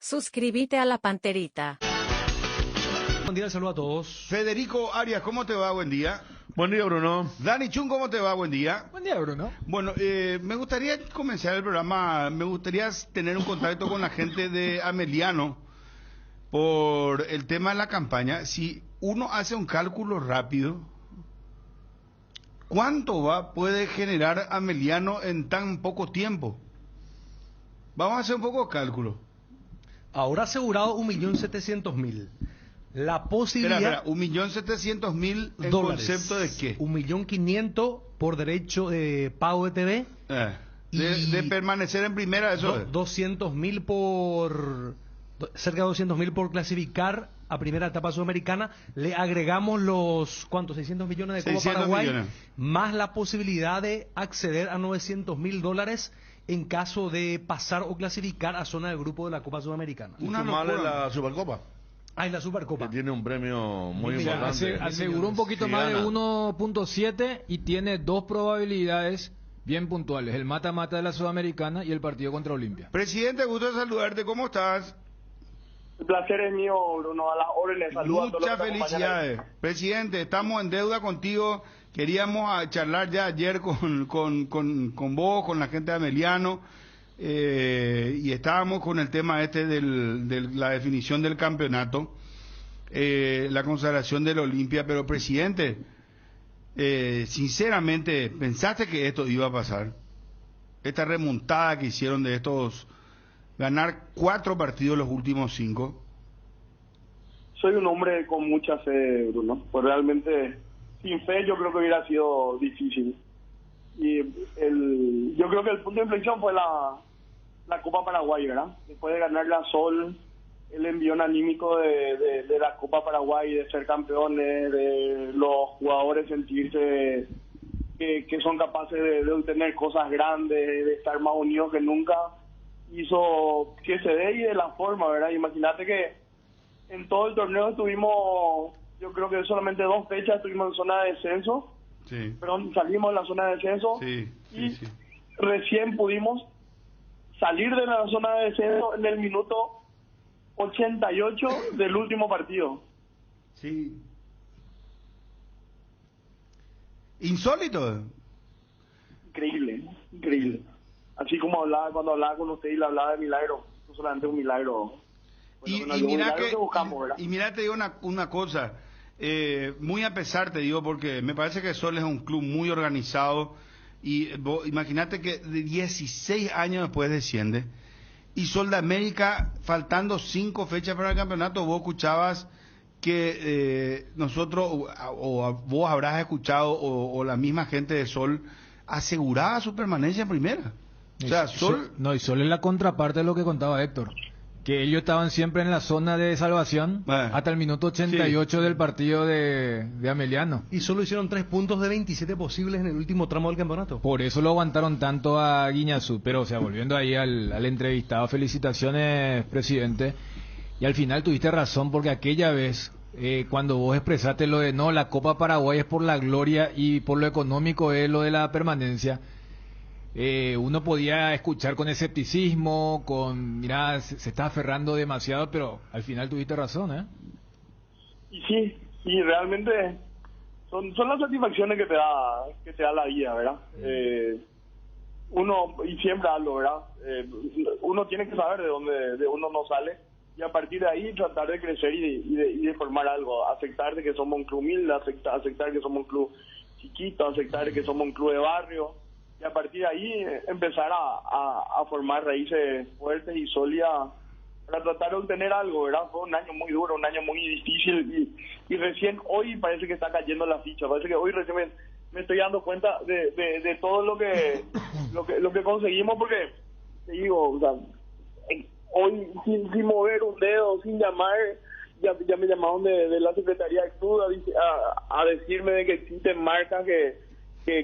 Suscríbete a la Panterita. Buen día, saludo a todos. Federico Arias, ¿cómo te va? Buen día. Buen día, Bruno. Dani Chun, ¿cómo te va? Buen día. Buen día, Bruno. Bueno, me gustaría comenzar el programa, me gustaría tener un contacto con la gente de Ameliano por el tema de la campaña. Si uno hace un cálculo rápido, ¿cuánto puede generar Ameliano en tan poco tiempo? Vamos a hacer un poco de cálculo. Ahora asegurado 1.700.000. La posibilidad... Espera, 1.700.000 en dólares. concepto de qué? 1.500.000 por derecho de pago de TV. De permanecer en primera, eso es. 200.000 por... cerca de 200.000 por clasificar a primera etapa sudamericana. Le agregamos los, ¿cuántos? 600 millones de Copa 600 Paraguay, millones. más la posibilidad de acceder a 900.000 en caso de pasar o clasificar a zona de grupo de la Copa Sudamericana. Una Sumarle locura. la Supercopa, Ah, y la Supercopa. que tiene un premio muy Mil millones. importante. Aseguró un poquito Si más de gana. 1.7 y tiene dos probabilidades bien puntuales: el mata-mata de la Sudamericana y el partido contra Olimpia. Presidente, gusto de saludarte, ¿cómo estás? El placer es mío, Bruno, a las órdenes. Saludos a todos Muchas los que nos acompañan. felicidades. Presidente, estamos en deuda contigo. Queríamos charlar ya ayer con vos, con la gente de Ameliano, y estábamos con el tema de la definición del campeonato, la consagración del Olimpia, pero presidente, sinceramente, ¿pensaste que esto iba a pasar? Esta remontada que hicieron de estos, ganar 4 partidos los últimos 5. Soy un hombre con mucha fe, Bruno. Pues realmente, sin fe yo creo que hubiera sido difícil. Y yo creo que el punto de inflexión fue la Copa Paraguay, ¿verdad? Después de ganar la Sol, el envión anímico de la Copa Paraguay, de ser campeones, de los jugadores sentirse que son capaces de obtener cosas grandes, de estar más unidos que nunca, hizo que se dé y de la forma, ¿verdad? Imagínate que en todo el torneo estuvimos, yo creo que solamente 2 fechas estuvimos en zona de descenso, Sí. perdón, salimos de la zona de descenso Sí, y sí. recién pudimos salir de la zona de descenso en el minuto 88 del último partido. Sí. Insólito. Increíble, increíble. Así como cuando hablaba con usted y le hablaba de milagro, no solamente un milagro. Y, Bueno, y un mira milagro que, buscamos, ¿verdad? y mira, te digo una cosa, muy a pesar te digo, porque me parece que Sol es un club muy organizado, y imagínate que de 16 años después desciende, y Sol de América, faltando 5 fechas para el campeonato, vos escuchabas que nosotros, o vos habrás escuchado, o la misma gente de Sol, aseguraba su permanencia en primera. O sea, Sol... No, y solo es la contraparte de lo que contaba Héctor, que ellos estaban siempre en la zona de salvación hasta el minuto 88 del partido de Ameliano. Y solo hicieron 3 puntos de 27 posibles en el último tramo del campeonato. Por eso lo aguantaron tanto a Guiñazú. Pero, o sea, volviendo ahí al entrevistado, felicitaciones, presidente. Y al final tuviste razón, porque aquella vez, cuando vos expresaste lo de no, la Copa Paraguay es por la gloria y por lo económico es lo de la permanencia, uno podía escuchar con escepticismo, mira, se está aferrando demasiado, pero al final tuviste razón, ¿eh? Y sí, realmente son las satisfacciones que te da la vida, ¿verdad? Uno, y siempre hablo, ¿verdad? Uno tiene que saber de dónde de uno no sale, y a partir de ahí tratar de crecer y de formar algo, aceptar de que somos un club humilde, aceptar que somos un club chiquito, aceptar que somos un club de barrio, y a partir de ahí empezar a formar raíces fuertes y sólidas para tratar de obtener algo, ¿verdad? Fue un año muy duro, un año muy difícil, y recién hoy parece que está cayendo la ficha, parece que hoy recién me estoy dando cuenta de todo lo que conseguimos, porque te digo, o sea, hoy sin mover un dedo, sin llamar, ya me llamaron de la Secretaría de Club a decirme de que existen marcas que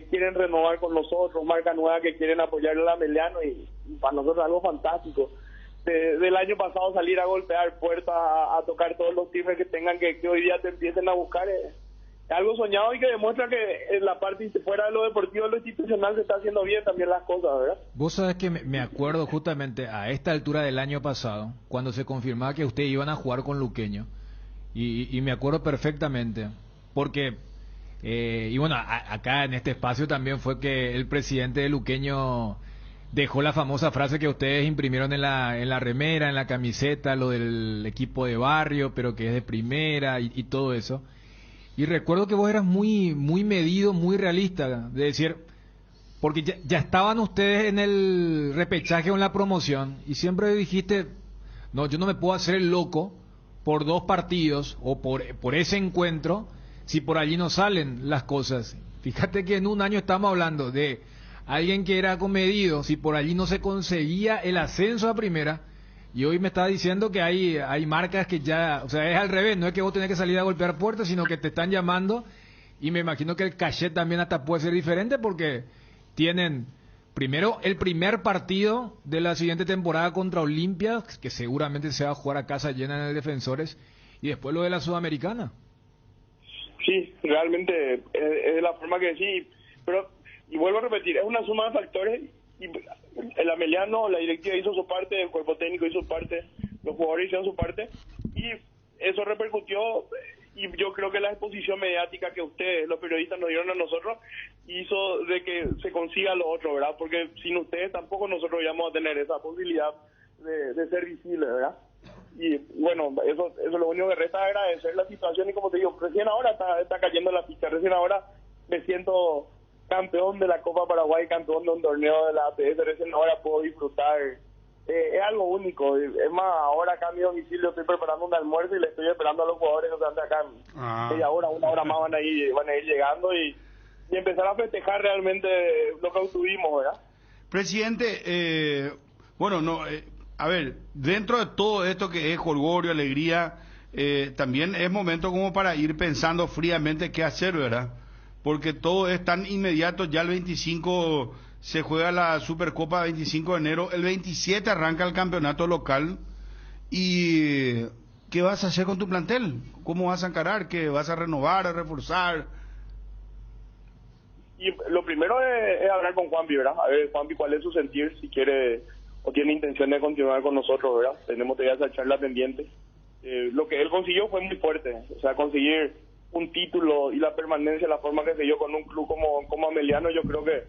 quieren renovar con nosotros, marcas nuevas que quieren apoyar al Ameliano, y para nosotros es algo fantástico. Del año pasado salir a golpear puertas, a tocar todos los timbres que tengan que hoy día te empiecen a buscar, algo soñado y que demuestra que en la parte fuera de lo deportivo, lo institucional, se está haciendo bien también las cosas, ¿verdad? Vos sabés que me acuerdo justamente a esta altura del año pasado, cuando se confirmaba que ustedes iban a jugar con Luqueño, y me acuerdo perfectamente, porque, y bueno, acá en este espacio también fue que el presidente de Luqueño dejó la famosa frase que ustedes imprimieron en la remera, en la camiseta, lo del equipo de barrio, pero que es de primera y todo eso. Y recuerdo que vos eras muy medido, muy realista, de decir, porque ya estaban ustedes en el repechaje o en la promoción, y siempre dijiste, no, yo no me puedo hacer el loco por 2 partidos o por ese encuentro, si por allí no salen las cosas. Fíjate que en un año estamos hablando de alguien que era comedido, si por allí no se conseguía el ascenso a primera, y hoy me está diciendo que hay marcas que ya, o sea, es al revés, no es que vos tenés que salir a golpear puertas, sino que te están llamando, y me imagino que el cachet también hasta puede ser diferente, porque tienen primero el primer partido de la siguiente temporada contra Olimpia, que seguramente se va a jugar a casa llena en el Defensores, y después lo de la Sudamericana. Sí, realmente es de la forma que sí, pero, y vuelvo a repetir, es una suma de factores, y el Ameliano, la directiva hizo su parte, el cuerpo técnico hizo su parte, los jugadores hicieron su parte, y eso repercutió, y yo creo que la exposición mediática que ustedes, los periodistas, nos dieron a nosotros, hizo de que se consiga lo otro, ¿verdad? Porque sin ustedes tampoco nosotros íbamos a tener esa posibilidad de ser visibles, ¿verdad? Y bueno, eso es lo único que resta, agradecer la situación, y como te digo, recién ahora está cayendo la ficha, recién ahora me siento campeón de la Copa Paraguay, campeón de un torneo de la APS, recién ahora puedo disfrutar, es algo único. Es más, ahora acá a mi domicilio estoy preparando un almuerzo y le estoy esperando a los jugadores que están de acá en media hora, 1 hora más van a ir llegando y empezar a festejar realmente lo que obtuvimos, ¿verdad? Presidente, bueno, a ver, dentro de todo esto que es jolgorio, alegría, también es momento como para ir pensando fríamente qué hacer, ¿verdad? Porque todo es tan inmediato, ya el 25 se juega la Supercopa, 25 de enero, el 27 arranca el campeonato local, y ¿qué vas a hacer con tu plantel? ¿Cómo vas a encarar? ¿Qué vas a renovar, a reforzar? Y lo primero es hablar con Juanpi, ¿verdad? A ver, Juanpi, cuál es su sentir, si quiere o tiene intención de continuar con nosotros, ¿verdad? Tenemos todavía esa charla pendiente. Lo que él consiguió fue muy fuerte, o sea, conseguir un título y la permanencia, la forma que se dio con un club como Ameliano, yo creo que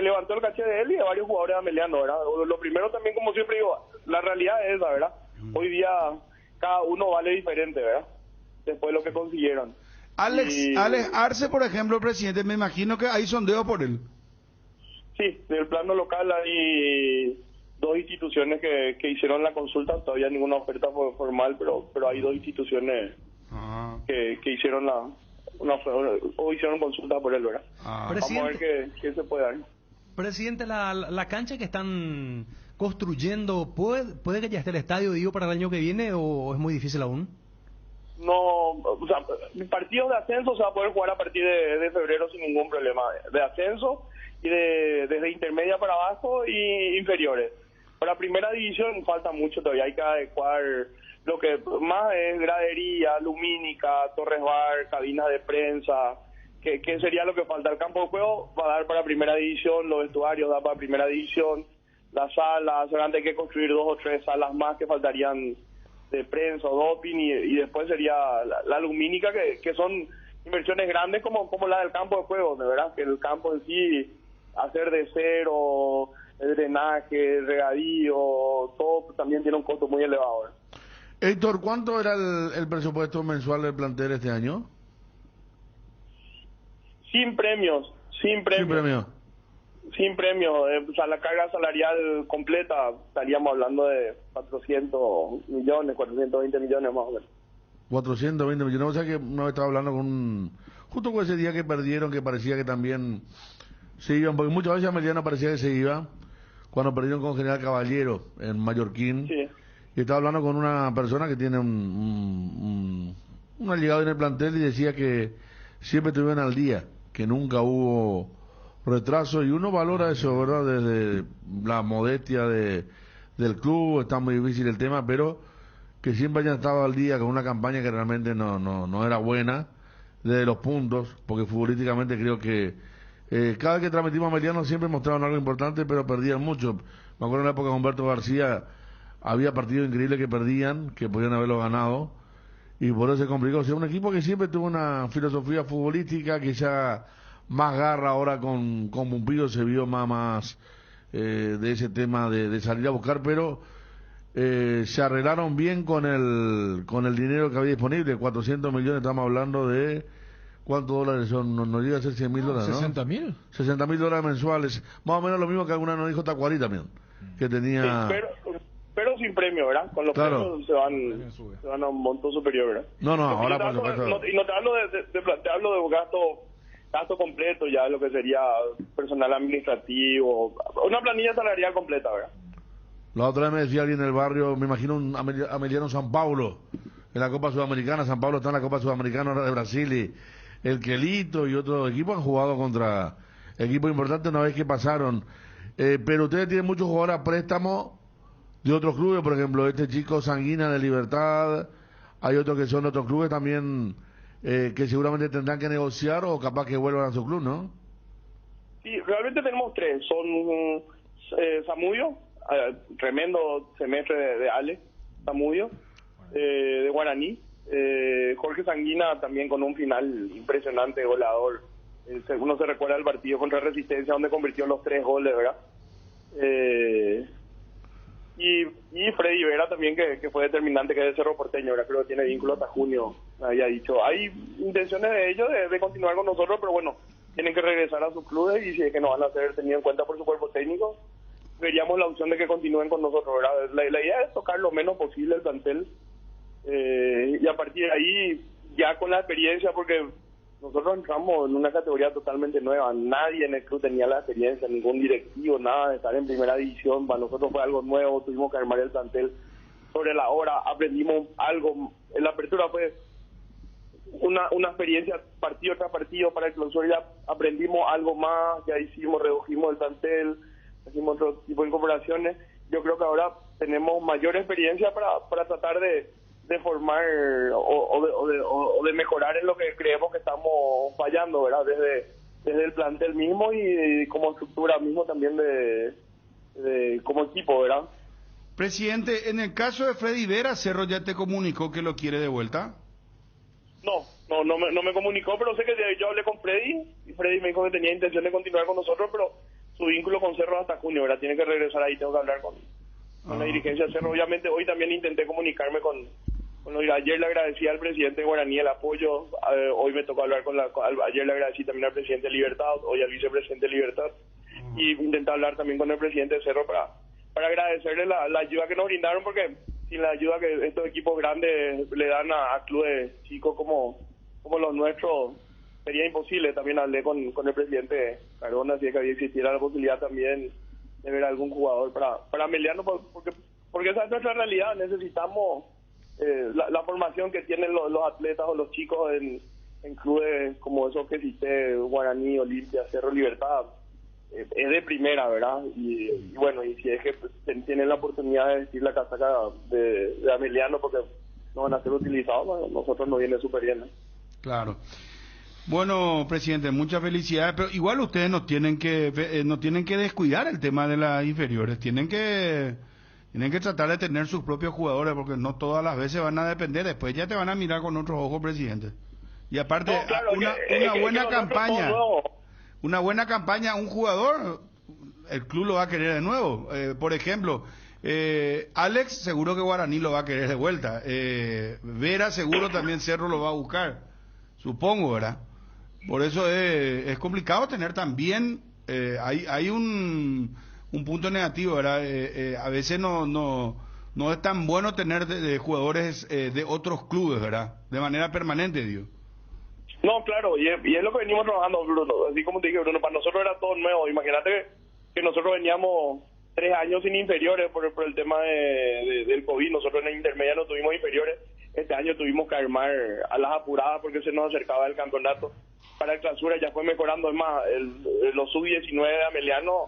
levantó el caché de él y de varios jugadores de Ameliano, ¿verdad? Lo primero también, como siempre digo, la realidad es esa, ¿verdad? Hoy día cada uno vale diferente, ¿verdad? Después de lo que consiguieron. Alex Arce, por ejemplo, presidente, me imagino que hay sondeo por él. Sí, del plano local hay 2 instituciones que hicieron la consulta, todavía ninguna oferta formal, pero hay 2 instituciones que hicieron hicieron consulta por él, ¿verdad? Vamos a ver qué se puede dar. Presidente, la cancha que están construyendo, ¿puede que ya esté el estadio, digo, para el año que viene, o es muy difícil aún? No, o sea, partidos de ascenso se va a poder jugar a partir de febrero sin ningún problema, de ascenso y desde intermedia para abajo y inferiores. Para primera división falta mucho todavía, hay que adecuar lo que más es gradería, lumínica, torres bar, cabinas de prensa, que sería lo que falta. El campo de juego va a dar para primera división, los vestuarios da para primera división, las salas, seguramente hay que construir 2 o 3 salas más que faltarían de prensa o doping, y después sería la lumínica, que son inversiones grandes como la del campo de juego, de verdad, que el campo en sí, hacer de cero, el drenaje, el regadío, todo también tiene un costo muy elevado, ¿verdad? Héctor, ¿cuánto era el presupuesto mensual del plantel este año? Sin premios. O sea, la carga salarial completa, estaríamos hablando de 400 millones, 420 millones más o menos. 420 millones, o sea que una vez estaba hablando justo con ese día que perdieron, que parecía que también se iban, porque muchas veces Ameliano parecía que se iba, cuando perdieron con General Caballero en Mallorquín. Sí. Y estaba hablando con una persona que tiene un allegado en el plantel, y decía que siempre estuvieron al día, que nunca hubo retraso, y uno valora eso, ¿verdad? Desde la modestia del club, está muy difícil el tema, pero que siempre hayan estado al día con una campaña que realmente no era buena, de los puntos, porque futbolísticamente creo que cada vez que transmitimos a Ameliano siempre mostraban algo importante, pero perdían mucho. Me acuerdo en la época de Humberto García, había partidos increíbles que perdían, que podían haberlo ganado, y por eso se complicó. O sea, un equipo que siempre tuvo una filosofía futbolística, quizá más garra ahora con Pumpido se vio más de ese tema de salir a buscar, pero se arreglaron bien con el dinero que había disponible, 400 millones, estamos hablando de ¿cuántos dólares son? No llega a ser 100 mil dólares, ¿no? 60.000. 60 mil dólares mensuales, más o menos lo mismo que alguna nos dijo Tacuarí también, que tenía... Sí, pero sin premio, ¿verdad? Con los Claro. premios se van a un monto superior, ¿verdad? No, Porque ahora yo por supuesto... y no te hablo te hablo de gasto completo, ya lo que sería personal administrativo, una planilla salarial completa, ¿verdad? La otra vez me decía alguien en el barrio, me imagino un Ameliano San Paulo, en la Copa Sudamericana. San Paulo está en la Copa Sudamericana de Brasil, y el Quelito y otros equipos han jugado contra equipos importantes una vez que pasaron. Pero ustedes tienen muchos jugadores a préstamo de otros clubes, por ejemplo, este chico Sanguina de Libertad, hay otros que son de otros clubes también, que seguramente tendrán que negociar o capaz que vuelvan a su club, ¿no? Sí, realmente tenemos tres. Son Zamudio, tremendo semestre de Ale Zamudio, de Guaraní. Jorge Sanguina también con un final impresionante, goleador. Uno se recuerda del partido contra Resistencia donde convirtió los 3 goles, ¿verdad? Y Freddy Vera también, que fue determinante, que es de Cerro Porteño, ¿verdad? Creo que tiene vínculo hasta junio, había dicho. Hay intenciones de ellos de continuar con nosotros, pero bueno, tienen que regresar a sus clubes, y si es que no van a ser tenidos en cuenta por su cuerpo técnico, veríamos la opción de que continúen con nosotros, ¿verdad? La idea es tocar lo menos posible el plantel, y a partir de ahí, ya con la experiencia, porque nosotros entramos en una categoría totalmente nueva, nadie en el club tenía la experiencia, ningún directivo, nada de estar en primera división, para nosotros fue algo nuevo, tuvimos que armar el plantel sobre la hora, aprendimos algo, en la apertura fue una experiencia partido tras partido, para el clausura ya aprendimos algo más, ya redujimos el plantel, hicimos otro tipo de incorporaciones. Yo creo que ahora tenemos mayor experiencia para tratar de formar o de mejorar en lo que creemos que estamos fallando, ¿verdad? Desde el plantel mismo y como estructura mismo también como equipo, ¿verdad? Presidente, en el caso de Freddy Vera, Cerro ya te comunicó que lo quiere de vuelta. No me comunicó, pero sé que yo hablé con Freddy y Freddy me dijo que tenía intención de continuar con nosotros, pero su vínculo con Cerro hasta junio, ¿verdad? Tiene que regresar ahí, tengo que hablar con la dirigencia de Cerro. Obviamente hoy también intenté comunicarme con ayer le agradecí al presidente de Guaraní el apoyo, hoy me tocó hablar ayer le agradecí también al presidente de Libertad, hoy al vicepresidente de Libertad, y intenté hablar también con el presidente de Cerro para agradecerle la ayuda que nos brindaron, porque sin la ayuda que estos equipos grandes le dan a clubes chicos como los nuestros, sería imposible. También hablé con el presidente Cardona, si es que existiera la posibilidad también de ver a algún jugador para Ameliano, porque esa es nuestra realidad. Necesitamos la formación que tienen los atletas o los chicos en clubes como esos que cité, Guaraní, Olimpia, Cerro, Libertad, es de primera, ¿verdad? Y bueno, y si es que tienen la oportunidad de vestir la casaca de Ameliano, porque no van a ser utilizados, bueno, nosotros nos viene súper bien, ¿no? Claro. Bueno, presidente, muchas felicidades, pero igual ustedes no tienen que descuidar el tema de las inferiores, tienen que tratar de tener sus propios jugadores, porque no todas las veces van a depender, después ya te van a mirar con otros ojos, presidente. Y aparte, no, claro, una buena campaña, un jugador, el club lo va a querer de nuevo. Por ejemplo, Alex seguro que Guaraní lo va a querer de vuelta. Vera seguro también Cerro lo va a buscar, supongo, ¿verdad? Por eso es complicado tener también, hay un punto negativo, ¿verdad? A veces no es tan bueno tener de jugadores de otros clubes, ¿verdad? De manera permanente, digo. No, claro, y es lo que venimos trabajando, Bruno. Así como te dije, Bruno, para nosotros era todo nuevo. Imagínate que nosotros veníamos 3 años sin inferiores por el tema del COVID. Nosotros en intermedia no tuvimos inferiores. Este año tuvimos que armar a las apuradas porque se nos acercaba el campeonato. Para el clausura ya fue mejorando. Es más, los sub-19 de Ameliano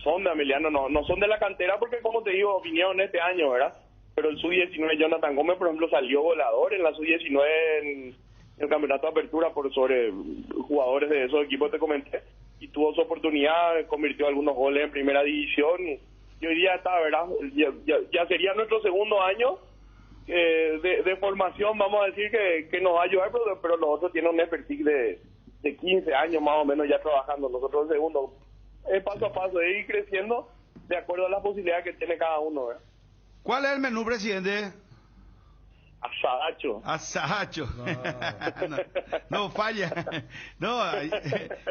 son de Ameliano, no son de la cantera, porque como te digo, vinieron este año, ¿verdad? Pero el sub-19 Jonathan Gómez, por ejemplo, salió volador en la sub-19 el campeonato de apertura por sobre jugadores de esos equipos que te comenté, y tuvo su oportunidad, convirtió algunos goles en primera división, y hoy día está, ¿verdad? Ya sería nuestro segundo año de formación, vamos a decir, que nos va a ayudar, pero los otros tienen un expertise de 15 años más o menos ya trabajando. Nosotros el segundo es paso a paso, de ir creciendo de acuerdo a las posibilidades que tiene cada uno, ¿verdad? ¿Cuál es el menú, presidente? Asadacho. Asahacho. No falla. No,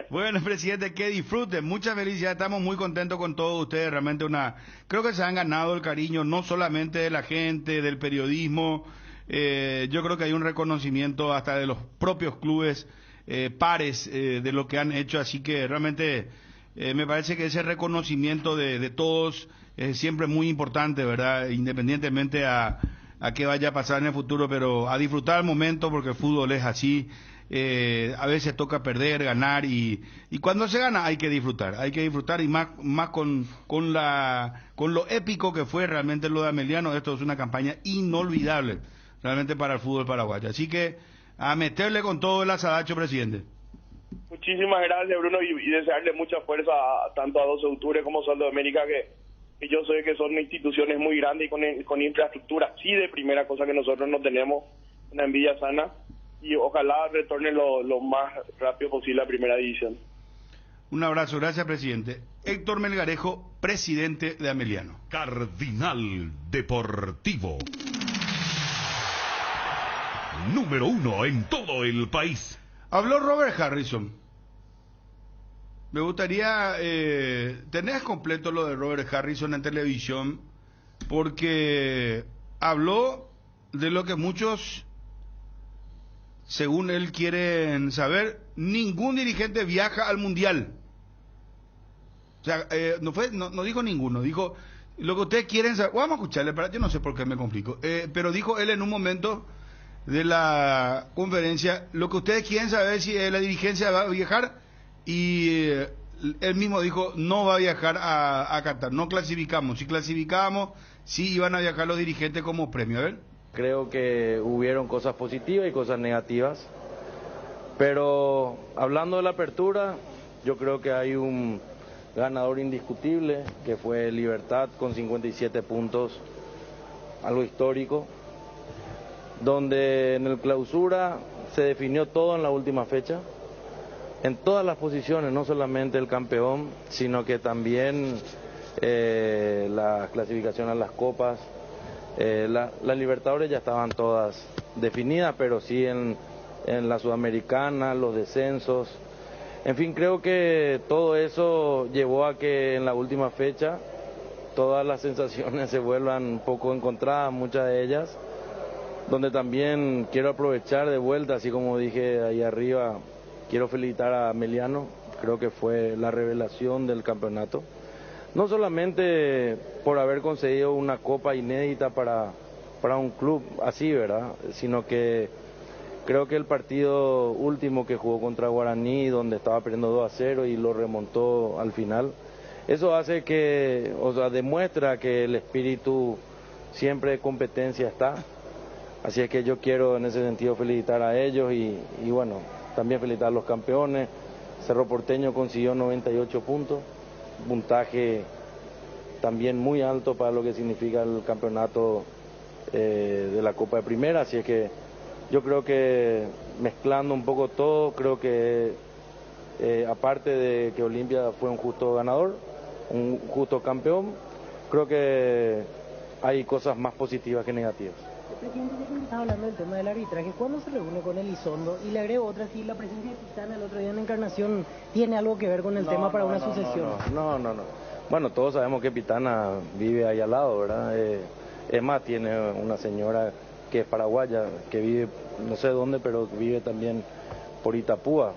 bueno, presidente, que disfruten. Muchas felicidades. Estamos muy contentos con todos ustedes. Realmente creo que se han ganado el cariño no solamente de la gente, del periodismo. Yo creo que hay un reconocimiento hasta de los propios clubes pares de lo que han hecho. Así que realmente me parece que ese reconocimiento de todos es siempre muy importante, ¿verdad? Independientemente a qué vaya a pasar en el futuro, pero a disfrutar el momento, porque el fútbol es así. A veces toca perder, ganar, y cuando se gana hay que disfrutar, y más con lo épico que fue realmente lo de Ameliano. Esto es una campaña inolvidable realmente para el fútbol paraguayo. Así que a meterle con todo el asadacho, presidente. Muchísimas gracias, Bruno, y desearle mucha fuerza tanto a 12 de octubre como Sol de América, que yo sé que son instituciones muy grandes y con infraestructura, sí, de primera, cosa que nosotros no tenemos, una envidia sana, y ojalá retorne lo más rápido posible a primera división. Un abrazo, gracias, presidente. Héctor Melgarejo, presidente de Ameliano. Cardinal Deportivo. Número 1 en todo el país. Habló Robert Harrison. Me gustaría tener completo lo de Robert Harrison en televisión, porque habló de lo que muchos, según él, quieren saber. Ningún dirigente viaja al Mundial. O sea, no dijo ninguno, dijo lo que ustedes quieren saber. Vamos a escucharle, yo no sé por qué me complico, pero dijo él en un momento de la conferencia, lo que ustedes quieren saber si la dirigencia va a viajar. Y él mismo dijo, no va a viajar a Qatar, no clasificamos. Si clasificábamos, sí iban a viajar los dirigentes como premio. A ver. Creo que hubieron cosas positivas y cosas negativas, pero hablando de la apertura, yo creo que hay un ganador indiscutible, que fue Libertad con 57 puntos, algo histórico, donde en el clausura se definió todo en la última fecha. En todas las posiciones, no solamente el campeón, sino que también la clasificación a las copas. Las Libertadores ya estaban todas definidas, pero sí en la Sudamericana, los descensos. En fin, creo que todo eso llevó a que en la última fecha todas las sensaciones se vuelvan un poco encontradas, muchas de ellas, donde también quiero aprovechar de vuelta, así como dije ahí arriba. Quiero felicitar a Ameliano, creo que fue la revelación del campeonato. No solamente por haber conseguido una copa inédita para un club así, ¿verdad? Sino que creo que el partido último que jugó contra Guaraní, donde estaba perdiendo 2-0 y lo remontó al final, eso hace que, demuestra que el espíritu siempre de competencia está. Así es que yo quiero en ese sentido felicitar a ellos y bueno, también felicitar a los campeones. Cerro Porteño consiguió 98 puntos, puntaje también muy alto para lo que significa el campeonato de la Copa de Primera, así es que yo creo que mezclando un poco todo, creo que aparte de que Olimpia fue un justo ganador, un justo campeón, creo que hay cosas más positivas que negativas. Presidente, ya que estaba hablando del tema del arbitraje, ¿cuándo se reúne con Elizondo? Y le agrego otra, si la presencia de Pitana el otro día en Encarnación tiene algo que ver con el tema para una sucesión. No. Bueno, todos sabemos que Pitana vive ahí al lado, ¿verdad? Es más, tiene una señora que es paraguaya, que vive, no sé dónde, pero vive también por Itapúa.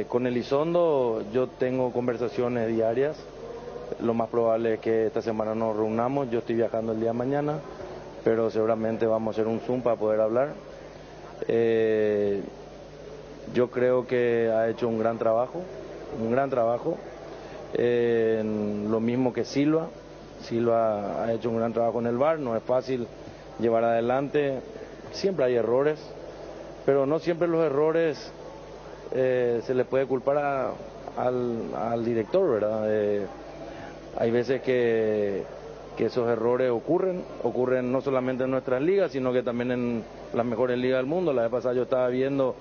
Con Elizondo yo tengo conversaciones diarias. Lo más probable es que esta semana nos reunamos. Yo estoy viajando el día de mañana, pero seguramente vamos a hacer un Zoom para poder hablar. Yo creo que ha hecho un gran trabajo, lo mismo que Silva. Silva ha hecho un gran trabajo en el VAR, no es fácil llevar adelante, siempre hay errores, pero no siempre los errores se le puede culpar al director, ¿verdad? Hay veces que esos errores ocurren no solamente en nuestras ligas, sino que también en las mejores ligas del mundo. La vez pasada yo estaba viendo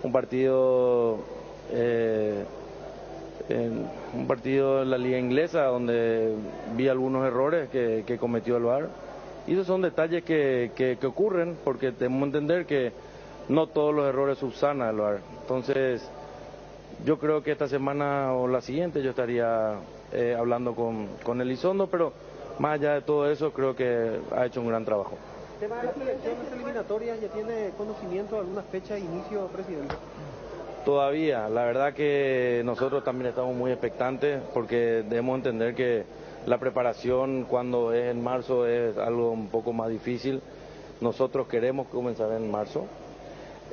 un partido en la liga inglesa donde vi algunos errores que cometió el VAR, y esos son detalles que ocurren porque tenemos que entender que no todos los errores subsana el VAR. Entonces yo creo que esta semana o la siguiente yo estaría hablando con Elizondo, pero más allá de todo eso creo que ha hecho un gran trabajo. El tema de las elecciones eliminatorias, ¿ya tiene conocimiento de alguna fecha de inicio, presidente? Todavía, la verdad que nosotros también estamos muy expectantes porque debemos entender que la preparación cuando es en marzo es algo un poco más difícil. Nosotros queremos comenzar en marzo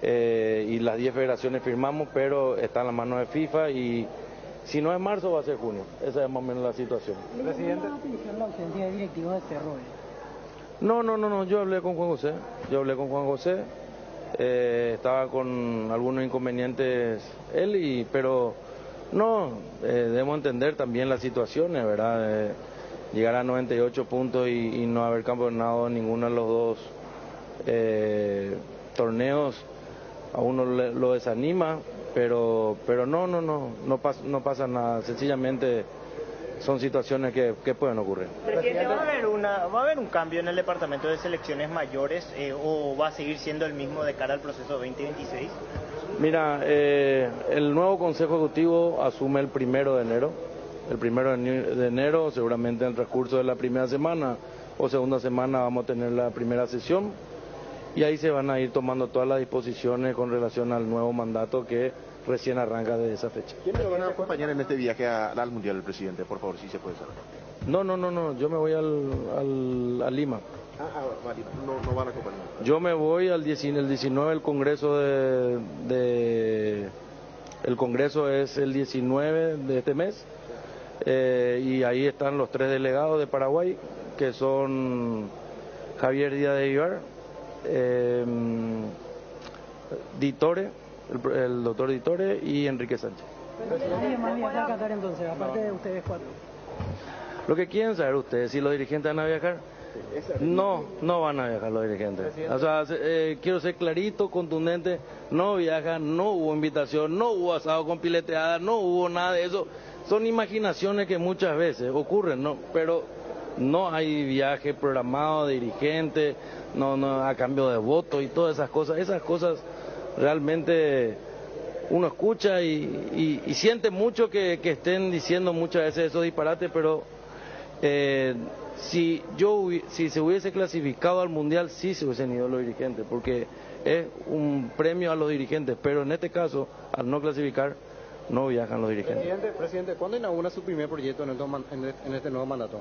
y las 10 federaciones firmamos, pero está en las manos de FIFA y si no es marzo va a ser junio. Esa es más o menos la situación. ¿Presidente? ¿La atención la ausencia de directivos de Cerro? No, yo hablé con Juan José. Estaba con algunos inconvenientes él, pero no, debemos entender también las situaciones, ¿verdad? Llegar a 98 puntos y no haber campeonado en ninguno de los dos torneos, a uno lo desanima, pero no pasa nada, sencillamente son situaciones que pueden ocurrir. Presidente, ¿va a haber un cambio en el departamento de selecciones mayores o va a seguir siendo el mismo de cara al proceso 2026? Mira, el nuevo Consejo Ejecutivo asume el 1 de enero. El 1 de enero, seguramente en el transcurso de la primera semana o segunda semana vamos a tener la primera sesión y ahí se van a ir tomando todas las disposiciones con relación al nuevo mandato que recién arranca desde esa fecha. ¿Quiénes lo van a acompañar en este viaje al Mundial, el presidente? Por favor, si se puede saber. No, yo me voy a Lima. No van a acompañar. Yo me voy el 19, el Congreso el Congreso es el 19 de este mes, y ahí están los 3 delegados de Paraguay, que son Javier Díaz de Vivar, Ditore, el doctor Ditore y Enrique Sánchez. ¿Nadie más viaja a Qatar entonces, aparte de ustedes 4? Lo que quieren saber ustedes, si los dirigentes van a viajar. No van a viajar los dirigentes. O sea, quiero ser clarito, contundente, no viajan, no hubo invitación, no hubo asado con pileteada, no hubo nada de eso. Son imaginaciones que muchas veces ocurren, ¿no? Pero no hay viaje programado de dirigentes, no a cambio de votos y todas esas cosas. Esas cosas realmente uno escucha y siente mucho que estén diciendo muchas veces esos disparates, pero si se hubiese clasificado al Mundial, sí se hubiesen ido los dirigentes, porque es un premio a los dirigentes, pero en este caso, al no clasificar, no viajan los dirigentes. Presidente, ¿cuándo inaugura su primer proyecto en este nuevo mandato?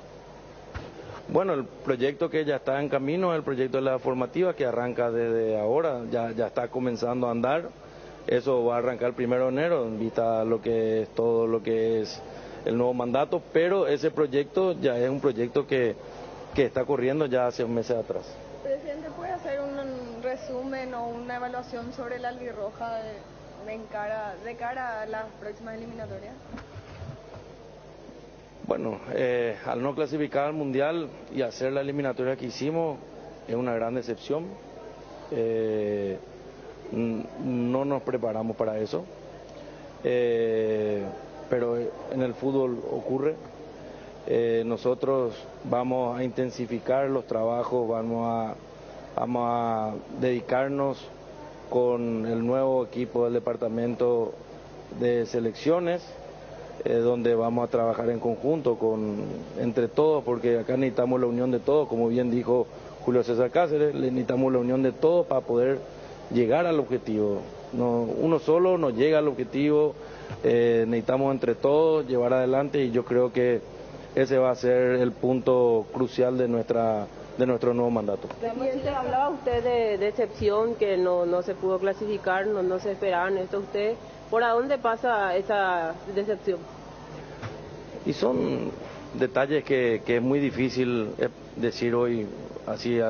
Bueno, el proyecto que ya está en camino es el proyecto de la formativa, que arranca desde ahora, ya está comenzando a andar. Eso va a arrancar el 1 de enero, en vista a todo lo que es el nuevo mandato, pero ese proyecto ya es un proyecto que está corriendo ya hace meses atrás. Presidente, ¿puede hacer un resumen o una evaluación sobre la albirroja de cara a las próximas eliminatorias? Bueno, al no clasificar al Mundial y hacer la eliminatoria que hicimos, es una gran decepción. No nos preparamos para eso. Pero en el fútbol ocurre. Nosotros vamos a intensificar los trabajos, vamos a dedicarnos con el nuevo equipo del departamento de selecciones, donde vamos a trabajar en conjunto entre todos, porque acá necesitamos la unión de todos, como bien dijo Julio César Cáceres, necesitamos la unión de todos para poder llegar al objetivo. Uno solo no llega al objetivo. Necesitamos entre todos llevar adelante y yo creo que ese va a ser el punto crucial de nuestro nuevo mandato. Presidente, hablaba usted de decepción, que no se pudo clasificar, no se esperaban esto. ¿Usted por dónde pasa esa decepción? Y son detalles que es muy difícil decir hoy así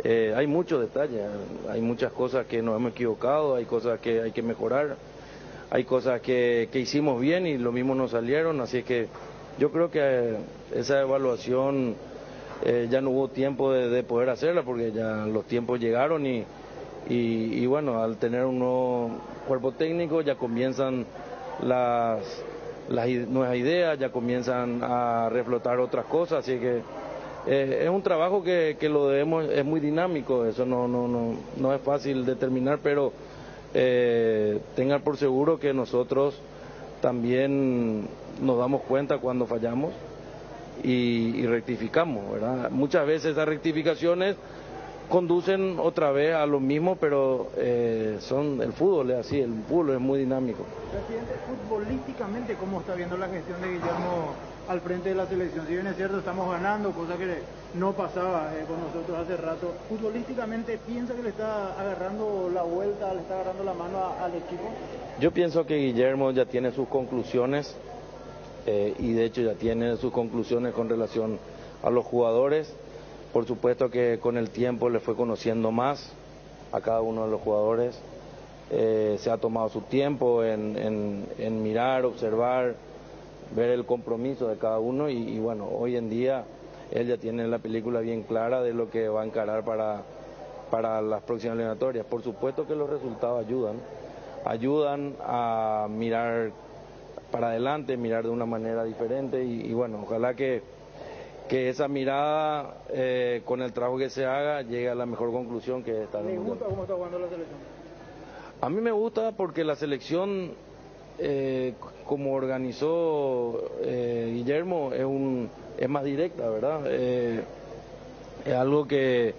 Hay muchos detalles, hay muchas cosas que nos hemos equivocado, hay cosas que hay que mejorar, hay cosas que hicimos bien y lo mismo nos salieron, así que yo creo que esa evaluación ya no hubo tiempo de poder hacerla porque ya los tiempos llegaron y bueno, al tener un nuevo cuerpo técnico ya comienzan las nuevas ideas, ya comienzan a reflotar otras cosas, así que es un trabajo que lo debemos, es muy dinámico, eso no es fácil determinar, pero tengan por seguro que nosotros también nos damos cuenta cuando fallamos y rectificamos, ¿verdad? Muchas veces esas rectificaciones conducen otra vez a lo mismo, pero el fútbol es así, el fútbol es muy dinámico. Presidente, futbolísticamente, ¿cómo está viendo la gestión de Guillermo al frente de la selección? Si bien es cierto, estamos ganando, cosa que no pasaba con nosotros hace rato. ¿Futbolísticamente piensa que le está agarrando la vuelta, le está agarrando la mano al equipo? Yo pienso que Guillermo ya tiene sus conclusiones y de hecho ya tiene sus conclusiones con relación a los jugadores. Por supuesto que con el tiempo le fue conociendo más a cada uno de los jugadores. Se ha tomado su tiempo en mirar, observar, ver el compromiso de cada uno y bueno, hoy en día él ya tiene la película bien clara de lo que va a encarar para las próximas eliminatorias. Por supuesto que los resultados ayudan a mirar para adelante, mirar de una manera diferente y bueno, ojalá que esa mirada con el trabajo que se haga llegue a la mejor conclusión que está. ¿Le gusta cómo está jugando la selección? A mí me gusta porque la selección, como organizó Guillermo, es más directa, ¿verdad? Es algo que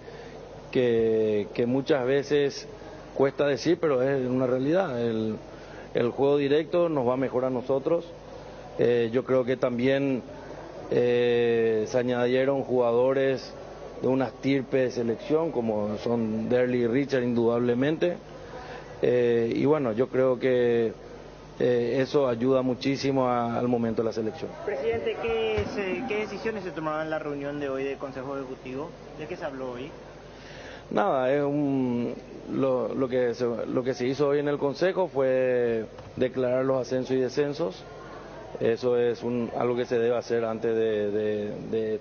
muchas veces cuesta decir, pero es una realidad. El juego directo nos va mejor a nosotros. Yo creo que también se añadieron jugadores de una estirpe de selección, como son Derli y Richard, indudablemente. Y bueno, yo creo que eso ayuda muchísimo al momento de la selección. Presidente, ¿qué decisiones se tomaron en la reunión de hoy del Consejo Ejecutivo? ¿De qué se habló hoy? Nada, lo que se hizo hoy en el Consejo fue declarar los ascensos y descensos. Eso es algo que se debe hacer antes de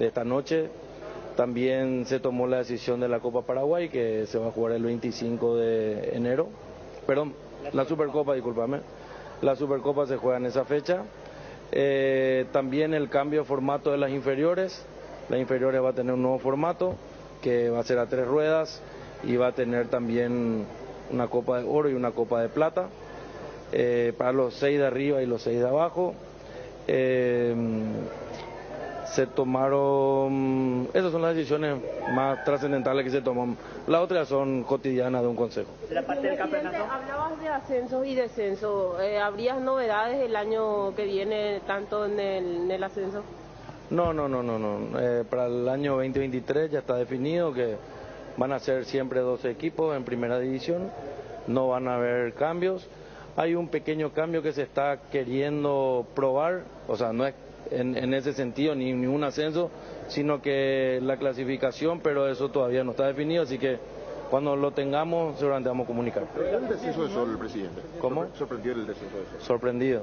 esta noche. También se tomó la decisión de la Copa Paraguay, que se va a jugar el 25 de enero. Perdón, la Supercopa, discúlpame. La Supercopa se juega en esa fecha. También el cambio de formato de las inferiores. Las inferiores va a tener un nuevo formato, que va a ser a 3 ruedas y va a tener también una Copa de Oro y una Copa de Plata. Para los 6 de arriba y los 6 de abajo. Se tomaron, esas son las decisiones más trascendentales que se toman. Las otras son cotidianas de un consejo. La parte del campeonato. Hablabas de ascensos y descensos. ¿Habrías novedades el año que viene, tanto en el ascenso? No. Para el año 2023 ya está definido que van a ser siempre 12 equipos en primera división. No van a haber cambios. Hay un pequeño cambio que se está queriendo probar, o sea, no es en ese sentido ni un ascenso, sino que la clasificación, pero eso todavía no está definido, así que cuando lo tengamos seguramente vamos a comunicar. ¿El descenso de Sol, presidente? ¿Cómo? ¿Sorprendió el descenso de Sol?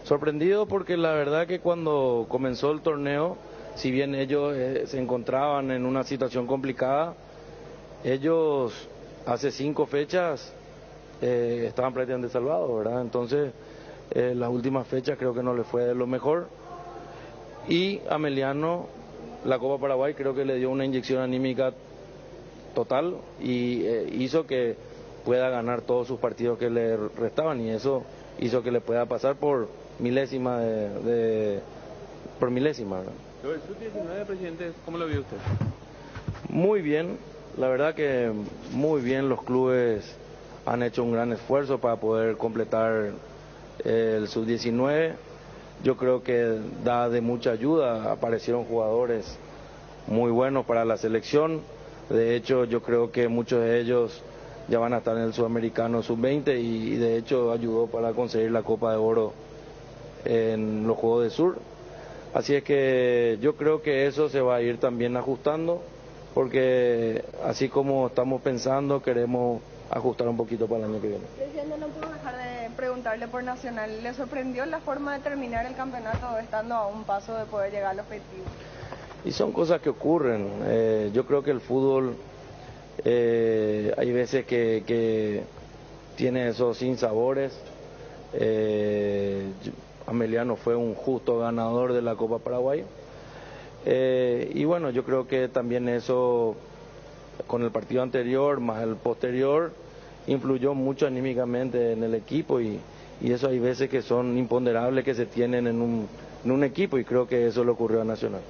Sorprendido porque la verdad que cuando comenzó el torneo, si bien ellos se encontraban en una situación complicada, ellos hace 5 fechas estaban prácticamente salvados, ¿verdad? Entonces, las últimas fechas creo que no les fue de lo mejor. Y a Meliano, la Copa Paraguay creo que le dio una inyección anímica total y hizo que pueda ganar todos sus partidos que le restaban, y eso hizo que le pueda pasar por milésima por milésima, ¿verdad? El sub-19, presidente, ¿cómo lo vio usted? Muy bien, la verdad que muy bien. Los clubes han hecho un gran esfuerzo para poder completar el sub-19. Yo creo que da de mucha ayuda, aparecieron jugadores muy buenos para la selección. De hecho, yo creo que muchos de ellos ya van a estar en el Sudamericano sub-20 y de hecho ayudó para conseguir la Copa de Oro en los Juegos del Sur. Así es que yo creo que eso se va a ir también ajustando, porque así como estamos pensando, queremos ajustar un poquito para el año que viene. Presidente, no puedo dejar de preguntarle por Nacional. ¿Le sorprendió la forma de terminar el campeonato estando a un paso de poder llegar al objetivo? Y son cosas que ocurren. Yo creo que el fútbol hay veces que tiene esos sinsabores. Ameliano fue un justo ganador de la Copa Paraguay. Y bueno, yo creo que también eso, con el partido anterior más el posterior, influyó mucho anímicamente en el equipo y eso hay veces que son imponderables que se tienen en un equipo, y creo que eso le ocurrió a Nacional.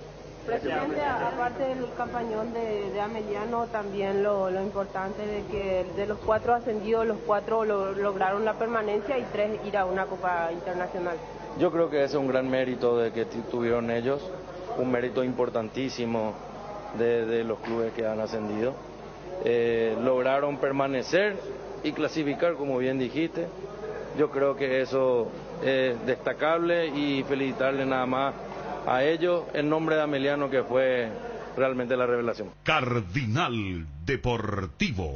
Presidente, aparte del campañón de Ameliano, también lo importante de que de los 4 ascendidos, los 4 lograron la permanencia y 3 ir a una Copa Internacional. Yo creo que ese es un gran mérito de que tuvieron ellos, un mérito importantísimo de los clubes que han ascendido. Lograron permanecer y clasificar, como bien dijiste. Yo creo que eso es destacable y felicitarle nada más a ellos en nombre de Ameliano, que fue realmente la revelación. Cardinal Deportivo.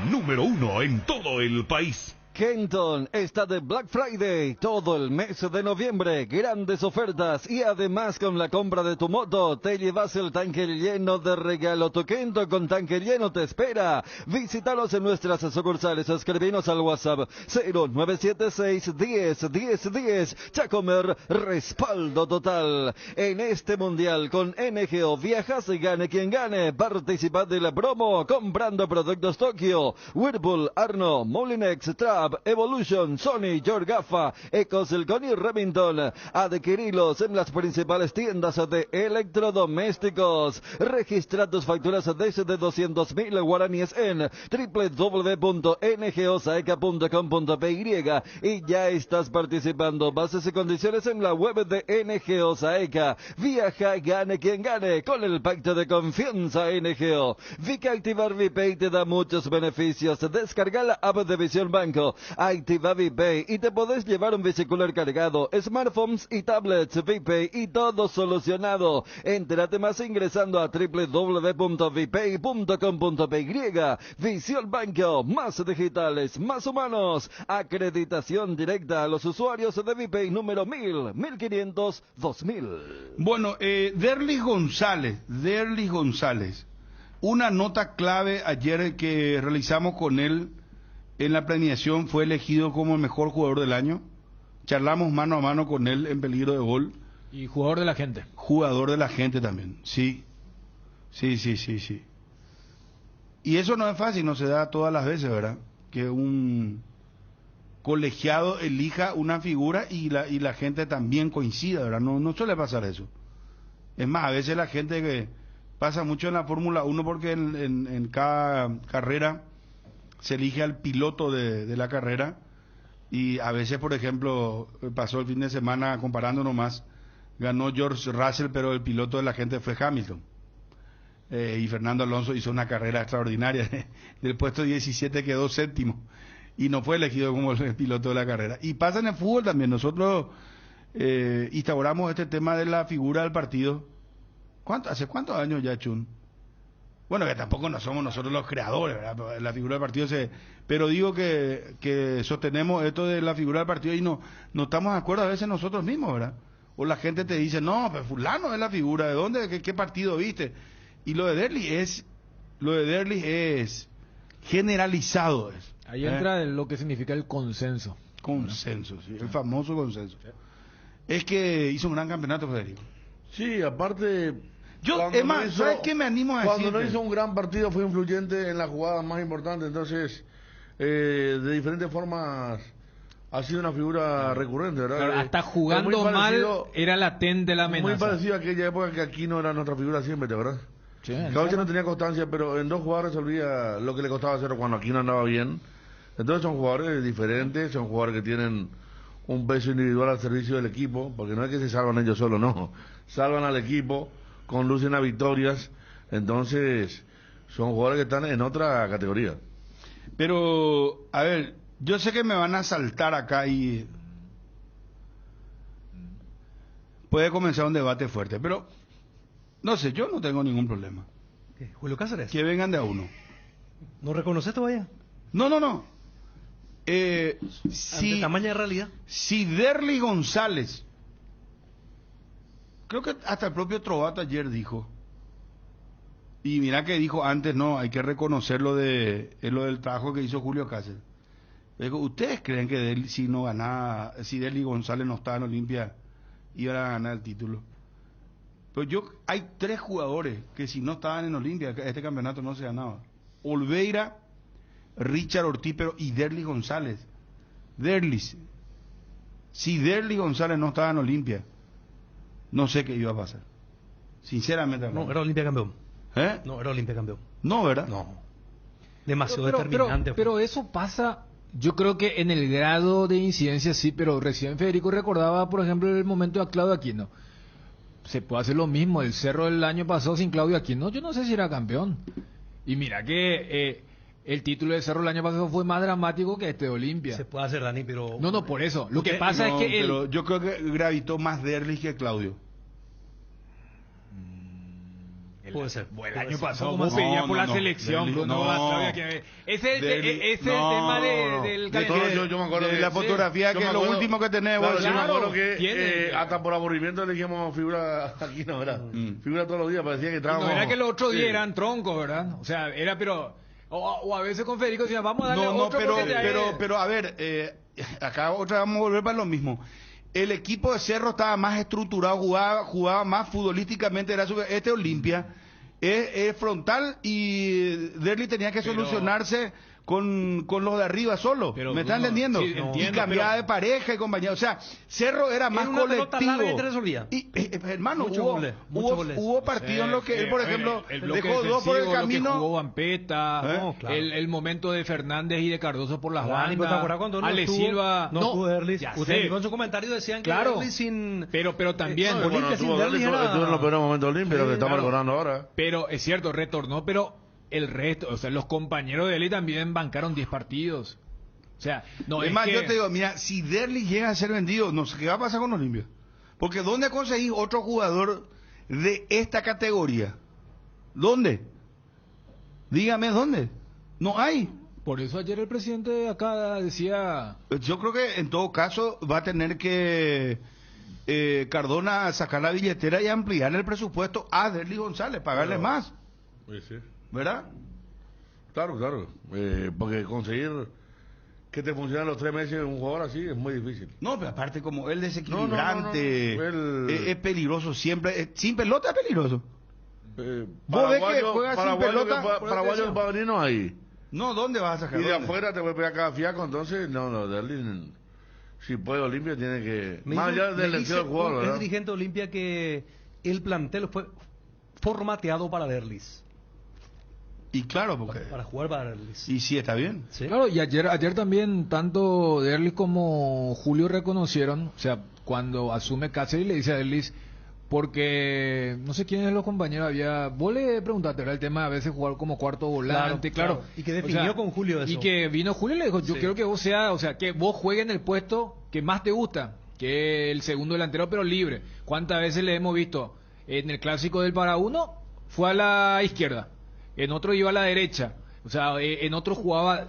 Número 1 en todo el país. Kenton está de Black Friday todo el mes de noviembre, grandes ofertas y además con la compra de tu moto te llevas el tanque lleno de regalo. Tu Kenton con tanque lleno te espera. Visítalos en nuestras sucursales, escribinos al WhatsApp 0976 10 10 10. Chacomer, respaldo total. En este mundial con NGO viajas y gane quien gane. Participa de la promo comprando productos Tokio, Whirlpool, Arno, Molinex, Trap, Evolution, Sony, Yorgafa, Ecosilcon y Remington. Adquirilos en las principales tiendas de electrodomésticos. Registra tus facturas desde 200.000 guaraníes en www.ngosaeca.com.py y ya estás participando. Bases y condiciones en la web de NGO Saeca. Viaja, gane quien gane con el pacto de confianza NGO. Vica Activar VPay te da muchos beneficios. Descarga la app de Visión Banco. Activa VPay y te podés llevar un bicicular cargado, smartphones y tablets VPay y todo solucionado. Entérate más ingresando a www.vpay.com.py. Visión Banco, más digitales, más humanos. Acreditación directa a los usuarios de VPay número 1000, 1500, 2000. Bueno, Derlis González, una nota clave ayer que realizamos con él en la premiación, fue elegido como el mejor jugador del año. Charlamos mano a mano con él en peligro de gol. Y jugador de la gente. Jugador de la gente también, sí. Sí. Y eso no es fácil, no se da todas las veces, ¿verdad? Que un colegiado elija una figura y la gente también coincida, ¿verdad? No suele pasar eso. Es más, a veces la gente que pasa mucho en la Fórmula 1 porque en cada carrera se elige al piloto de la carrera, y a veces, por ejemplo, pasó el fin de semana comparando nomás, ganó George Russell, pero el piloto de la gente fue Hamilton. Y Fernando Alonso hizo una carrera extraordinaria, del puesto 17 quedó séptimo y no fue elegido como el piloto de la carrera. Y pasa en el fútbol también. Nosotros instauramos este tema de la figura del partido. ¿Hace cuántos años ya, Chun? Bueno, que tampoco no somos nosotros los creadores, ¿verdad? La figura del partido pero digo que sostenemos esto de la figura del partido y no estamos de acuerdo a veces nosotros mismos, ¿verdad? O la gente te dice, no, pues fulano es la figura, ¿de dónde? ¿Qué partido viste? Y lo de Derlis es generalizado. Ahí entra lo que significa el consenso. Consenso, sí, el famoso consenso. Es que hizo un gran campeonato, Federico. Sí, aparte... ¿sabes qué me animo a decir? Cuando no hizo un gran partido fue influyente en la jugada más importante, entonces de diferentes formas ha sido una figura recurrente, ¿verdad? Claro, hasta jugando mal era latente la amenaza. Muy parecido a aquella época que Aquino era nuestra figura siempre, ¿verdad? Sí, Caucha no tenía constancia, pero en dos jugadores resolvía lo que le costaba hacer cuando Aquino andaba bien. Entonces son jugadores diferentes, son jugadores que tienen un peso individual al servicio del equipo, porque no es que se salvan ellos solos, no, salvan al equipo, conducen a victorias, entonces son jugadores que están en otra categoría. Pero, a ver, yo sé que me van a saltar acá y puede comenzar un debate fuerte. Pero, no sé, yo no tengo ningún problema. ¿Qué? Julio Cáceres. Que vengan de a uno. ¿No reconoces todavía? No. Ante tamaña de realidad. Si Derly González, creo que hasta el propio Trovato ayer dijo, y mira que dijo antes, no, hay que reconocer lo del trabajo que hizo Julio Cáceres. Digo, ¿ustedes creen que si Derly González no estaba en Olimpia, iban a ganar el título? Pero hay 3 jugadores que si no estaban en Olimpia, este campeonato no se ganaba. Olveira, Richard Ortiz y Derly González. Si Derly González no estaba en Olimpia, no sé qué iba a pasar. Sinceramente. No, era Olimpia campeón. ¿Eh? No, era Olimpia campeón. No, ¿verdad? No. Demasiado determinante. Pero eso pasa, yo creo que en el grado de incidencia sí, pero recién Federico recordaba, por ejemplo, el momento de Claudio Aquino. Se puede hacer lo mismo, el Cerro del año pasado sin Claudio Aquino, yo no sé si era campeón. Y mira que el título de Cerro el año pasado fue más dramático que este de Olimpia. Se puede hacer, Dani, pero... No, por eso. Lo que pasa es que... Pero yo creo que gravitó más Derly que Claudio. Puede ser. Bueno, el año pasado vos pedías por la selección. Ese es el tema del calendario. Yo me acuerdo de la fotografía, que es lo último que tenés. Claro, yo me acuerdo que hasta por aburrimiento elegíamos figura aquí, ¿no? ¿Verdad? Figura todos los días, parecía que entrábamos... No era que los otros días eran troncos, ¿verdad? O sea, era pero... O a veces con Federico decían, vamos a darle otro... pero a ver, acá otra vamos a volver para lo mismo. El equipo de Cerro estaba más estructurado, jugaba más futbolísticamente. Este Olimpia es frontal y Derly tenía que solucionarse con los de arriba solo. ¿Me están entendiendo? Sí, y cambiaba de pareja y compañía. O sea, Cerro era más colectivo. Hermano, hubo partidos en los que él, por ejemplo, dejó 2 por el camino. Jugó Vampeta, el momento de Fernández y de Cardoso por las bandas. ¿Te acuerdas cuando Ale Silva? No tuvo Derly. Ustedes con su comentario decían que Derly sin... Pero también... Olimpia sin Derly era... Estuvo en los peores momentos Olimpia, lo que estamos recordando ahora. Pero es cierto, retornó, pero... El resto, o sea, los compañeros de Derly también bancaron 10 partidos. O sea, no es más, que... yo te digo, mira, si Derly llega a ser vendido, no sé qué va a pasar con Olimpia. Porque ¿dónde conseguís otro jugador de esta categoría? ¿Dónde? Dígame, ¿dónde? No hay. Por eso ayer el presidente de acá decía... Yo creo que en todo caso va a tener que Cardona sacar la billetera y ampliar el presupuesto a Derly González, pagarle más. Sí. ¿Verdad? Claro. Porque conseguir que te funcionen los 3 meses un jugador así es muy difícil. No, pero aparte como él desequilibrante, es peligroso siempre. Sin pelota es peligroso. ¿Vos ves que juega sin pelota? Paraguayo para venir no hay. No, ¿dónde vas a sacar? Y de afuera te voy a pegar cada fiaco, entonces no, Derly, si puede Olimpia tiene que... Más allá del deseo del jugador, ¿verdad? Es dirigente de Olimpia que el plantel fue formateado para Derly. Y claro, porque... Para jugar para Derly. Y sí, está bien. ¿Sí? Claro, y ayer también tanto Derly como Julio reconocieron, o sea, cuando asume Cáceres le dice a Derly, porque no sé quiénes de los compañeros vos le preguntaste, era el tema a veces jugar como cuarto volante, claro. Y que definió con Julio eso. Y que vino Julio y le dijo, yo quiero que vos que vos juegues en el puesto que más te gusta, que el segundo delantero, pero libre. ¿Cuántas veces le hemos visto? En el clásico del para uno fue a la izquierda, en otro iba a la derecha, o sea, en otro jugaba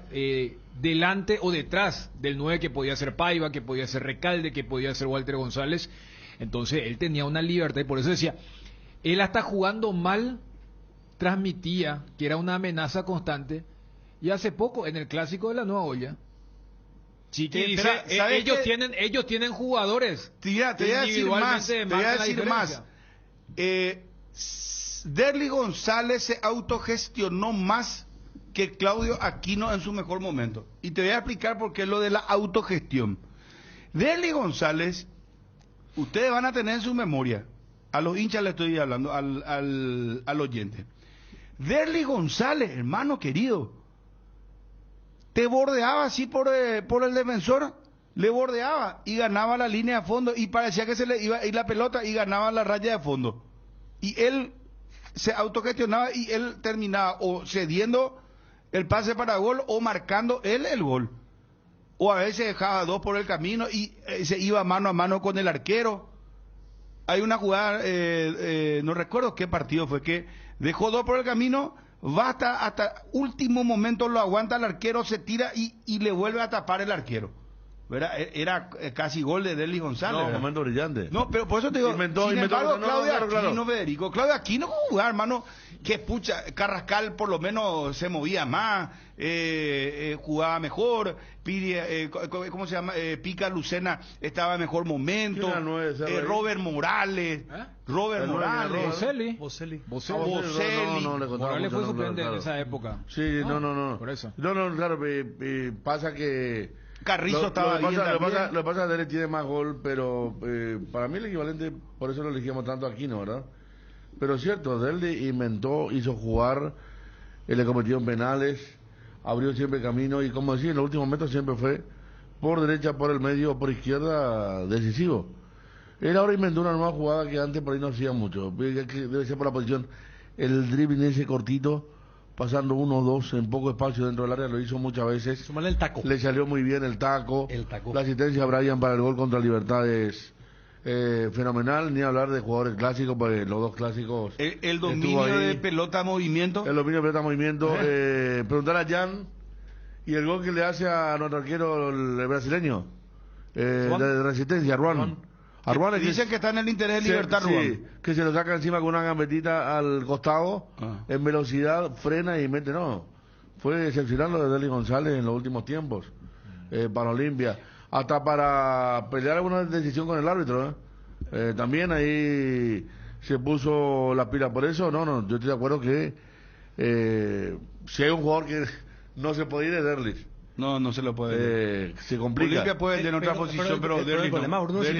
delante o detrás del 9, que podía ser Paiva, que podía ser Recalde, que podía ser Walter González. Entonces él tenía una libertad y por eso decía, él hasta jugando mal transmitía que era una amenaza constante. Y hace poco en el clásico de la Nueva Olla, Chiqui dice, ellos tienen jugadores. Te voy a decir más. Derly González se autogestionó más que Claudio Aquino en su mejor momento. Y te voy a explicar por qué lo de la autogestión. Derly González, ustedes van a tener en su memoria, a los hinchas le estoy hablando, al oyente. Derly González, hermano querido, te bordeaba así por el defensor, le bordeaba y ganaba la línea de fondo y parecía que se le iba a ir la pelota y ganaba la raya de fondo. Y él se autogestionaba y él terminaba o cediendo el pase para gol o marcando él el gol. O a veces dejaba 2 por el camino y se iba mano a mano con el arquero. hay una jugada, no recuerdo qué partido fue, que dejó 2 por el camino, va hasta último momento, lo aguanta el arquero, se tira y le vuelve a tapar el arquero. ¿Verdad? Era casi gol de Derlis González. No, momento brillante. No, pero por eso te digo, sin embargo, Claudio Aquino, Federico, Claudio Aquino jugaba, hermano, que pucha, Carrascal por lo menos se movía más, jugaba mejor, ¿cómo se llama? Pica Lucena estaba en mejor momento, Robert Morales, Bocelli. Morales fue suplente en esa época. Sí, no. Por eso. No, claro, pasa que Carrizo estaba bien también. Lo que pasa es que Derek tiene más gol, pero para mí el equivalente, por eso lo elegimos tanto aquí, ¿no? ¿Verdad? Pero es cierto, Derek hizo jugar, le cometió penales, abrió siempre camino y como decía, en los últimos metros siempre fue por derecha, por el medio, por izquierda, decisivo. Él ahora inventó una nueva jugada que antes por ahí no hacía mucho, debe ser por la posición, el dribbling ese cortito, pasando 1 o 2 en poco espacio dentro del área, lo hizo muchas veces. Sumarle el taco. Le salió muy bien el taco. La asistencia a Brian para el gol contra Libertad es fenomenal, ni hablar de jugadores clásicos, porque los 2 clásicos. El dominio de pelota movimiento. El dominio de pelota movimiento. Preguntar a Jan y el gol que le hace a nuestro arquero, el brasileño, de Resistencia, Ruan. Dicen que está en el interés de Libertad, sí, que se lo saca encima con una gambetita al costado, en velocidad, frena y mete, no. Fue excepcional lo de Derlis González en los últimos tiempos, para Olimpia. Hasta para pelear alguna decisión con el árbitro, también ahí se puso la pila por eso. No, yo estoy de acuerdo que si hay un jugador que no se puede ir es Derlis. No se lo puede. Se complica. Olimpia puede vender en otra posición, pero Derlis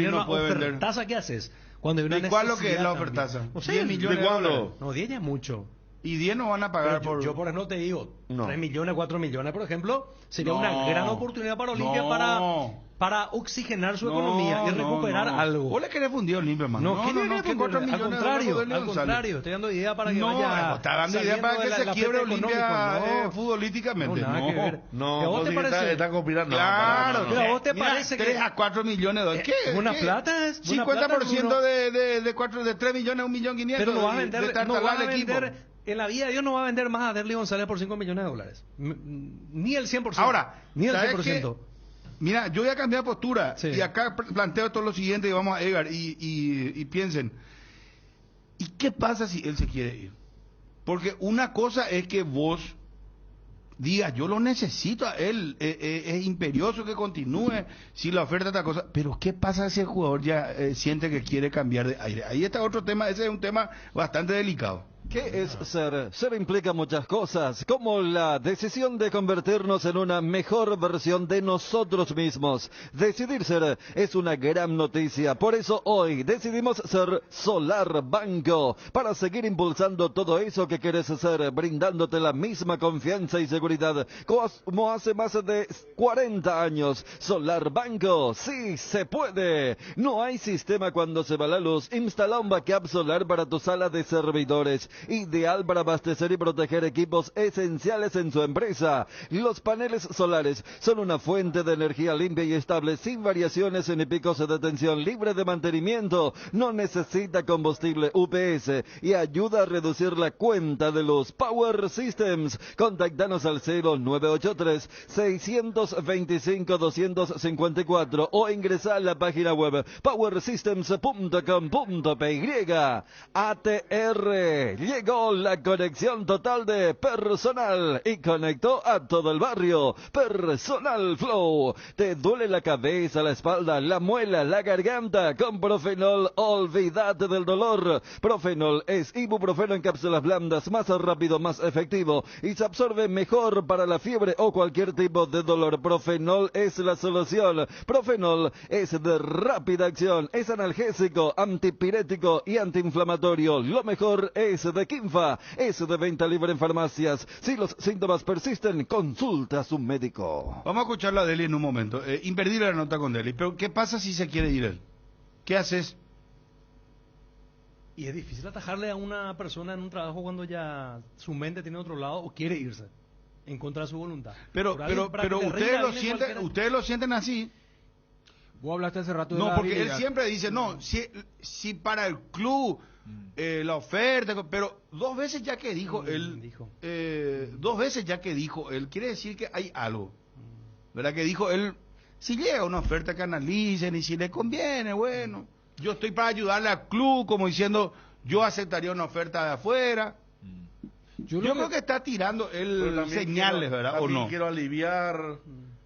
no puede vender. ¿Ofertaza qué haces? Cuando hay una ¿Y cuál es lo que es la ofertaza? O sea, 10 millones ¿de cuándo? No, 10 ya es mucho. Y 10 no van a pagar por... Yo, por ejemplo, te digo, No. 3 millones, 4 millones, por ejemplo, sería una gran oportunidad para Olimpia para oxigenar su economía y recuperar algo. ¿Vos le querés fundir a Olimpia, hermano? No, que 4 millones al contrario, estoy dando idea para que vaya. Está dando idea para que se quiebre Olimpia futbolísticamente. No, ¿te parece? Está conspirando. Claro, ¿a vos te parece que 3 a 4 millones de dólares? ¿Qué? ¿Buena plata es? 50% de 3 millones, 1.500.000. Pero no va a vender, no va a vender. En la vida Dios no va a vender más a Derlis González por 5 millones de dólares. Ni el 100%. Ahora, ni el 100%. Qué? Mira, yo voy a cambiar postura. Sí. Y acá planteo todo lo siguiente y vamos a Edgar y piensen. ¿Y qué pasa si él se quiere ir? Porque una cosa es que vos digas, yo lo necesito a él, es imperioso que continúe, si la oferta está cosa. Pero ¿qué pasa si el jugador ya siente que quiere cambiar de aire? Ahí está otro tema, ese es un tema bastante delicado. ¿Qué es ser? Ser implica muchas cosas, como la decisión de convertirnos en una mejor versión de nosotros mismos. Decidir ser es una gran noticia, por eso hoy decidimos ser Solar Banco, para seguir impulsando todo eso que quieres ser, brindándote la misma confianza y seguridad como hace más de 40 años. Solar Banco, sí se puede. No hay sistema cuando se va la luz. Instala un backup solar para tu sala de servidores. Ideal para abastecer y proteger equipos esenciales en su empresa. Los paneles solares son una fuente de energía limpia y estable, sin variaciones ni picos de tensión, libre de mantenimiento, no necesita combustible UPS y ayuda a reducir la cuenta de luz. Power Systems, contactanos al 0983-625-254 o ingresa a la página web powersystems.com.py. ATR, llegó la conexión total de Personal y conectó a todo el barrio. Personal Flow. ¿Te duele la cabeza, la espalda, la muela, la garganta? Con Profenol, olvídate del dolor. Profenol es ibuprofeno en cápsulas blandas, más rápido, más efectivo y se absorbe mejor para la fiebre o cualquier tipo de dolor. Profenol es la solución. Profenol es de rápida acción, es analgésico, antipirético y antiinflamatorio. Lo mejor es de Kinfa, es de venta libre en farmacias. Si los síntomas persisten, consulta a su médico. Vamos a escucharlo a Deli en un momento. Imperdible la nota con Deli. Pero ¿qué pasa si se quiere ir él? ¿Qué haces? Y es difícil atajarle a una persona en un trabajo cuando ya su mente tiene otro lado o quiere irse en contra de su voluntad. Pero ustedes lo sienten así. Vos hablaste hace rato de No, la porque habilidad. él siempre dice, no, si para el club la oferta, pero dos veces ya que dijo él, quiere decir que hay algo, ¿verdad? Que dijo él, si llega una oferta que analicen y si le conviene, bueno, yo estoy para ayudarle al club, como diciendo, yo aceptaría una oferta de afuera. Yo creo que está tirando él señales, ¿verdad? ¿O no? Quiero aliviar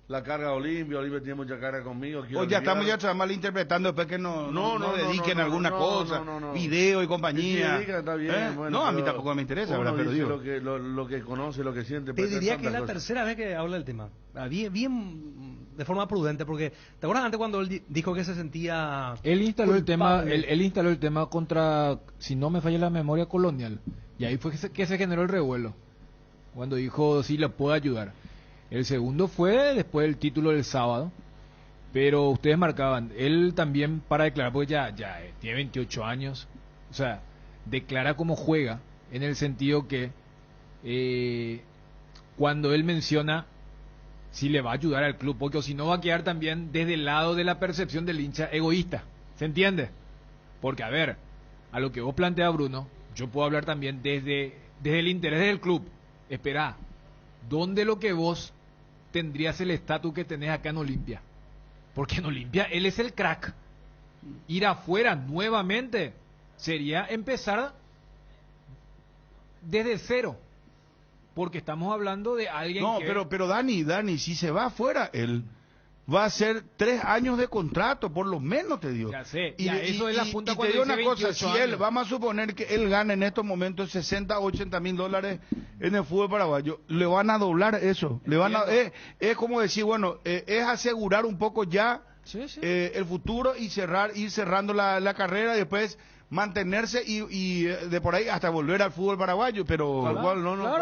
la carga de Olimpia tiene mucha carga conmigo. O ya estamos malinterpretando después que no dediquen alguna cosa, video y compañía. Sí, está bien, bueno, no, a mí tampoco me interesa, ¿verdad? Pero digo. Lo que conoce, lo que siente. Te diría que es la tercera vez que habla del tema. Bien de forma prudente, porque ¿te acuerdas antes cuando él dijo que se sentía Él instaló el tema, culpable? él instaló el tema contra, si no me falla la memoria, Colonial. Y ahí fue que se generó el revuelo. Cuando dijo, sí, le puedo ayudar. El segundo fue después del título del sábado. Pero ustedes marcaban, él también para declarar, porque ya tiene 28 años. O sea, declara cómo juega, en el sentido que cuando él menciona si le va a ayudar al club, porque si no va a quedar también desde el lado de la percepción del hincha egoísta. ¿Se entiende? Porque, a ver, a lo que vos planteas, Bruno, yo puedo hablar también desde el interés del club. Esperá, ¿dónde lo que vos tendrías el estatus que tenés acá en Olimpia? Porque en Olimpia él es el crack. Ir afuera nuevamente sería empezar desde cero. Porque estamos hablando de alguien no, que... pero Dani, si se va afuera, él va a ser 3 años de contrato, por lo menos, te digo. Ya sé, eso es la punta y te cuando digo dice una cosa, 28 si él, años. vamos a suponer que él gana en estos momentos 60 o 80 mil dólares en el fútbol paraguayo, le van a doblar eso. Le van a, es como decir, bueno, es asegurar un poco ya el futuro y ir cerrando la carrera y después mantenerse y de por ahí hasta volver al fútbol paraguayo, pero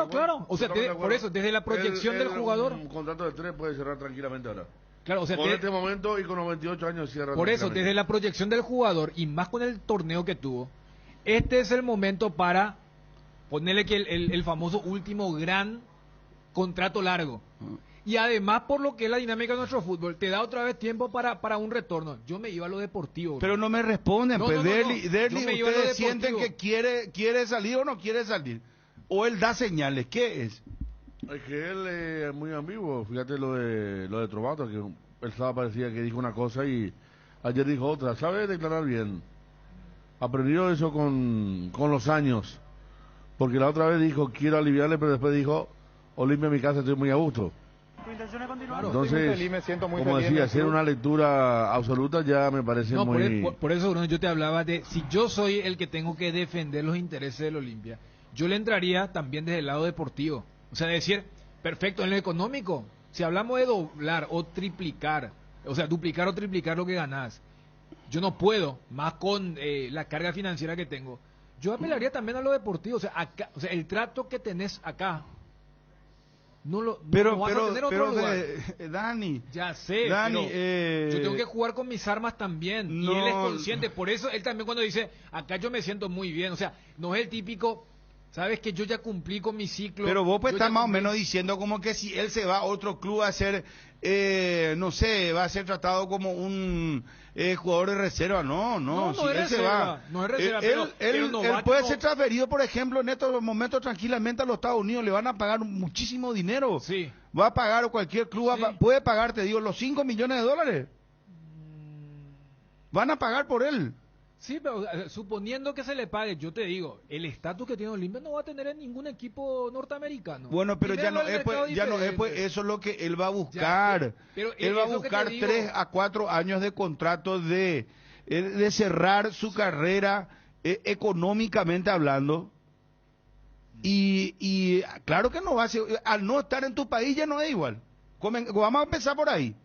claro. O sea, por eso, desde la proyección del jugador... Un contrato de 3 puede cerrar tranquilamente ahora. Claro, o sea, con este momento y con los 28 años cierra. Por eso, desde la proyección del jugador y más con el torneo que tuvo, este es el momento para ponerle que el famoso último gran contrato largo. Y además, por lo que es la dinámica de nuestro fútbol, te da otra vez tiempo para un retorno. Yo me iba a lo deportivo. Pero no me responden, pues Derli, ¿ustedes sienten que quiere salir o no quiere salir? ¿O él da señales? ¿Qué es? Es que él es muy ambiguo. Fíjate lo de Trovato, que el sábado parecía que dijo una cosa y ayer dijo otra. ¿Sabe declarar bien? Aprendió eso con los años. Porque la otra vez dijo, quiero aliviarle, pero después dijo, Olimpia, en mi casa estoy muy a gusto. ¿Tu intención es continuar? Entonces, me siento muy como feliz decía, hacer una lectura absoluta ya me parece muy... Por eso, Bruno, yo te hablaba de, si yo soy el que tengo que defender los intereses del Olimpia, yo le entraría también desde el lado deportivo. O sea, decir, perfecto, en lo económico, si hablamos de doblar o triplicar, o sea, duplicar o triplicar lo que ganás, yo no puedo, más con la carga financiera que tengo, yo apelaría también a lo deportivo. O sea, acá, o sea, el trato que tenés acá, no vas a tener otro lugar. Dani, ya sé, Dani, yo tengo que jugar con mis armas también, y él es consciente, por eso él también cuando dice, acá yo me siento muy bien, o sea, no es el típico, sabes que yo ya cumplí con mi ciclo. Pero vos pues estás más o menos diciendo como que si él se va a otro club a ser, no sé, va a ser tratado como un jugador de reserva. No, si él se va. No es reserva, él puede ser transferido, por ejemplo, en estos momentos tranquilamente a los Estados Unidos. Le van a pagar muchísimo dinero. Sí. Va a pagar, o cualquier club puede pagar, te digo, los 5 millones de dólares. Van a pagar por él. Sí, pero suponiendo que se le pague, yo te digo, el estatus que tiene Olimpia no va a tener en ningún equipo norteamericano. Bueno, pero ya no es pues, eso es lo que él va a buscar. Él va a buscar 3 a 4 años de contrato de cerrar su carrera económicamente hablando. Y claro que no va a ser, al no estar en tu país ya no es igual. Vamos a empezar por ahí.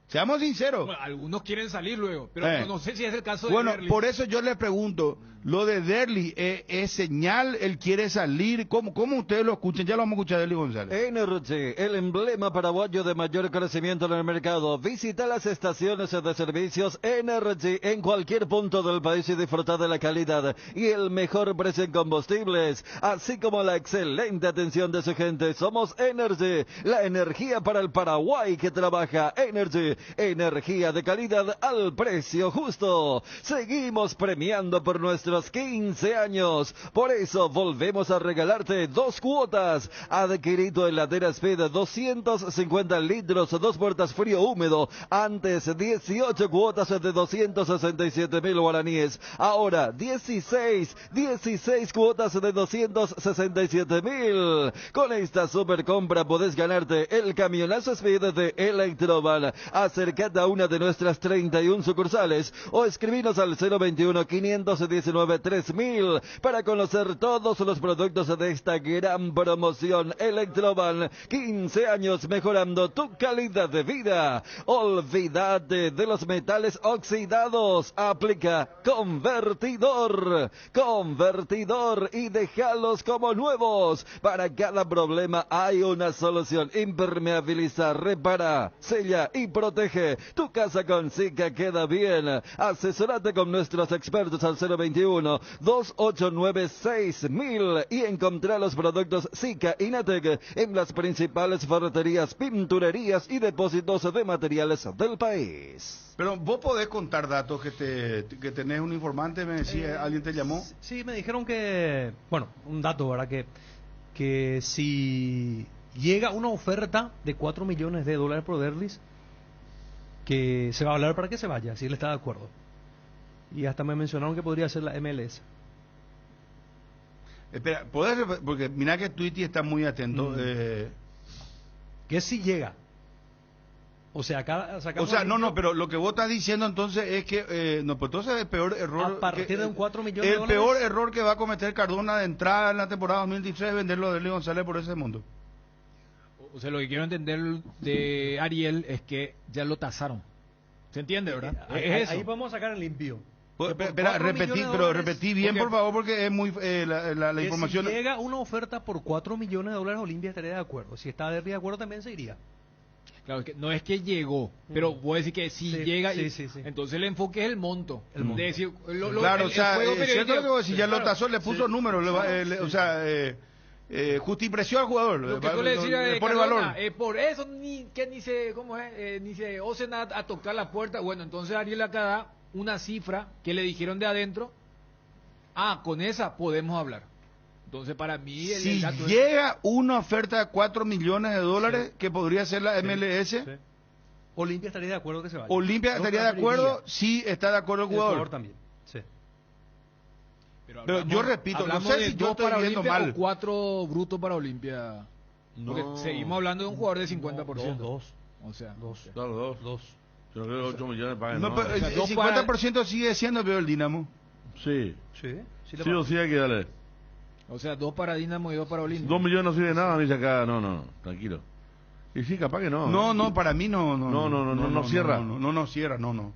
Seamos sinceros. Bueno, algunos quieren salir luego, pero no sé si es el caso de Bueno, Derli. por eso yo le pregunto, lo de Derli, ¿es señal? ¿Él quiere salir? ¿Cómo ustedes lo escuchan? Ya lo vamos a escuchar, Derli González. Energy, el emblema paraguayo de mayor crecimiento en el mercado. Visita las estaciones de servicios Energy en cualquier punto del país y disfruta de la calidad y el mejor precio en combustibles, así como la excelente atención de su gente. Somos Energy, la energía para el Paraguay que trabaja. Energy, Energía de calidad al precio justo. Seguimos premiando por nuestros 15 años. Por eso volvemos a regalarte 2 cuotas. Adquirí tu heladera Speed 250 litros, 2 puertas frío húmedo. Antes 18 cuotas de 267.000 guaraníes. Ahora 16 cuotas de 267.000. Con esta super compra podés ganarte el camionazo Speed de Electroban. Acércate a una de nuestras 31 sucursales o escribinos al 021-519-3000 para conocer todos los productos de esta gran promoción. Electroban, 15 años mejorando tu calidad de vida. Olvídate de los metales oxidados. Aplica convertidor y déjalos como nuevos. Para cada problema hay una solución. Impermeabiliza, repara, sella y protege. Tu casa con Sika queda bien. Asesorate con nuestros expertos al 021-2896.000 y encontrá los productos Sika y Natec en las principales ferreterías, pinturerías y depósitos de materiales del país. Pero vos podés contar datos que tenés un informante, me decía, ¿alguien te llamó? Sí, me dijeron que, bueno, un dato, ¿verdad? Que si llega una oferta de $4 millones por Derlis, que se va a hablar para que se vaya, si él está de acuerdo. Y hasta me mencionaron que podría ser la MLS. Espera, porque mira que Twitty está muy atento. Que si llega. O sea, pero lo que vos estás diciendo entonces es que, pues entonces el peor error... A partir de un $4 millones El peor error que va a cometer Cardona de entrada en la temporada 2016 es venderlo de Derlis González por ese mundo. O sea, lo que quiero entender de Ariel es que ya lo tasaron. ¿Se entiende, verdad? Ahí vamos a sacar el limpio. Espera, repetí bien, por favor, porque es muy la información. Si llega una oferta por $4 millones, Olimpia estaría de acuerdo. Si está de acuerdo, también se iría. Claro, no es que llegó, pero voy a decir que si llega, entonces el enfoque es el monto. De decir, claro, o sea, es cierto lo que vos decís, ya lo tasó, le puso números, o sea, justipreció al jugador, lo que yo le decía le pone valor. Por eso ni se osen a tocar la puerta. Bueno, entonces Ariel acá da una cifra que le dijeron de adentro. Con esa podemos hablar. Entonces para mí si llega una oferta de $4 millones que podría ser la MLS, Olimpia estaría de acuerdo que se vaya. Olimpia estaría de acuerdo si está de acuerdo el jugador. También. Sí. Pero yo repito, no sé si yo estoy viendo mal. O 4 brutos para Olimpia. Porque seguimos hablando de un jugador de 50%. Dos. O sea, dos. Yo creo que 8 millones pagan. No, pero el 50% sigue siendo peor el Dinamo. Sí o sí hay que darle. O sea, 2 para Dinamo y 2 para Olimpia. 2 millones no sirve de nada, me dice acá. No, tranquilo. Y sí, capaz que no. No, para mí no cierra. No cierra, no,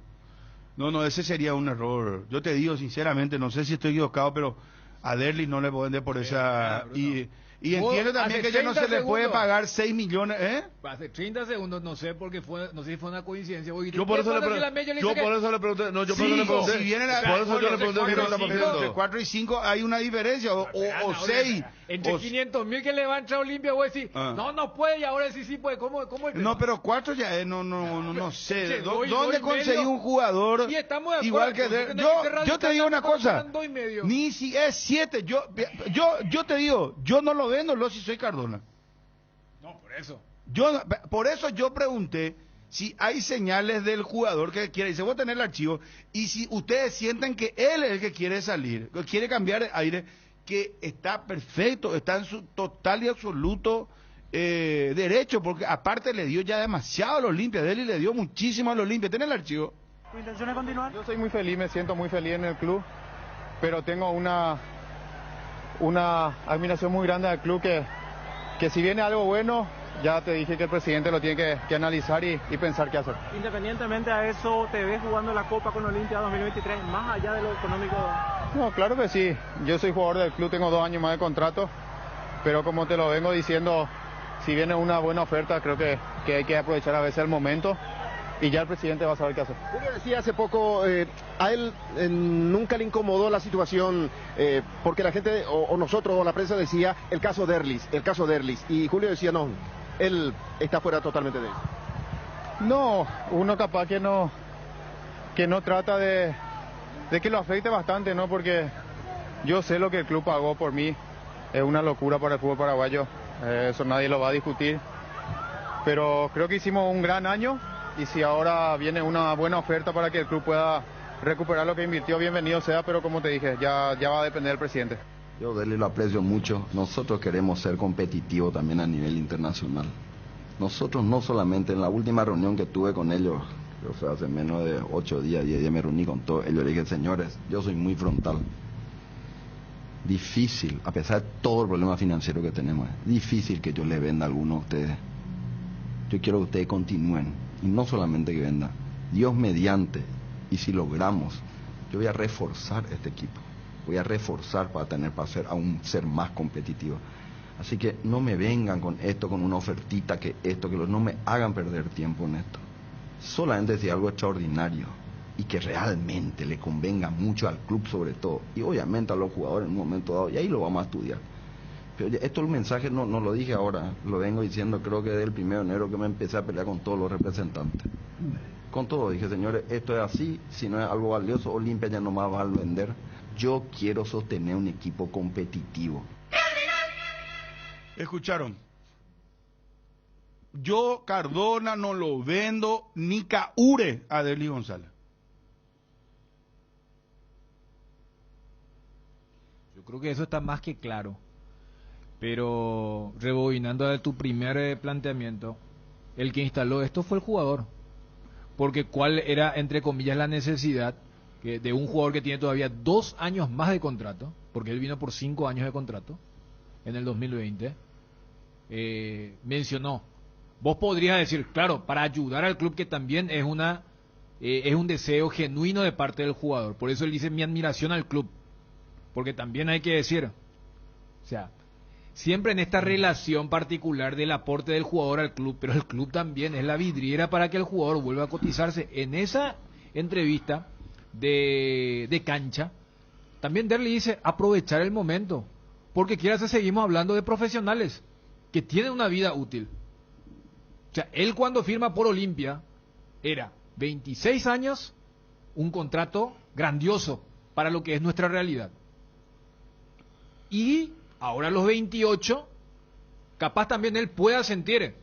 ese sería un error. Yo te digo sinceramente, no sé si estoy equivocado, pero a Derlis no le pueden dar por esa... Y entiendo también que ya no se le puede pagar 6 millones, Hace 30 segundos, no sé por qué no sé si fue una coincidencia. Yo por eso le pregunté, si viene por eso yo le pregunté entre 4 y 5 hay una diferencia, o 6. Entre 500.000 que le va a entrar a Olimpia, voy a decir, no puede, y ahora sí puede. ¿Cómo no, pero 4 ya no sé. ¿Dónde conseguí un jugador igual que yo te digo una cosa, ni si es 7, yo te digo, yo no lo vendo, si soy Cardona. No, por eso. Por eso yo pregunté si hay señales del jugador que quiere, dice, voy a tener el archivo, y si ustedes sienten que él es el que quiere salir, que quiere cambiar de aire, que está perfecto, está en su total y absoluto derecho, porque aparte le dio ya demasiado a los Olimpia, Derlis le dio muchísimo a los Olimpia. ¿Tenés el archivo? ¿Tu intención es continuar? Yo soy muy feliz, me siento muy feliz en el club, pero tengo una admiración muy grande al club que si viene algo bueno, ya te dije que el presidente lo tiene que analizar y pensar qué hacer. Independientemente a eso, ¿te ves jugando la Copa con Olimpia 2023, más allá de lo económico? No, claro que sí. Yo soy jugador del club, tengo 2 años más de contrato, pero como te lo vengo diciendo, si viene una buena oferta, creo que hay que aprovechar a veces el momento y ya el presidente va a saber qué hacer. Julio decía hace poco, a él nunca le incomodó la situación, porque la gente, o nosotros, o la prensa decía, el caso Derlis, y Julio decía, no, él está fuera totalmente de eso. No, uno capaz que no trata de que lo afecte bastante, ¿no? Porque yo sé lo que el club pagó por mí, es una locura para el fútbol paraguayo, eso nadie lo va a discutir, pero creo que hicimos un gran año y si ahora viene una buena oferta para que el club pueda recuperar lo que invirtió, bienvenido sea, pero como te dije, ya va a depender del presidente. Yo de él lo aprecio mucho, nosotros queremos ser competitivos también a nivel internacional. Nosotros no solamente en la última reunión que tuve con ellos, o sea, hace menos de 8 días, 10 días me reuní con todos ellos, le dije, señores, yo soy muy frontal. Difícil, a pesar de todo el problema financiero que tenemos, es difícil que yo le venda a alguno a ustedes. Yo quiero que ustedes continúen, y no solamente que vendan, Dios mediante, y si logramos, yo voy a reforzar este equipo, voy a reforzar para ser más competitivo. Así que no me vengan con esto, con una ofertita, no me hagan perder tiempo en esto. Solamente si algo extraordinario y que realmente le convenga mucho al club sobre todo, y obviamente a los jugadores en un momento dado, y ahí lo vamos a estudiar. Pero esto el mensaje no lo dije ahora, lo vengo diciendo creo que desde el 1 de enero que me empecé a pelear con todos los representantes. Con todo, dije, señores, esto es así, si no es algo valioso, Olimpia ya no más va a vender. Yo quiero sostener un equipo competitivo. Escucharon. Yo Cardona no lo vendo ni caure a Derly González. Yo creo que eso está más que claro. Pero rebobinando de tu primer planteamiento, el que instaló esto fue el jugador. Porque cuál era, entre comillas, la necesidad de un jugador que tiene todavía 2 años más de contrato, porque él vino por 5 años de contrato en el 2020. Mencionó, vos podrías decir, claro, para ayudar al club, que también es un deseo genuino de parte del jugador. Por eso él dice mi admiración al club, porque también hay que decir, o sea, siempre en esta relación particular del aporte del jugador al club, pero el club también es la vidriera para que el jugador vuelva a cotizarse. En esa entrevista de cancha, también Derly dice aprovechar el momento, porque quieras seguimos hablando de profesionales que tienen una vida útil. O sea, él cuando firma por Olimpia era 26 años, un contrato grandioso para lo que es nuestra realidad. Y ahora a los 28, capaz también él pueda sentir,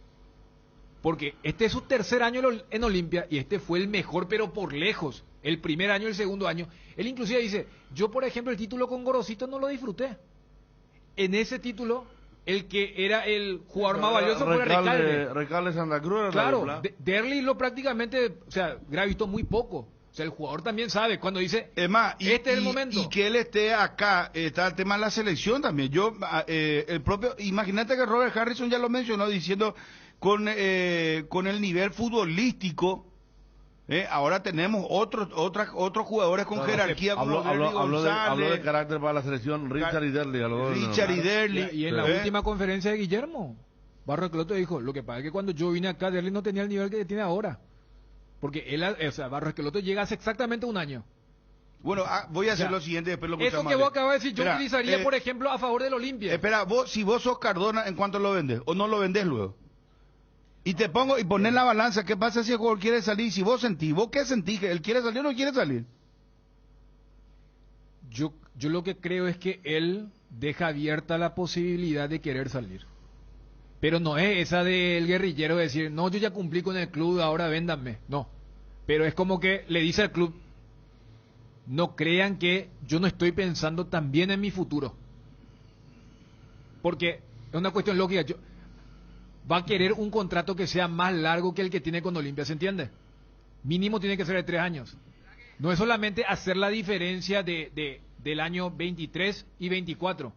porque este es su 3er año en Olimpia y este fue el mejor, pero por lejos. El primer año, el segundo año. Él inclusive dice, yo por ejemplo el título con Gorosito no lo disfruté. En ese título, el que era el jugador más valioso fue Recalde. Recalde Santa Cruz. Claro, Derly lo prácticamente, o sea, gravitó muy poco. O sea, el jugador también sabe cuando dice, este es el momento. Y que él esté acá, está el tema de la selección también. El propio, imagínate que Robert Harrison ya lo mencionó diciendo con el nivel futbolístico, ahora tenemos otros jugadores con jerarquía como habló de carácter para la selección, Richard y Derly. Y en la última conferencia de Guillermo, Barros Esqueloto dijo, lo que pasa es que cuando yo vine acá, Derly no tenía el nivel que tiene ahora. Porque él, Barros Esqueloto llega hace exactamente 1 año. Bueno, voy a hacer lo siguiente, después lo escuchamos. Eso que vos acabas de decir, yo utilizaría, por ejemplo, a favor del Olimpia. Espera, si vos sos Cardona, ¿en cuánto lo vendes? ¿O no lo vendés luego? Y te pongo y poner la balanza, ¿qué pasa si el jugador quiere salir? Si vos sentís, ¿vos qué sentís? ¿Él quiere salir o no quiere salir? Yo lo que creo es que él deja abierta la posibilidad de querer salir. Pero no es esa del guerrillero de decir, no, yo ya cumplí con el club, ahora véndanme. No. Pero es como que le dice al club, no crean que yo no estoy pensando también en mi futuro. Porque es una cuestión lógica. Va a querer un contrato que sea más largo que el que tiene con Olimpia, ¿se entiende? Mínimo tiene que ser de 3 años. No es solamente hacer la diferencia del año 23 y 24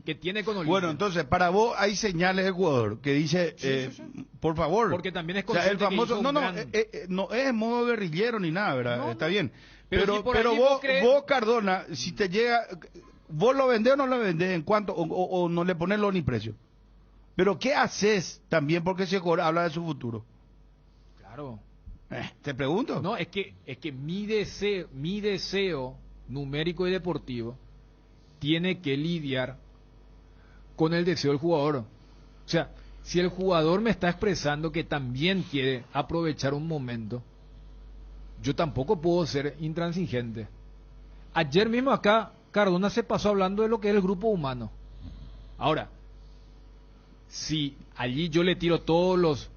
que tiene con Olimpia. Bueno, entonces, para vos hay señales del jugador que dice, sí. Por favor. Porque también es consciente, o sea, el famoso, no es modo guerrillero ni nada, ¿verdad? No, está bien. Pero vos, Cardona, si te llega, ¿vos lo vendés o no lo vendés? ¿En cuánto? O no le pones ni precio. Pero ¿qué haces también porque ese jugador habla de su futuro? Claro. Te pregunto. No, es que mi deseo numérico y deportivo tiene que lidiar con el deseo del jugador. O sea, Si el jugador me está expresando que también quiere aprovechar un momento, yo tampoco puedo ser intransigente. Ayer mismo acá Cardona se pasó hablando de lo que es el grupo humano. Ahora, si allí yo le tiro todos los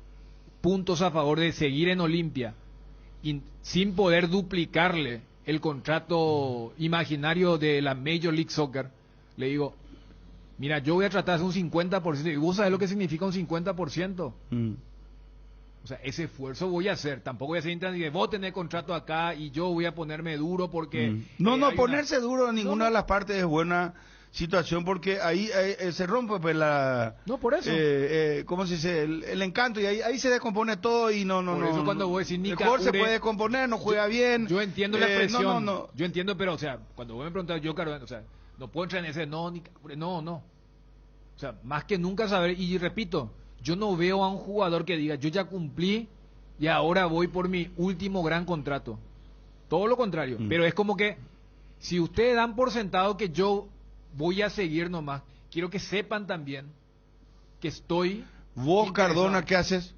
puntos a favor de seguir en Olimpia y sin poder duplicarle el contrato imaginario de la Major League Soccer, le digo, mira, yo voy a tratar de hacer un 50%, y vos sabés lo que significa un 50%. O sea, ese esfuerzo voy a hacer, tampoco voy a ser intransigente, vos tenés contrato acá y yo voy a ponerme duro porque... No, ponerse duro en ninguna de las partes es buena situación, porque ahí se rompe pues la... No, por eso. ¿Cómo se dice? El encanto, y ahí se descompone todo y no... Por eso cuando vos decís, el jugador se puede descomponer, no juega bien. Yo entiendo la presión, no. Yo entiendo, pero o sea, cuando vos me preguntas, yo, Cardona, o sea, no puedo entrar en ese, no. O sea, más que nunca saber, y repito, yo no veo a un jugador que diga, yo ya cumplí y ahora voy por mi último gran contrato. Todo lo contrario, pero es como que, si ustedes dan por sentado que yo voy a seguir nomás, quiero que sepan también que estoy... Vos, Cardona, ¿qué haces?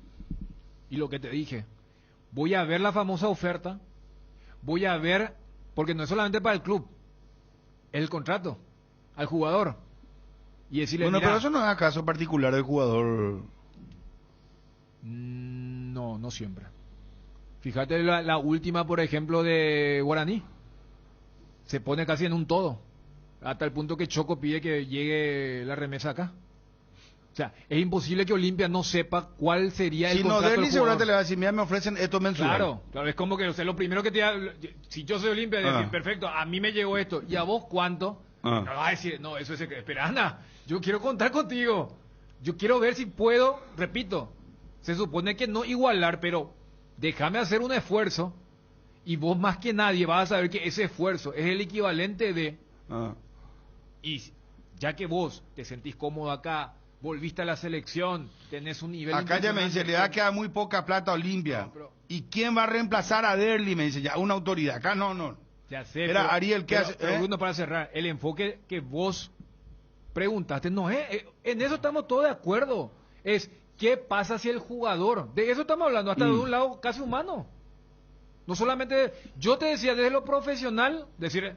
Y lo que te dije, voy a ver la famosa oferta, voy a ver, porque no es solamente para el club, es el contrato, al jugador. Y decirle, bueno, mira, pero eso no es acaso particular del jugador. No siempre. Fíjate la última, por ejemplo, de Guaraní. Se pone casi en un todo. Hasta el punto que Choco pide que llegue la remesa acá. O sea, es imposible que Olimpia no sepa cuál sería el contrato del jugador. Seguramente le va a decir, mira, me ofrecen esto mensual. Claro, es como que, o sea, lo primero que te da, si yo soy Olimpia, decir, perfecto, a mí me llegó esto, ¿y a vos cuánto? No vas a decir, no, eso es, espera, Ana, yo quiero contar contigo. Yo quiero ver si puedo, repito, se supone que no igualar, pero déjame hacer un esfuerzo y vos más que nadie vas a saber que ese esfuerzo es el equivalente de... Y ya que vos te sentís cómodo acá, volviste a la selección, tenés un nivel... Acá ya me dice, le da que da muy poca plata a Olimpia. ¿Y quién va a reemplazar a Derli? Me dice, ya, una autoridad. Acá no. Ya sé, era pero, Ariel, ¿qué hace? Bruno, para cerrar, el enfoque que vos preguntaste, no es... En eso estamos todos de acuerdo. Es, ¿qué pasa si el jugador... De eso estamos hablando, hasta de un lado casi humano. No solamente... Yo te decía, desde lo profesional, decir...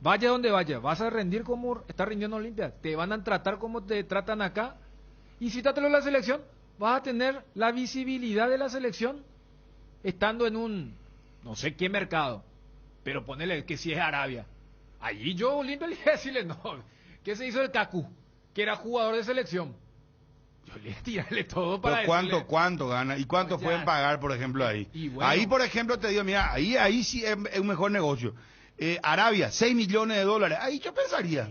Vaya donde vaya, vas a rendir como está rindiendo Olimpia, te van a tratar como te tratan acá, y cítatelo en la selección, vas a tener la visibilidad de la selección, estando en un, no sé qué mercado, pero ponele que si es Arabia, allí yo Olimpia le iba a decirle, no, ¿qué se hizo el Kaku? Que era jugador de selección, yo le tirarle todo para decirle, ¿cuánto gana? ¿Y cuánto pueden pagar, por ejemplo, ahí? Bueno, ahí, por ejemplo, te digo, mira, ahí sí es un mejor negocio. Arabia, $6 millones, ahí yo pensaría.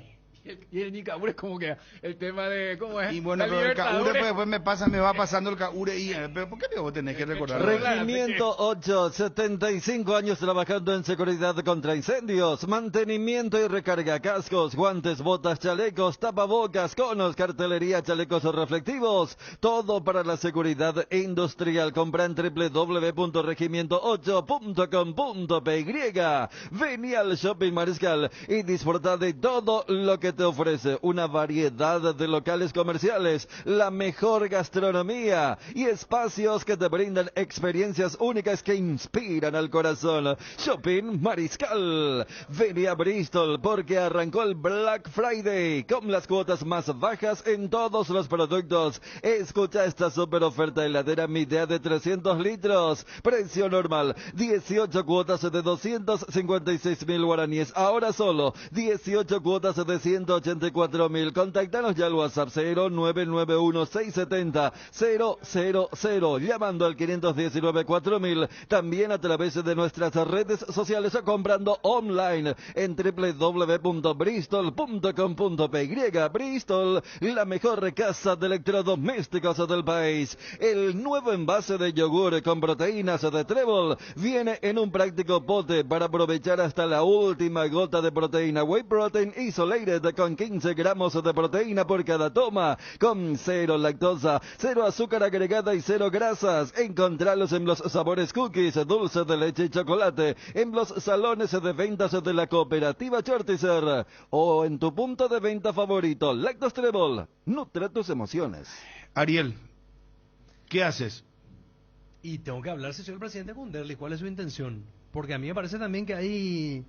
Y el Nicabure es como que el tema de, ¿cómo es? Y bueno, pero el Caure después me va pasando el Caure y, pero ¿por qué vos tenés que recordar? Regimiento 8, 75 años trabajando en seguridad contra incendios, mantenimiento y recarga, cascos, guantes, botas, chalecos, tapabocas, conos, cartelería, chalecos reflectivos, todo para la seguridad industrial. Compra en www.regimiento8.com.py. Vení al Shopping Mariscal y disfruta de todo lo que te ofrece, una variedad de locales comerciales, la mejor gastronomía y espacios que te brindan experiencias únicas que inspiran al corazón. Shopping Mariscal. Vení a Bristol porque arrancó el Black Friday con las cuotas más bajas en todos los productos. Escucha esta super oferta: heladera Midea de 300 litros, precio normal 18 cuotas de 256.000 guaraníes, ahora solo 18 cuotas de 184.000. Contactanos ya al WhatsApp 0991-670-000, llamando al 519-4000, también a través de nuestras redes sociales o comprando online en www.bristol.com.py. Bristol, la mejor casa de electrodomésticos del país. El nuevo envase de yogur con proteínas de Trébol viene en un práctico pote para aprovechar hasta la última gota de proteína. Whey Protein Isolated con 15 gramos de proteína por cada toma, con 0 lactosa, 0 azúcar agregada y 0 grasas. Encontralos en los sabores cookies, dulce de leche y chocolate, en los salones de ventas de la cooperativa Chortizer o en tu punto de venta favorito. Lactos Trebol, nutre tus emociones. Ariel, ¿qué haces? Y tengo que hablar, señor presidente, con Derlis, ¿cuál es su intención? Porque a mí me parece también que hay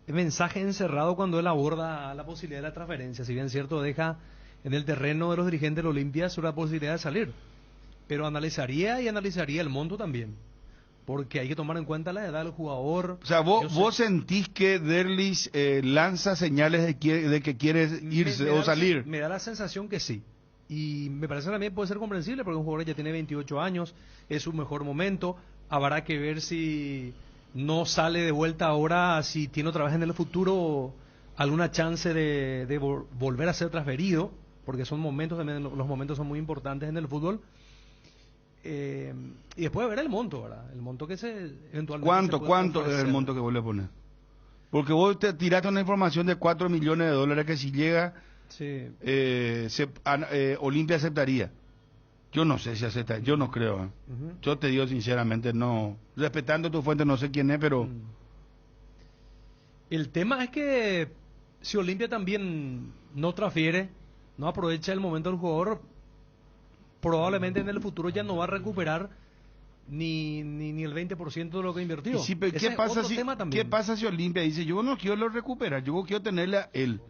mensaje encerrado cuando él aborda la posibilidad de la transferencia. Si bien es cierto, deja en el terreno de los dirigentes del Olimpia sobre la posibilidad de salir. Pero analizaría el monto también. Porque hay que tomar en cuenta la edad del jugador. O sea, vos sentís que Derlis lanza señales de que quiere irse o salir. Me da la sensación que sí. Y me parece también puede ser comprensible porque un jugador ya tiene 28 años, es su mejor momento. Habrá que ver si no sale de vuelta ahora, si tiene otra vez en el futuro alguna chance de volver a ser transferido, porque son momentos también, los momentos son muy importantes en el fútbol. Y después ver el monto, ¿verdad? El monto que se eventualmente... ¿Cuánto es el monto que vuelve a poner? Porque vos te tiraste una información de 4 millones de dólares que si llega, sí. Olimpia aceptaría. Yo no sé si acepta, yo no creo. Uh-huh. Yo te digo sinceramente, no. Respetando tu fuente, no sé quién es, pero... El tema es que si Olimpia también no transfiere, no aprovecha el momento del jugador, probablemente en el futuro ya no va a recuperar ni el 20% de lo que invirtió. Sí, pero ¿qué pasa si Olimpia dice, yo no quiero recuperar, yo quiero tenerle a él,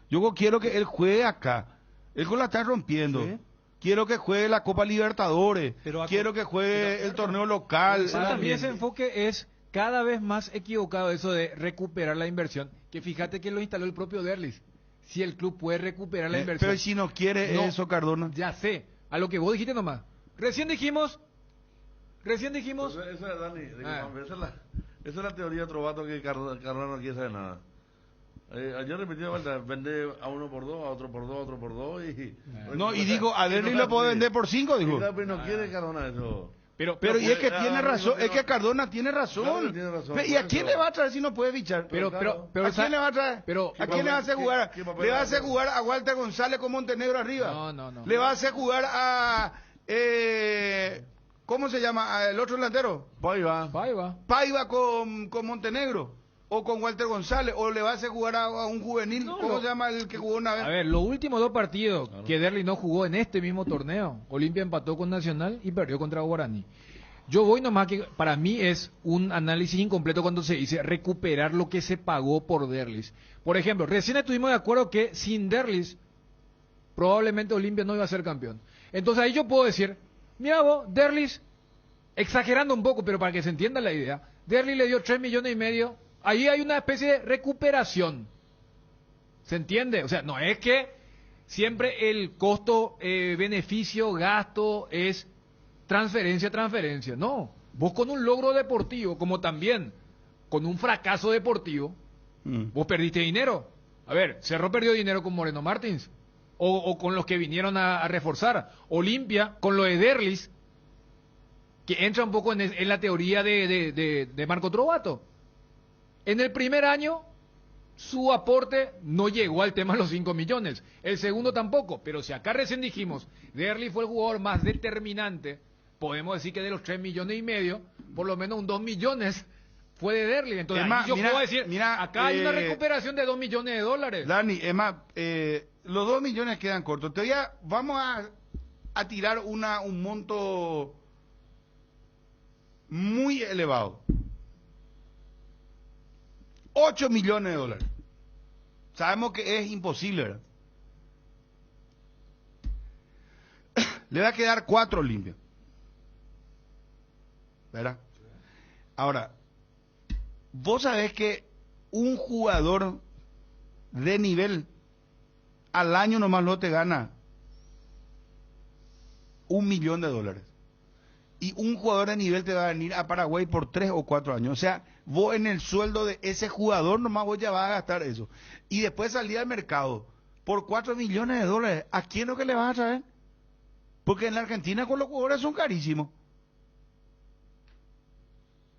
yo quiero que él juegue acá, él la está rompiendo, ¿sí? Quiero que juegue la Copa Libertadores, quiero que juegue el torneo local. También ese enfoque es cada vez más equivocado, eso de recuperar la inversión, que fíjate que lo instaló el propio Derlis, si el club puede recuperar la inversión. Pero si no quiere eso, Cardona. Ya sé. A lo que vos dijiste nomás. Recién dijimos. Esa es Dani, esa es la teoría de Trovato que Cardona no quiere saber nada. Ayer repitió vuelta, vende a uno por dos, a otro por dos, a otro por dos y... No, y digo, a Derli lo puedo vender por 5, digo. Pero no quiere Cardona eso. Pero y es que tiene razón, es que Cardona tiene razón. ¿Y a quién le va a traer si no puede fichar? Pero ¿a quién le va a traer? ¿A quién le va a hacer jugar? ¿Le va a hacer jugar a Walter González con Montenegro arriba? No. ¿Le va a hacer jugar a... ¿cómo se llama? ¿El otro delantero? Paiva con Montenegro. O con Walter González. O le va a hacer jugar a un juvenil. ¿Cómo se llama el que jugó una vez? A ver, los últimos 2 partidos que Derli no jugó en este mismo torneo. Olimpia empató con Nacional y perdió contra Guaraní. Yo voy nomás que para mí es un análisis incompleto cuando se dice recuperar lo que se pagó por Derlis. Por ejemplo, recién estuvimos de acuerdo que sin Derlis probablemente Olimpia no iba a ser campeón. Entonces ahí yo puedo decir, mira vos, Derlis, exagerando un poco, pero para que se entienda la idea, Derlis le dio 3,5 millones. Ahí hay una especie de recuperación. ¿Se entiende? O sea, no es que siempre el costo, beneficio, gasto es transferencia. No. Vos con un logro deportivo, como también con un fracaso deportivo, vos perdiste dinero. A ver, Cerro perdió dinero con Moreno Martins. O con los que vinieron a reforzar. Olimpia, con lo de Derlis, que entra un poco en la teoría de Marco Trovato. En el primer año, su aporte no llegó al tema de los 5 millones. El segundo tampoco. Pero si acá recién dijimos, Derlis fue el jugador más determinante, podemos decir que de los 3,5 millones, por lo menos un 2 millones fue de Derlis. Entonces, yo puedo decir, acá hay una recuperación de 2 millones de dólares. Dani, los 2 millones quedan cortos. Vamos a tirar un monto muy elevado. 8 millones de dólares. Sabemos que es imposible, ¿verdad? Le va a quedar 4 limpios. ¿Verdad? Ahora, vos sabés que un jugador de nivel al año nomás no te gana $1 millón. Y un jugador de nivel te va a venir a Paraguay por 3 o 4 años. O sea, vos en el sueldo de ese jugador nomás vos ya vas a gastar eso. Y después salir al mercado por 4 millones de dólares. ¿A quién es lo que le vas a traer? Porque en la Argentina con los jugadores son carísimos.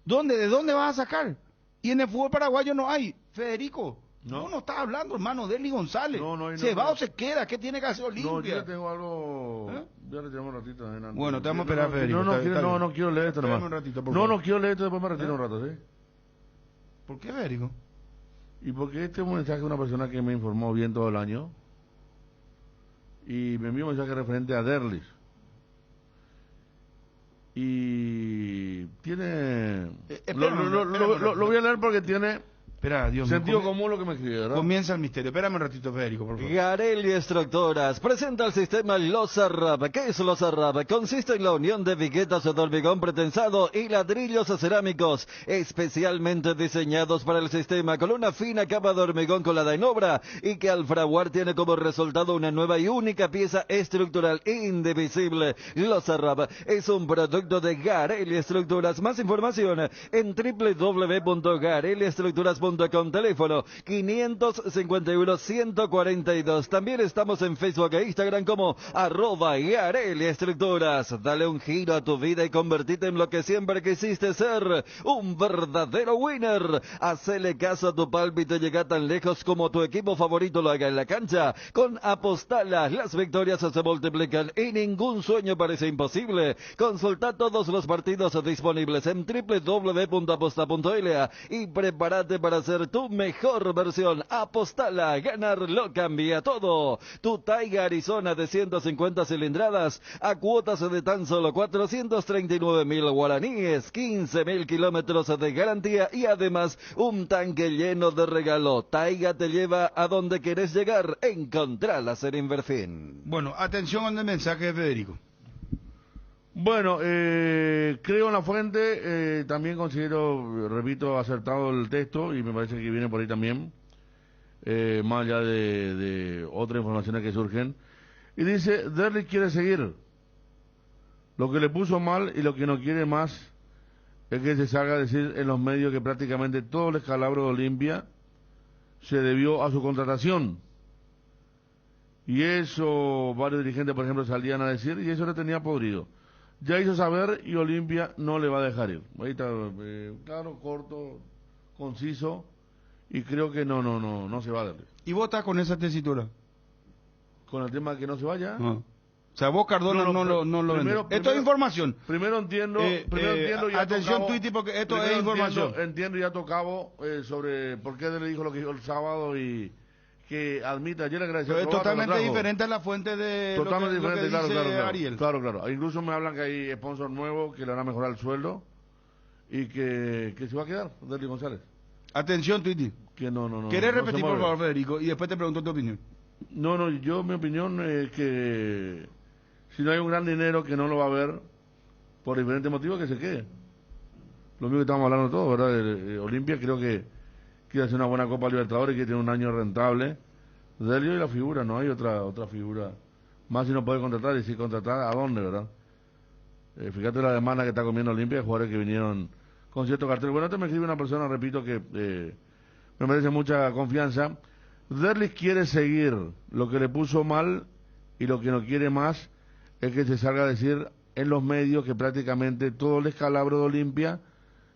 ¿De dónde vas a sacar? Y en el fútbol paraguayo no hay. Federico, No está hablando, hermano, Derlis González. No, ¿Se va o se queda? ¿Qué tiene que hacer Olimpia? No, yo tengo algo... Ya le tenemos un ratito. Bueno, te vamos a esperar, Federico. No quiero leer esto nomás. Un ratito, por no favor. quiero leer esto, después me retiro un rato, ¿sí? ¿Por qué, Federico? Y porque este es un mensaje de una persona que me informó bien todo el año y me envió un mensaje referente a Derlis. Y tiene... lo voy a leer porque tiene... Espera, Dios mío. Sentido común lo que me escribe, ¿verdad? Comienza el misterio. Espérame un ratito, Federico, por favor. Garelli Estructuras presenta el sistema Lozarrap. ¿Qué es Lozarrap? Consiste en la unión de viguetas de hormigón pretensado y ladrillos cerámicos, especialmente diseñados para el sistema, con una fina capa de hormigón colada en obra y que al fraguar tiene como resultado una nueva y única pieza estructural indivisible. Lozarrap es un producto de Garelli Estructuras. Más información en www.garelliestructuras.com. Teléfono 551-142. También estamos en Facebook e Instagram como @Garelli Estructuras. Dale un giro a tu vida y convertite en lo que siempre quisiste ser, un verdadero winner. Hacele caso a tu pálpito y llega tan lejos como tu equipo favorito lo haga en la cancha. Con Apostala las victorias se multiplican y ningún sueño parece imposible. Consulta todos los partidos disponibles en www.aposta.la y prepárate para ser tu mejor versión. Apostala, ganar lo cambia todo. Tu Taiga Arizona de 150 cilindradas a cuotas de tan solo 439.000 guaraníes, 15.000 kilómetros de garantía y además un tanque lleno de regalo. Taiga te lleva a donde querés llegar. Encontralas en Inverfin. Bueno, atención con el mensaje de Federico. Bueno, creo en la fuente, también considero, repito, acertado el texto y me parece que viene por ahí también, más allá de otras informaciones que surgen. Y dice, Derlis quiere seguir. Lo que le puso mal y lo que no quiere más es que se salga a decir en los medios que prácticamente todo el escalabro de Olimpia se debió a su contratación. Y eso varios dirigentes, por ejemplo, salían a decir y eso le tenía podrido. Ya hizo saber y Olimpia no le va a dejar ir. Ahí está, claro, corto, conciso y creo que no se va a darle. ¿Y vos estás con esa tesitura? ¿Con el tema de que no se vaya? No. O sea, vos Cardona no lo primero, vendés. Esto es información. Primero entiendo y atención, Twitty, porque esto es información. Entiendo y ya tocaba sobre por qué le dijo lo que dijo el sábado y que admita, ayer agradeció. Pero es totalmente diferente a la fuente de totalmente lo que diferente, dice claro. Ariel. Claro. Incluso me hablan que hay sponsor nuevo que le van a mejorar el sueldo y que se va a quedar, Derlis González. Atención, Twitty. Que no. ¿Querés repetir, por favor, Federico? Y después te pregunto tu opinión. Yo mi opinión es que si no hay un gran dinero que no lo va a haber, por diferentes motivos, que se quede. Lo mismo que estamos hablando todos, ¿verdad? Olimpia creo que quiere hacer una buena Copa Libertadores, que tiene un año rentable. Delio y la figura, no hay otra figura. Más si no puede contratar, y si contratar, ¿a dónde, verdad? Fíjate la demanda que está comiendo Olimpia, jugadores que vinieron con cierto cartel. Bueno, me escribe una persona, repito, que me merece mucha confianza. Derlis quiere seguir. Lo que le puso mal y lo que no quiere más es que se salga a decir en los medios que prácticamente todo el descalabro de Olimpia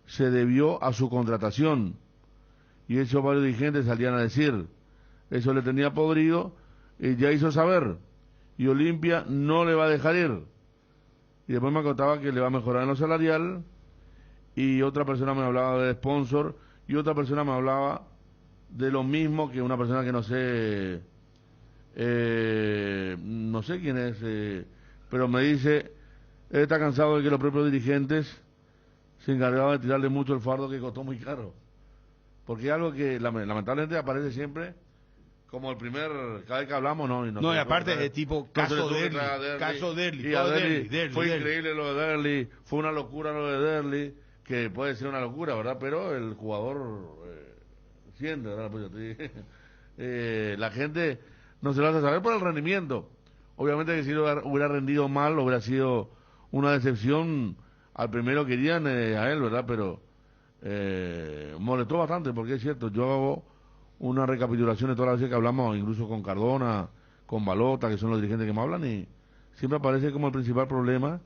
se debió a su contratación. Y eso varios dirigentes salían a decir. Eso le tenía podrido y ya hizo saber. Y Olimpia no le va a dejar ir. Y después me contaba que le va a mejorar en lo salarial. Y otra persona me hablaba de sponsor. Y otra persona me hablaba de lo mismo que una persona que no sé quién es, pero me dice, él está cansado de que los propios dirigentes se encargaban de tirarle mucho el fardo que costó muy caro. Porque es algo que lamentablemente aparece siempre como el primer, cada vez que hablamos, y aparte es tipo caso Derlis. Y a Derlis fue increíble lo de Derlis, fue una locura lo de Derlis, que puede ser una locura, ¿verdad? Pero el jugador siente, ¿verdad? Pues la gente no se lo hace saber por el rendimiento. Obviamente que si hubiera rendido mal, hubiera sido una decepción al primero que querían a él, ¿verdad? Pero molestó bastante, porque es cierto, yo hago una recapitulación de todas las veces que hablamos, incluso con Cardona, con Balota, que son los dirigentes que me hablan, y siempre aparece como el principal problema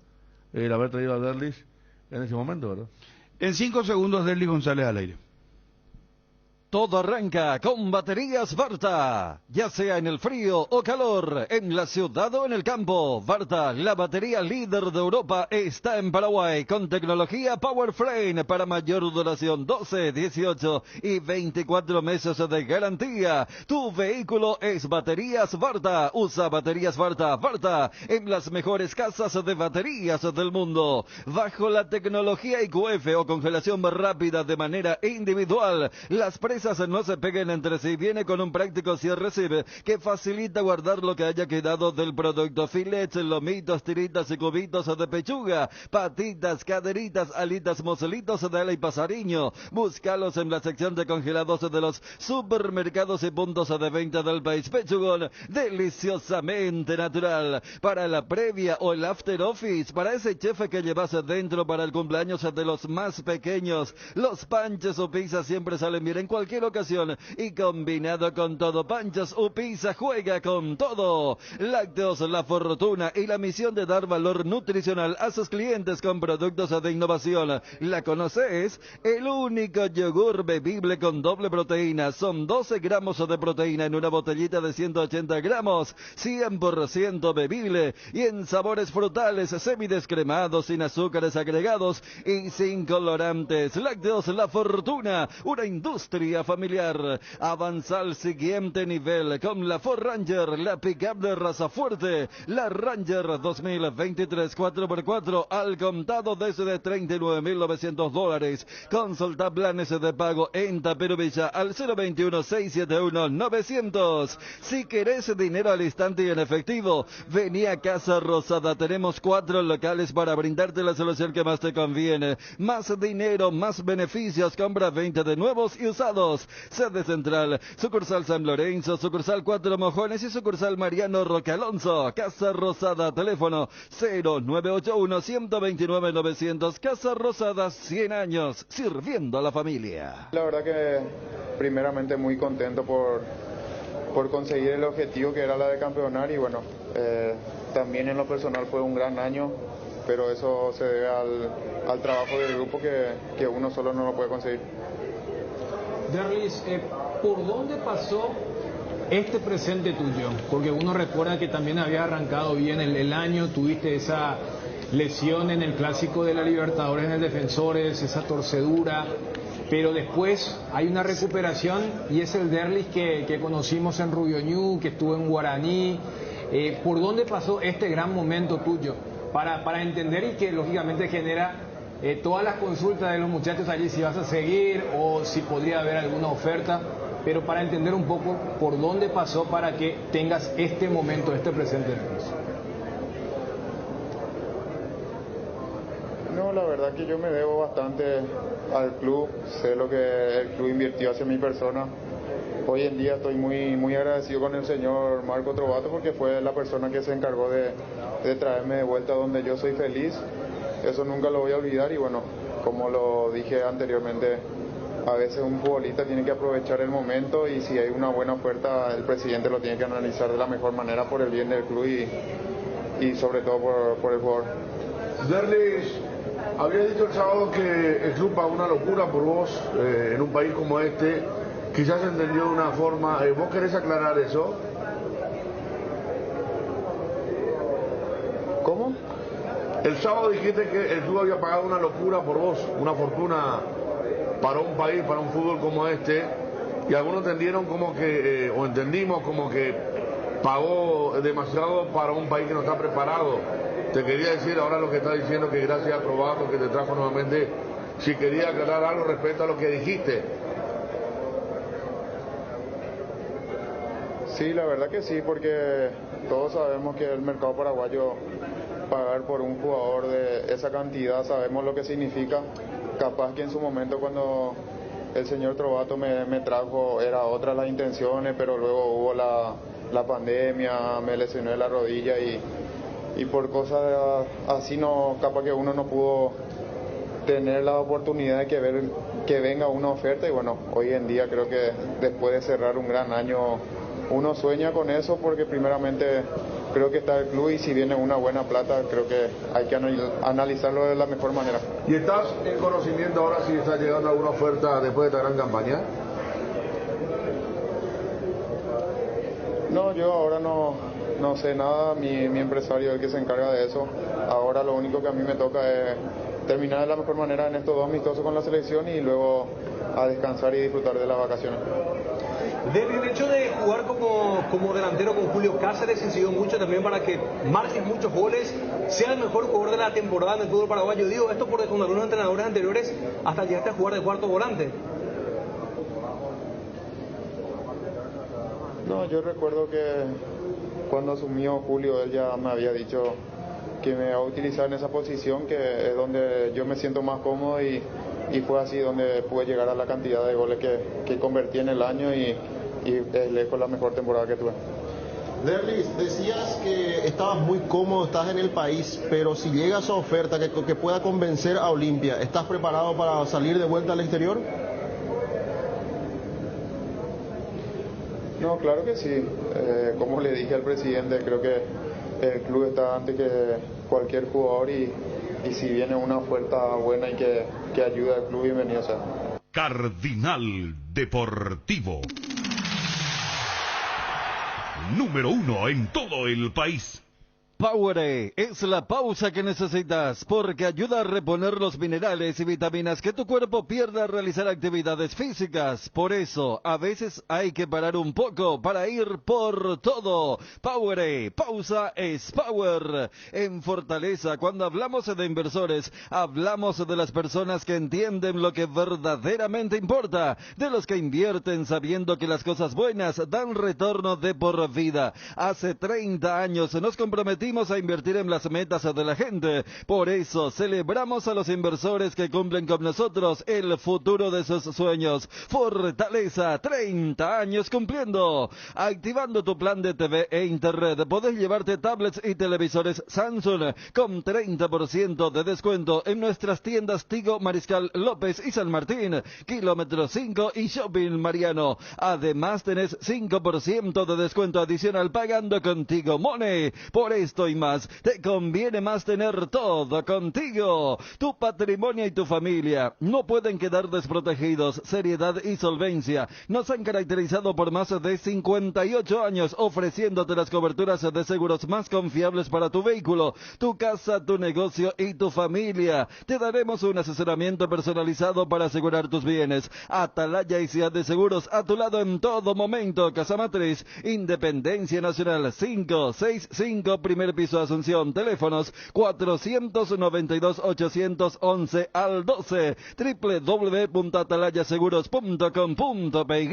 el haber traído a Derlis en ese momento, ¿verdad? En 5 segundos, Derlis González al aire. Todo arranca con baterías Varta, ya sea en el frío o calor, en la ciudad o en el campo. Varta, la batería líder de Europa, está en Paraguay con tecnología Powerframe para mayor duración, 12, 18 y 24 meses de garantía. Tu vehículo es baterías Varta. Usa baterías Varta. Varta, en las mejores casas de baterías del mundo. Bajo la tecnología IQF o congelación rápida de manera individual, las presas no se peguen entre sí. Viene con un práctico cierre-recibe que facilita guardar lo que haya quedado del producto. Filets, lomitos, tiritas y cubitos de pechuga, patitas, caderitas, alitas, mozolitos de ala y pasariño. Búscalos en la sección de congelados de los supermercados y puntos de venta del país. Pechugón, deliciosamente natural. Para la previa o el after office, para ese chef que llevas dentro para el cumpleaños de los más pequeños, los panches o pizzas siempre salen bien en cualquier ocasión y combinado con todo. Panchos o pizza, juega con todo. Lácteos La Fortuna y la misión de dar valor nutricional a sus clientes con productos de innovación. ¿La conoces? El único yogur bebible con doble proteína. Son 12 gramos de proteína en una botellita de 180 gramos, 100% bebible y en sabores frutales, semidescremados, sin azúcares agregados y sin colorantes. Lácteos La Fortuna, una industria familiar. Avanza al siguiente nivel con la Ford Ranger, la pickup de raza fuerte, la Ranger 2023 4x4 al contado desde $39.900. Consulta planes de pago en Tapirubilla al 021-671-900. Si querés dinero al instante y en efectivo, vení a Casa Rosada. Tenemos 4 locales para brindarte la solución que más te conviene. Más dinero, más beneficios. Compra 20 de nuevos y usados. Sede central, sucursal San Lorenzo, sucursal 4 Mojones y sucursal Mariano Roque Alonso. Casa Rosada, teléfono 0981-129-900. Casa Rosada, 100 años sirviendo a la familia. La verdad que primeramente muy contento por conseguir el objetivo que era la de campeonar y bueno, también en lo personal fue un gran año, pero eso se debe al trabajo del grupo que uno solo no lo puede conseguir. Derlis, ¿por dónde pasó este presente tuyo? Porque uno recuerda que también había arrancado bien el año, tuviste esa lesión en el Clásico de la Libertadores en el Defensores, esa torcedura, pero después hay una recuperación y es el Derlis que conocimos en Rubio Ñu, que estuvo en Guaraní. ¿Por dónde pasó este gran momento tuyo? Para entender y que lógicamente genera todas las consultas de los muchachos allí, si vas a seguir o si podría haber alguna oferta, pero para entender un poco por dónde pasó para que tengas este momento, este presente. No, la verdad que yo me debo bastante al club, sé lo que el club invirtió hacia mi persona. Hoy en día estoy muy agradecido con el señor Marco Trovato porque fue la persona que se encargó de traerme de vuelta donde yo soy feliz. Eso nunca lo voy a olvidar y bueno, como lo dije anteriormente, a veces un futbolista tiene que aprovechar el momento y si hay una buena oferta, el presidente lo tiene que analizar de la mejor manera por el bien del club y sobre todo por el jugador. Derlis, había dicho el sábado que el club pagó una locura por vos en un país como este. Quizás se entendió de una forma. ¿Vos querés aclarar eso? ¿Cómo? El sábado dijiste que el club había pagado una locura por vos, una fortuna para un país, para un fútbol como este, y algunos entendieron como que, o entendimos como que pagó demasiado para un país que no está preparado. Te quería decir ahora lo que está diciendo, que gracias a Trovato que te trajo nuevamente, si quería aclarar algo respecto a lo que dijiste. Sí, la verdad que sí, porque todos sabemos que el mercado paraguayo, pagar por un jugador de esa cantidad, sabemos lo que significa. Capaz que en su momento cuando el señor Trovato me trajo era otras las intenciones, pero luego hubo la pandemia, me lesioné la rodilla y por cosas así no, capaz que uno no pudo tener la oportunidad de que venga una oferta y bueno, hoy en día creo que después de cerrar un gran año uno sueña con eso porque primeramente creo que está el club y si viene una buena plata creo que hay que analizarlo de la mejor manera. ¿Y estás en conocimiento ahora si está llegando alguna oferta después de esta gran campaña? No, yo ahora no sé nada, mi empresario es el que se encarga de eso. Ahora lo único que a mí me toca es terminar de la mejor manera en estos 2 amistosos con la selección y luego a descansar y disfrutar de las vacaciones. Del hecho de jugar como delantero con Julio Cáceres incidió mucho también para que marques muchos goles, sea el mejor jugador de la temporada en el fútbol paraguayo. Digo esto porque con algunos entrenadores anteriores hasta llegaste a jugar de cuarto volante. No, yo recuerdo que cuando asumió Julio, él ya me había dicho que me va a utilizar en esa posición, que es donde yo me siento más cómodo y fue así donde pude llegar a la cantidad de goles que convertí en el año y es lejos la mejor temporada que tuve. Derlis, decías que estabas muy cómodo, estás en el país, pero si llega esa oferta que pueda convencer a Olimpia, ¿estás preparado para salir de vuelta al exterior? No, claro que sí. Como le dije al presidente, creo que el club está antes que cualquier jugador y si viene una oferta buena y que ayude al club, bienvenido sea. Cardinal Deportivo. Número 1 en todo el país. Powerade es la pausa que necesitas porque ayuda a reponer los minerales y vitaminas que tu cuerpo pierde al realizar actividades físicas. Por eso, a veces hay que parar un poco para ir por todo. Powerade, pausa es power. En Fortaleza, cuando hablamos de inversores, hablamos de las personas que entienden lo que verdaderamente importa, de los que invierten sabiendo que las cosas buenas dan retorno de por vida. Hace 30 años nos comprometimos a invertir en las metas de la gente. Por eso celebramos a los inversores que cumplen con nosotros el futuro de sus sueños. Fortaleza, 30 años cumpliendo. Activando tu plan de TV e internet, podés llevarte tablets y televisores Samsung con 30% de descuento en nuestras tiendas Tigo, Mariscal López y San Martín, Kilómetro 5 y Shopping Mariano. Además tenés 5% de descuento adicional pagando con Tigo Money. Por esto y más, te conviene más tener todo contigo. Tu patrimonio y tu familia no pueden quedar desprotegidos. Seriedad y solvencia nos han caracterizado por más de 58 años, ofreciéndote las coberturas de seguros más confiables para tu vehículo, tu casa, tu negocio y tu familia. Te daremos un asesoramiento personalizado para asegurar tus bienes. Atalaya y Ciudad de Seguros, a tu lado en todo momento. Casa Matriz, Independencia Nacional 565, primer piso Asunción. Teléfonos 492-811 al 12, www.atalayaseguros.com.py.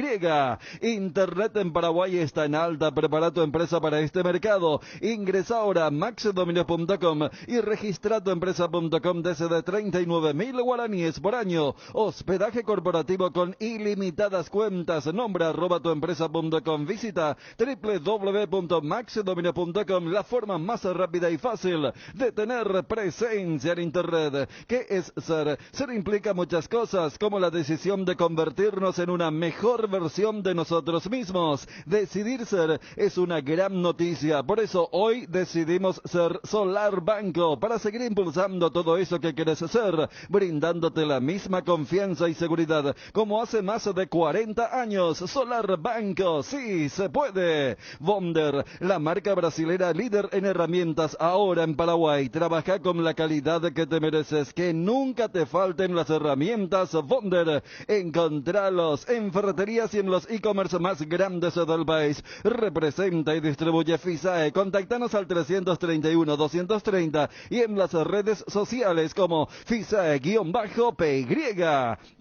Internet en Paraguay está en alta. Prepara tu empresa para este mercado. Ingresa ahora a maxdominios.com y registra tu empresa.com desde 39.000 guaraníes por año. Hospedaje corporativo con ilimitadas cuentas. Nombra @tuempresa.com. Visita www.maxdominios.com, la forma más rápida y fácil de tener presencia en Internet. ¿Qué es ser? Ser implica muchas cosas, como la decisión de convertirnos en una mejor versión de nosotros mismos. Decidir ser es una gran noticia. Por eso hoy decidimos ser Solar Banco, para seguir impulsando todo eso que quieres ser, brindándote la misma confianza y seguridad como hace más de 40 años. Solar Banco, sí se puede. Bonder, la marca brasilera líder en herramientas ahora en Paraguay. Trabaja con la calidad que te mereces, que nunca te falten las herramientas Bonder. Encontralos en ferreterías y en los e-commerce más grandes del país. Representa y distribuye FISAE. Contactanos al 331-230 y en las redes sociales como FISAE-PY.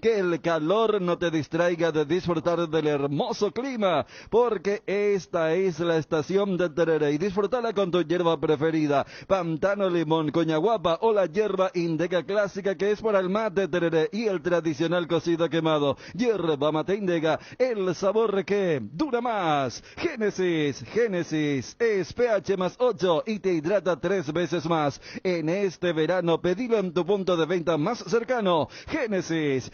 Que el calor no te distraiga de disfrutar del hermoso clima, porque esta es la estación de tereré, y disfrutala con tu hierba preferida, Pantano Limón, Coñaguapa o la hierba Indega clásica, que es para el mate tereré y el tradicional cocido quemado. Hierba mate Indega, el sabor que dura más. Génesis es pH más 8 y te hidrata 3 veces más. En este verano pedilo en tu punto de venta más cercano. Génesis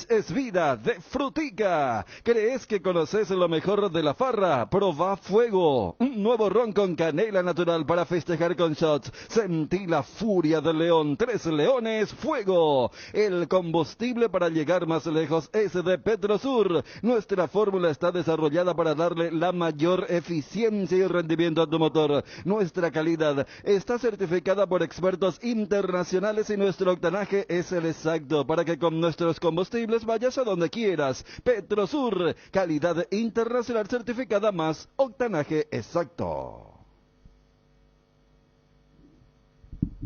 es vida de frutica. ¿Crees que conoces lo mejor de la farra? Proba Fuego, un nuevo ron con canela natural Natural para festejar con shots. Sentí la furia del león. 3 leones, fuego. El combustible para llegar más lejos es de Petrosur. Nuestra fórmula está desarrollada para darle la mayor eficiencia y rendimiento a tu motor. Nuestra calidad está certificada por expertos internacionales y nuestro octanaje es el exacto para que con nuestros combustibles vayas a donde quieras. Petrosur, calidad internacional certificada más octanaje exacto.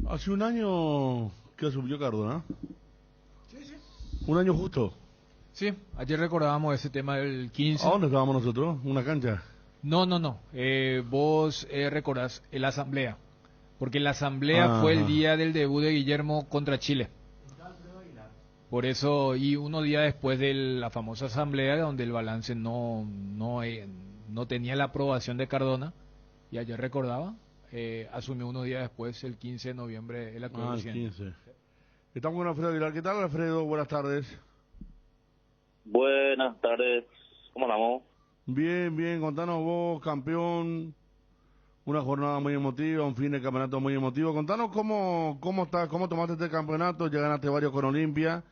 Hace un año que subió Cardona. Un año justo. Sí, ayer recordábamos ese tema del 15. ¿A dónde estábamos nosotros? ¿Una cancha? No. Vos recordás la asamblea. Porque la asamblea fue el día del debut de Guillermo contra Chile. Por eso, y unos días después de la famosa asamblea, donde el balance no tenía la aprobación de Cardona, y ayer recordaba, asumió unos días después, el 15 de noviembre, el actual presidente. 15. Estamos con Alfredo Aguilar. ¿Qué tal, Alfredo? Buenas tardes. Buenas tardes. ¿Cómo andamos? Bien. Contanos vos, campeón. Una jornada muy emotiva, un fin de campeonato muy emotivo. Contanos cómo tomaste este campeonato. Ya ganaste varios con Olimpia.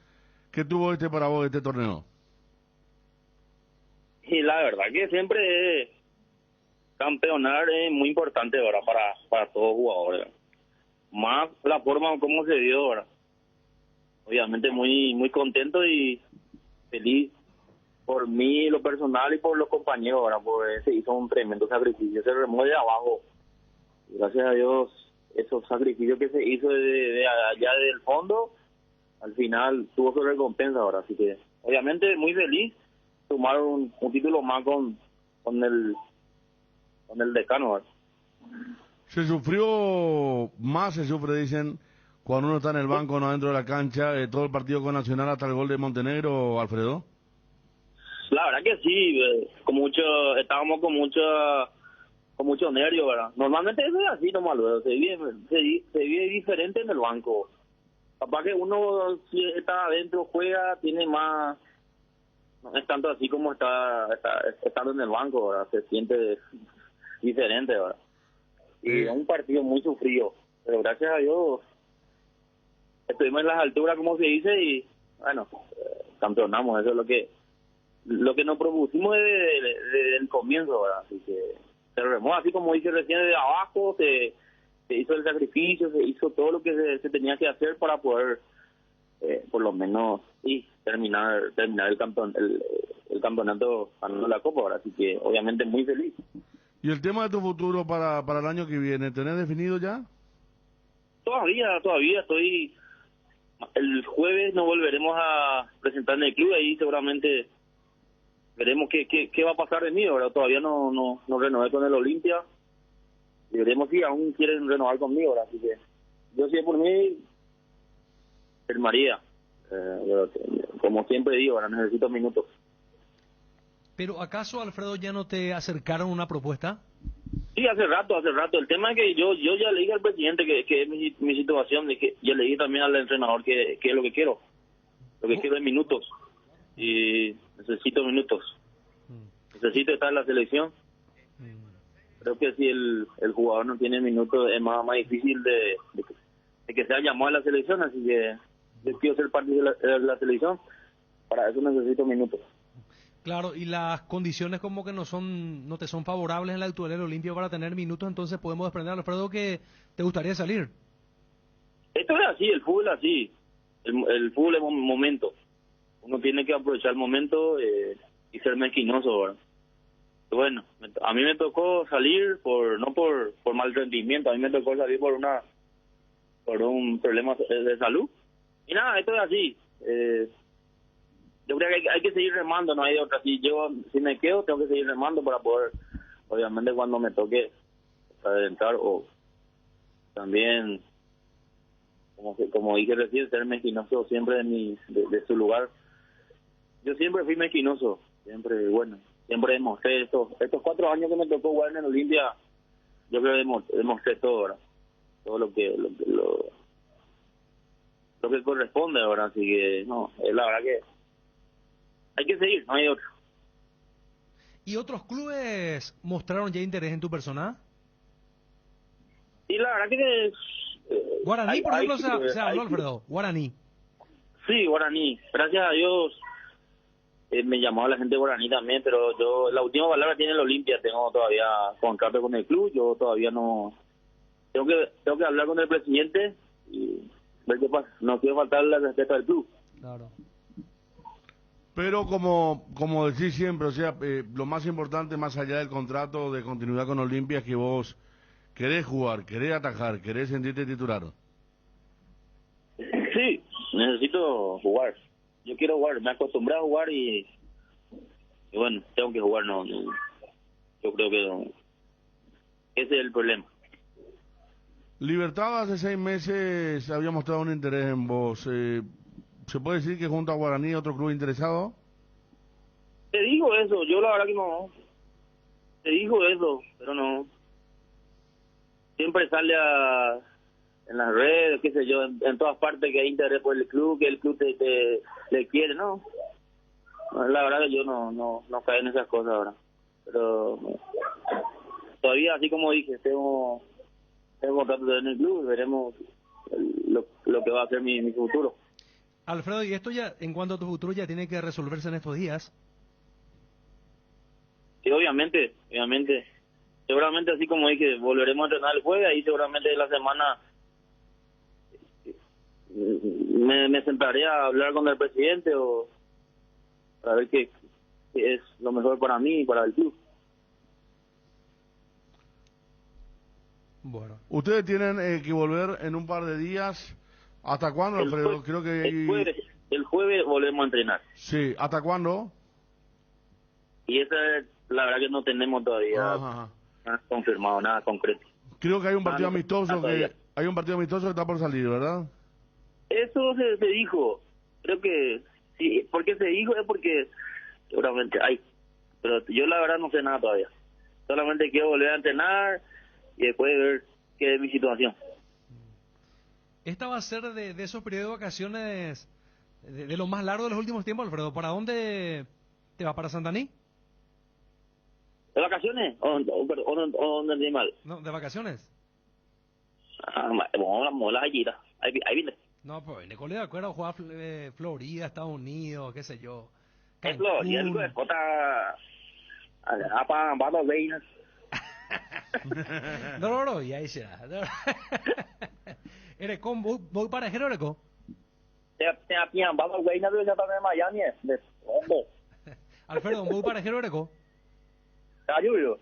¿Qué tuvo para vos este torneo? Y la verdad que siempre campeonar es muy importante ahora para todos los jugadores. Más la forma como se dio ahora. Obviamente muy contento y feliz por mí, lo personal y por los compañeros ahora, porque se hizo un tremendo sacrificio, se remó de abajo. Gracias a Dios, esos sacrificios que se hizo de allá del fondo, al final tuvo su recompensa ahora. Así que, obviamente, muy feliz sumar un título más con el decano ahora. Se sufre, dicen, cuando uno está en el banco, no dentro de la cancha, todo el partido con Nacional hasta el gol de Montenegro, Alfredo. La verdad que sí, estábamos con mucho nervio, ¿verdad? Normalmente eso es así nomás, ¿verdad? Se vive diferente en el banco. Capaz que uno, si está adentro, juega, tiene más... No es tanto así como está estando en el banco, ¿verdad? Se siente diferente, ¿verdad? Y es un partido muy sufrido, pero gracias a Dios estuvimos en las alturas, como se dice, y bueno, campeonamos. Eso es lo que nos propusimos desde el comienzo, ¿verdad? Así que se remó, así como dije recién, de abajo, se hizo el sacrificio, se hizo todo lo que se tenía que hacer para poder, por lo menos, terminar el campeonato ganando la Copa, ¿verdad? Así que obviamente muy feliz. ¿Y el tema de tu futuro para el año que viene, tenés definido ya? Todavía estoy... El jueves nos volveremos a presentar en el club, ahí seguramente veremos qué va a pasar de mí, ¿verdad? Todavía no renové con el Olimpia y veremos si aún quieren renovar conmigo, ¿verdad? Así que yo sí, por mí, firmaría. Como siempre digo, ahora necesito minutos. ¿Pero acaso, Alfredo, ya no te acercaron una propuesta? Sí, hace rato. El tema es que yo ya le dije al presidente que es mi situación, de que ya le dije también al entrenador que es lo que quiero. Lo que quiero es minutos. Y necesito minutos. Necesito estar en la selección. Creo que si el jugador no tiene minutos es más difícil de que sea llamado a la selección. Así que yo quiero ser parte de la selección. Para eso necesito minutos. Claro, y las condiciones como que no te son favorables en la actualidad del Olimpia para tener minutos, entonces podemos desprender, Alfredo, que te gustaría salir. Esto es así, el fútbol es así. El fútbol es un momento. Uno tiene que aprovechar el momento y ser mezquinoso, ¿verdad? Bueno, a mí me tocó salir no por mal rendimiento, a mí me tocó salir por un problema de salud. Y nada, esto es así. Yo creo que hay que seguir remando, no hay de otra. Si me quedo, tengo que seguir remando para poder, obviamente, cuando me toque entrar, o también, como dije recién, ser mezquinoso siempre de su lugar. Yo siempre fui mezquinoso, siempre demostré estos 4 años que me tocó jugar en el Olimpia. Yo creo que demostré todo, ¿verdad? Todo lo que corresponde, ¿verdad? Así que, no, es la verdad que hay que seguir, no hay otro. ¿Y otros clubes mostraron ya interés en tu persona? Y la verdad que... Guaraní, por ejemplo, se habló, Alfredo. Guaraní. Sí, Guaraní. Gracias a Dios me llamó la gente de Guaraní también, pero yo la última palabra tiene el Olimpia. Tengo todavía contrato con el club, yo todavía no... Tengo que hablar con el presidente y ver qué pasa. No quiero faltarle la respeto al club. Claro. Pero como decís siempre, o sea, lo más importante, más allá del contrato de continuidad con Olimpia, es que vos querés jugar, querés atajar, querés sentirte titular. Sí, necesito jugar. Yo quiero jugar, me acostumbré a jugar y bueno, tengo que jugar. No, yo creo que ese es el problema. Libertad hace 6 meses había mostrado un interés en vos. ¿Se puede decir que junto a Guaraní otro club interesado? Te digo eso, yo la verdad que no. Te digo eso, pero no. Siempre sale en las redes, qué sé yo, en todas partes que hay interés por el club, que el club te quiere, ¿no? La verdad que yo no caí en esas cosas ahora. Pero todavía, así como dije, tengo contrato en el club y veremos lo que va a ser mi futuro. Alfredo, y esto ya, en cuanto a tu futuro, ya tiene que resolverse en estos días. Sí, obviamente. Seguramente, así como dije, volveremos a entrenar el jueves, ahí seguramente la semana me sentaré a hablar con el presidente o para ver qué es lo mejor para mí y para el club. Bueno. Ustedes tienen que volver en un par de días. ¿Hasta cuándo, Alfredo? Creo que el jueves volvemos a entrenar. Sí, ¿hasta cuándo? Y esa es la verdad que no tenemos todavía nada confirmado, nada concreto. Creo que hay un partido amistoso que está por salir, ¿verdad? Eso se dijo. Creo que sí, porque se dijo es porque seguramente hay. Pero yo la verdad no sé nada todavía. Solamente quiero volver a entrenar y después ver qué es mi situación. Esta va a ser de esos periodos de vacaciones de lo más largo de los últimos tiempos, Alfredo. ¿Para dónde te vas? ¿Para Santaní? ¿De vacaciones? ¿O dónde entendí mal? No, ¿de vacaciones? Vamos a las gallitas. Ahí viene. No, pues viene con de acuerdo a jugar Florida, Estados Unidos, qué sé yo. Es Florida, el juego está a los veinas. No, y ahí se da. ¿Eres con voy para Jerónico? Te apian, vamos güey, no ya está en Miami, de hombo. Alfredo, voy para Jerónico. Ayudo.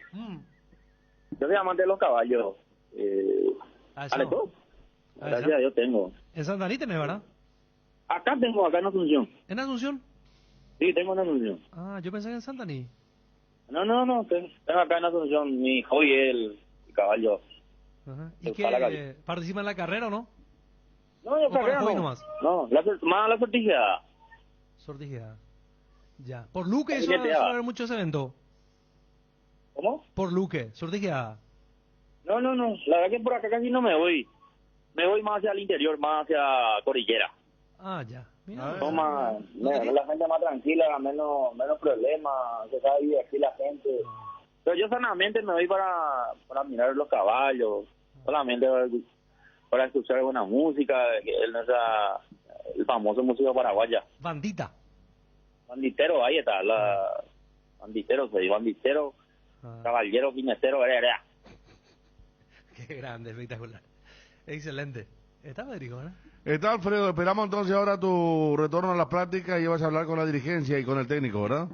Yo soy amante de los caballos. ¿Aleco? Gracias a Dios tengo. En Santaní tenés, ¿verdad? Acá en Asunción. ¿En Asunción? Sí, tengo en Asunción. Ah, yo pensé que en Santaní. No, tengo acá en Asunción mi hobby el caballo. Ajá. ¿Y qué? ¿Participa en la carrera o no? No, yo carrera no. Nomás? No, más la sortijeada. Sortijeada. Ya. ¿Por Luque suele haber muchos eventos? ¿Cómo? Por Luque, sortijeada. No. La verdad que por acá casi no me voy. Me voy más hacia el interior, más hacia Cordillera. Ah, ya. Mira, la gente más tranquila, menos problemas, se sabe divertir la gente. Pero yo sanamente me voy para mirar los caballos, solamente para escuchar buena música, el famoso música paraguaya. Banditero, ahí está, banditero, caballero, jinetero, Qué grande, espectacular. Excelente. Está Federico, ¿no? Está Alfredo, esperamos entonces ahora tu retorno a la práctica y vas a hablar con la dirigencia y con el técnico, ¿verdad?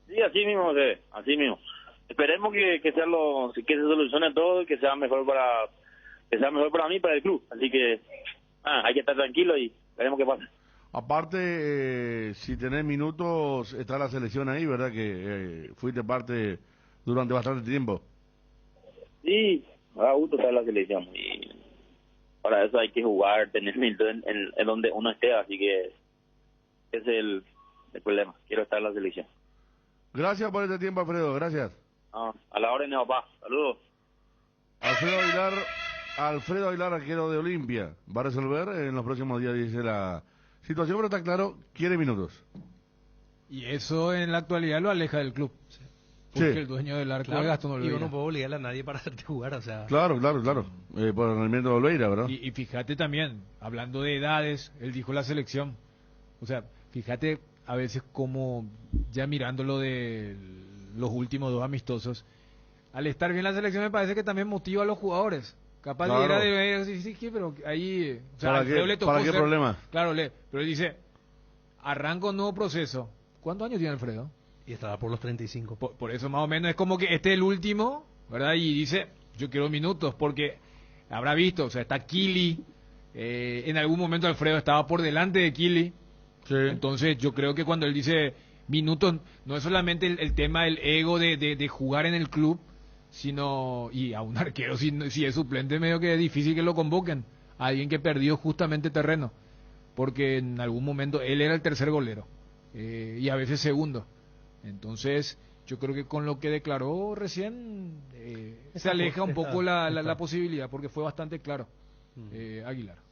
Sí, así mismo, así mismo. Esperemos que se solucione todo y que sea mejor para mí y para el club. Así que hay que estar tranquilo y veremos qué pasa. Aparte, si tenés minutos, está la selección ahí, ¿verdad? Que fuiste parte durante bastante tiempo. Sí, me da gusto estar en la selección. Y para eso hay que jugar, tener minutos en donde uno esté. Así que ese es el problema. Quiero estar en la selección. Gracias por este tiempo, Alfredo. Gracias. A la orden, papá. Saludos. Alfredo Aguilar, arquero de Olimpia. Va a resolver en los próximos días, dice la situación, pero está claro, quiere minutos. Y eso en la actualidad lo aleja del club. Porque Sí. el dueño del arco Claro, es Gastón y Olveira. uno no puede obligarle a nadie para hacerte jugar, o sea... Claro. Por el rendimiento de Olveira, ¿verdad? Y fíjate también, hablando de edades, él dijo la selección. O sea, fíjate a veces como, ya mirando lo de los últimos 2 amistosos, al estar bien la selección me parece que también motiva a los jugadores. Capaz Claro. era de sí, pero ahí... O sea, ¿Para Alfredo qué- le tocó para qué ser- problema? Claro, pero él dice, arranca un nuevo proceso. ¿Cuántos años tiene Alfredo? Y estará por los 35. Por eso más o menos es como que este es el último, ¿verdad? Y dice, yo quiero minutos, porque habrá visto, o sea, está Kili, en algún momento Alfredo estaba por delante de Kili, entonces yo creo que cuando él dice minutos, no es solamente el tema del ego de jugar en el club, sino, y a un arquero, si es suplente, medio que es difícil que lo convoquen, a alguien que perdió justamente terreno, porque en algún momento él era el tercer golero, y a veces segundo. Entonces, yo creo que con lo que declaró recién se aleja un poco la posibilidad, porque fue bastante claro Aguilar.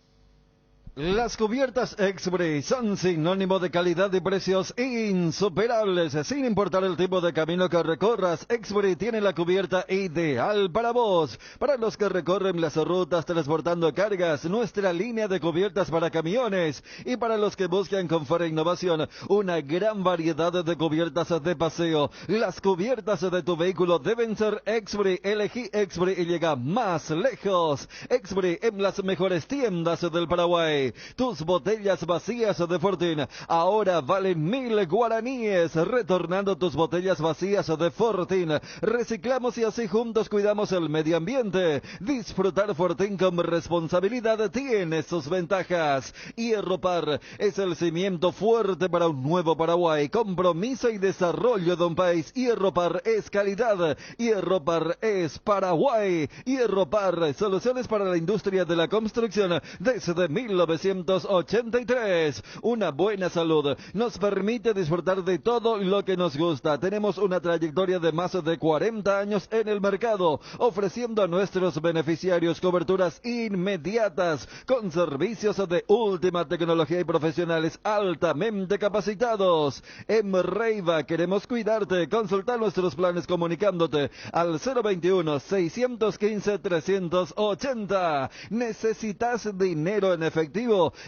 Las cubiertas Exbri son sinónimo de calidad y precios insuperables. Sin importar el tipo de camino que recorras, Exbri tiene la cubierta ideal para vos. Para los que recorren las rutas transportando cargas, nuestra línea de cubiertas para camiones. Y para los que buscan confort e innovación, una gran variedad de cubiertas de paseo. Las cubiertas de tu vehículo deben ser Exbri. Elegí Exbri y llega más lejos. Exbri en las mejores tiendas del Paraguay. Tus botellas vacías de Fortín ahora valen 1000 guaraníes. Retornando tus botellas vacías de Fortín, reciclamos y así juntos cuidamos el medio ambiente. Disfrutar Fortín con responsabilidad tiene sus ventajas. Hierropar es el cimiento fuerte para un nuevo Paraguay. Compromiso y desarrollo de un país. Hierropar es calidad. Hierropar es Paraguay. Hierropar, soluciones para la industria de la construcción desde 1983. Una buena salud nos permite disfrutar de todo lo que nos gusta. Tenemos una trayectoria de más de 40 años en el mercado, ofreciendo a nuestros beneficiarios coberturas inmediatas con servicios de última tecnología y profesionales altamente capacitados. En Reiva queremos cuidarte. Consulta nuestros planes comunicándote al 021-615-380. ¿Necesitas dinero en efectivo?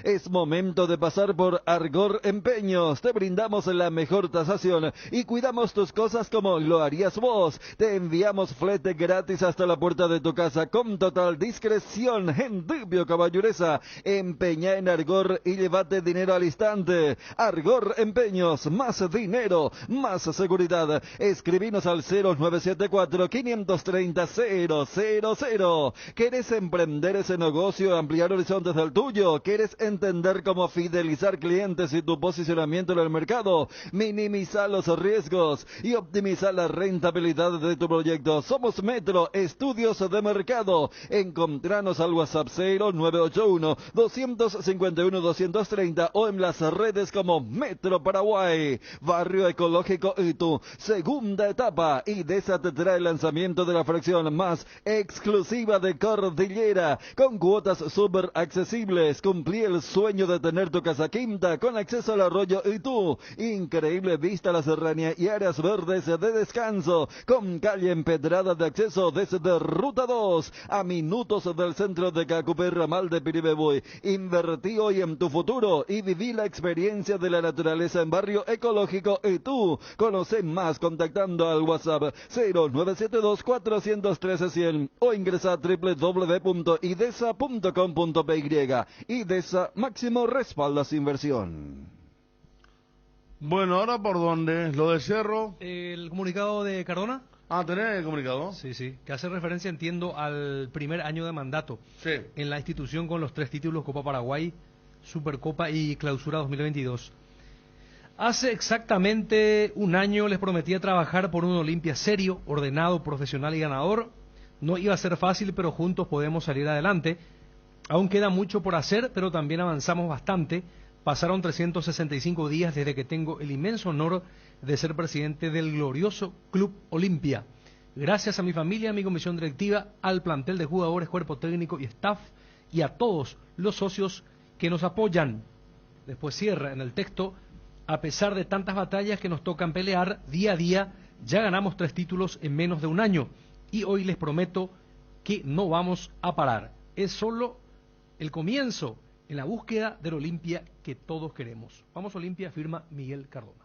Es momento de pasar por Argor Empeños. Te brindamos la mejor tasación y cuidamos tus cosas como lo harías vos. Te enviamos flete gratis hasta la puerta de tu casa con total discreción. En Dubio Caballureza, empeña en Argor y llévate dinero al instante. Argor Empeños, más dinero, más seguridad. Escribinos al 0974-530-000. ¿Querés emprender ese negocio, ampliar horizontes del tuyo? ¿Quieres entender cómo fidelizar clientes y tu posicionamiento en el mercado? Minimizar los riesgos y optimizar la rentabilidad de tu proyecto. Somos Metro Estudios de Mercado. Encontranos al WhatsApp 0981-251-230 o en las redes como Metro Paraguay. Barrio Ecológico Itu, segunda etapa. IDESA te trae el lanzamiento de la fracción más exclusiva de Cordillera con cuotas súper accesibles. Cumplí el sueño de tener tu casa quinta con acceso al arroyo Itu. Increíble vista a la serranía y áreas verdes de descanso con calle empedrada de acceso desde Ruta 2 a minutos del centro de Cacupé, ramal de Piribebuy. Invertí hoy en tu futuro y viví la experiencia de la naturaleza en Barrio Ecológico Itu. Conoce más contactando al WhatsApp 0972-413-100 o ingresa a www.idesa.com.py. IDESA, máximo respalda su inversión. Bueno, ahora por dónde, lo de Cerro. El comunicado de Cardona. Ah, ¿tenés el comunicado? Sí, que hace referencia, entiendo, al primer año de mandato en la institución con los 3 títulos, Copa Paraguay, Supercopa y Clausura 2022. Hace exactamente un año les prometía trabajar por un Olimpia serio, ordenado, profesional y ganador. No iba a ser fácil, pero juntos podemos salir adelante. Aún queda mucho por hacer, pero también avanzamos bastante. Pasaron 365 días desde que tengo el inmenso honor de ser presidente del glorioso Club Olimpia. Gracias a mi familia, a mi comisión directiva, al plantel de jugadores, cuerpo técnico y staff, y a todos los socios que nos apoyan. Después cierra en el texto: a pesar de tantas batallas que nos tocan pelear día a día, Ya ganamos 3 títulos en menos de un año y hoy les prometo que no vamos a parar. Es solo el comienzo en la búsqueda del Olimpia que todos queremos. Vamos Olimpia, firma Miguel Cardona.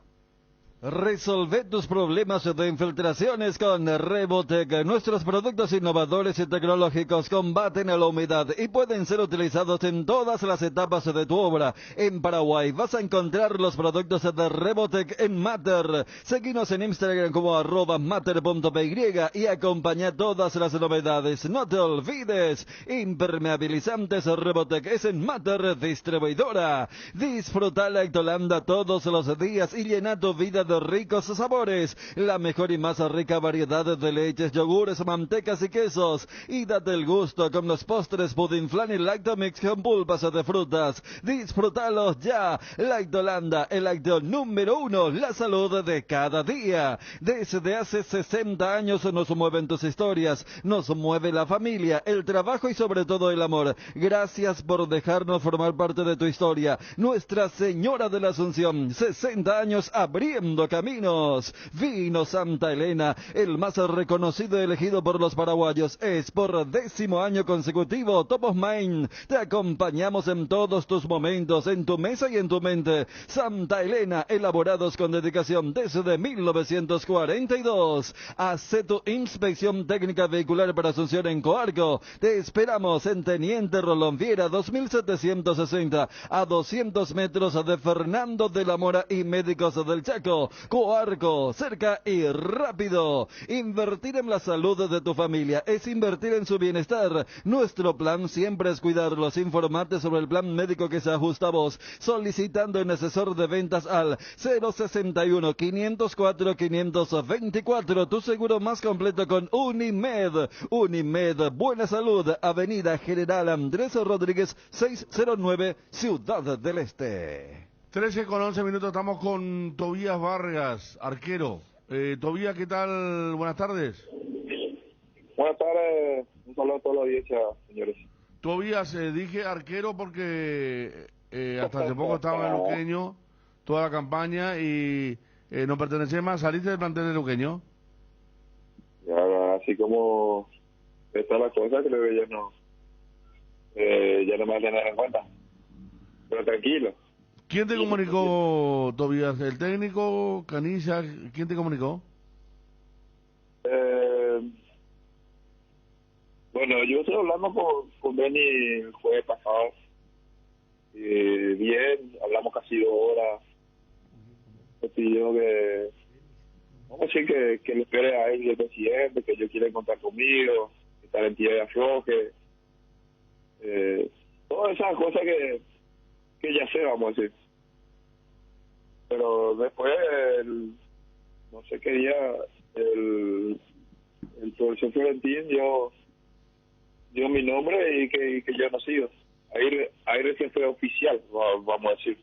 Resolve tus problemas de infiltraciones con Rebotec. Nuestros productos innovadores y tecnológicos combaten a la humedad y pueden ser utilizados en todas las etapas de tu obra. En Paraguay vas a encontrar los productos de Rebotec en Mater. Seguinos en Instagram como @mater.py y acompaña todas las novedades. No te olvides, impermeabilizantes Rebotec es en Mater Distribuidora. Disfruta la Lactolanda todos los días y llena tu vida de ricos sabores, la mejor y más rica variedad de leches, yogures, mantecas y quesos, y date el gusto con los postres Pudding Flan y Lactomix con pulpas de frutas. Disfrútalos ya. Lactolanda, el lácteo número 1, la salud de cada día. Desde hace 60 años nos mueven tus historias, nos mueve la familia, el trabajo y sobre todo el amor. Gracias por dejarnos formar parte de tu historia. Nuestra Señora de la Asunción, 60 años abriendo caminos. Vino Santa Elena, el más reconocido y elegido por los paraguayos. Es por 10º año consecutivo Top of Mind. Te acompañamos en todos tus momentos, en tu mesa y en tu mente. Santa Elena, elaborados con dedicación desde 1942. Hace tu inspección técnica vehicular para Asunción en Coarco. Te esperamos en Teniente Rolón Viera 2760, a 200 metros de Fernando de la Mora y Médicos del Chaco. Coarco, cerca y rápido. Invertir en la salud de tu familia es invertir en su bienestar. Nuestro plan siempre es cuidarlos. Informate sobre el plan médico que se ajusta a vos, solicitando en asesor de ventas al 061 504 524. Tu seguro más completo con Unimed. Unimed, buena salud. Avenida General Andrés Rodríguez 609, Ciudad del Este. 13:11, estamos con Tobías Vargas, arquero. Tobías, ¿qué tal? Buenas tardes. Buenas tardes, un saludo a toda la audiencia, señores. Tobías, dije arquero porque hasta hace poco estaba en Luqueño, toda la campaña, y no pertenecía más. ¿Saliste del plantel de Luqueño? Ya, así como está la cosa, creo que ya no me voy a tener en cuenta. Pero tranquilo. ¿Quién te comunicó, Tobías? ¿El técnico, Canilla? ¿Quién te comunicó? Bueno, yo estoy hablando con Benny el jueves pasado. Bien, hablamos casi 2 horas. Me pidió que, vamos a decir que le espere a él y el presidente, que ellos quieren contar conmigo, que estar en tierra de afloje. Todas esas cosas que ya sé, vamos a decir. Pero después, no sé qué día, el profesor Florentín dio mi nombre y que yo no sigo. Ahí recién fue oficial, vamos a decir.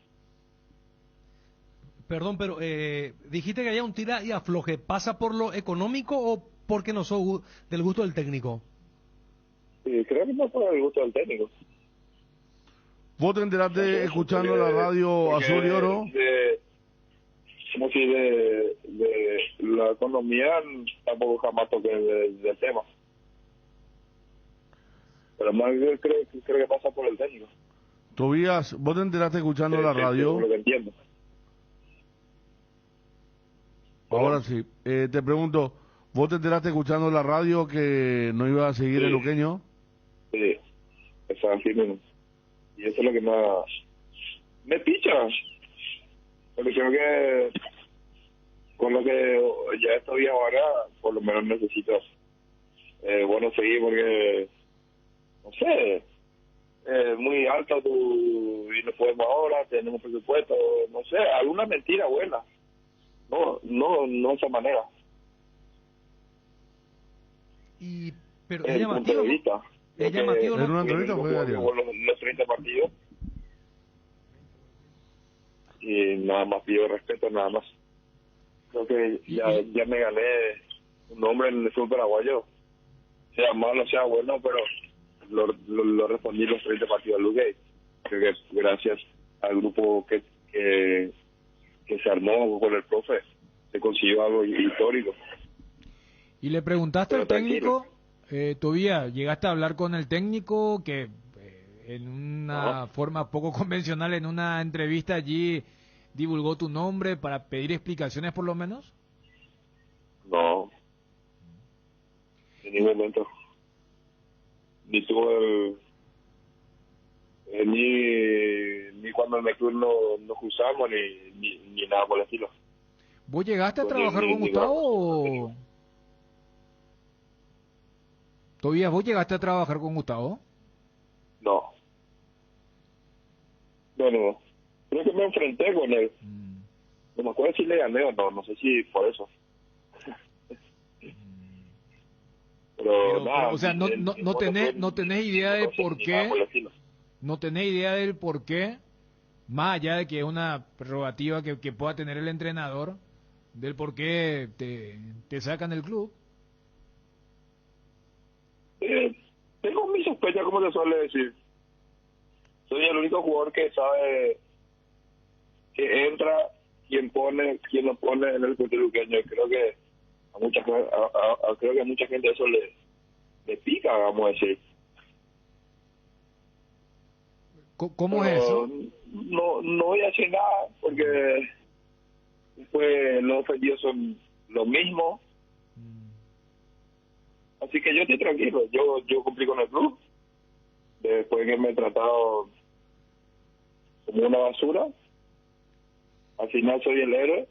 Perdón, pero dijiste que había un tira y afloje. ¿Pasa por lo económico o porque no sos del gusto del técnico? Creo que no por el gusto del técnico. ¿Vos te enteraste escuchando la radio Azul y Oro? Como si de la economía tampoco jamás toqué del tema. Pero más creo que pasa por el técnico. Tobías, ¿vos te enteraste escuchando la radio? Lo que entiendo. Ahora sí, te pregunto, ¿vos te enteraste escuchando la radio que no iba a seguir el Luqueño? Sí, eso así mismo. Y eso es lo que me picha. Porque creo que con lo que ya estoy ahora, por lo menos necesito seguir porque, no sé, muy alto y no podemos ahora, tenemos presupuesto, no sé, alguna mentira buena. No esa manera. Pero es llamativo, ¿no? Es llamativo, ¿no? En una entrevista fue los 30 partidos. Y nada más pido respeto, nada más. Creo que ya me gané un nombre en el fútbol paraguayo. Sea malo, sea bueno, pero lo respondí los 30 partidos de Luque. Creo que gracias al grupo que se armó con el profe, se consiguió algo histórico. Y le preguntaste Pero al técnico, Tobías, ¿llegaste a hablar con el técnico que en una forma poco convencional, en una entrevista allí, divulgó tu nombre para pedir explicaciones por lo menos? No, en ningún momento. Ni tuvo ni cuando en el club nos cruzamos, ni nada por el estilo. ¿Vos llegaste a Pues trabajar ni- con ni Gustavo vamos. o...? Tobías, ¿vos llegaste a trabajar con Gustavo? No. No. Creo que me enfrenté con él. No me acuerdo si le gané o no sé si por eso. Pero nada. O sea, no tenés idea de por qué, no tenés idea del por qué, más allá de que es una prerrogativa que pueda tener el entrenador, del por qué te sacan del club. Tengo mi sospecha, como se suele decir. Soy el único jugador que sabe que entra, quién lo pone en el cuartel luqueño. Creo que creo que a mucha gente eso le pica, vamos a decir. ¿Cómo Pero es eso? No voy a decir nada porque después los ofendidos son lo mismo. Así que yo estoy tranquilo. Yo cumplí con el club. Después que me he tratado como una basura, al final soy el héroe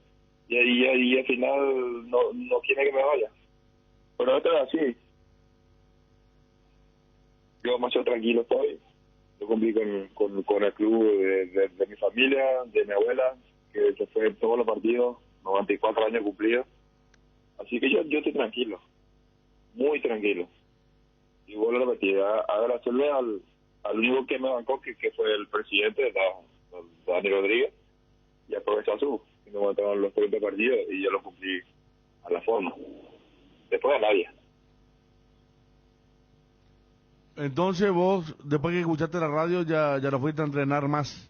y al final no quiere que me vaya. Pero esto es así. Yo demasiado tranquilo estoy. Yo cumplí con el club de mi familia, de mi abuela, que se fue en todos los partidos, 94 años cumplidos. Así que yo estoy tranquilo, muy tranquilo. Y vuelvo a repetir, agradecerle al único que me bancó, que fue el presidente, Dani Rodríguez, y aprovechar que me mataron los 30 partidos y yo lo cumplí a la forma. Después a nadie. Entonces vos, después que escuchaste la radio, ya no fuiste a entrenar más.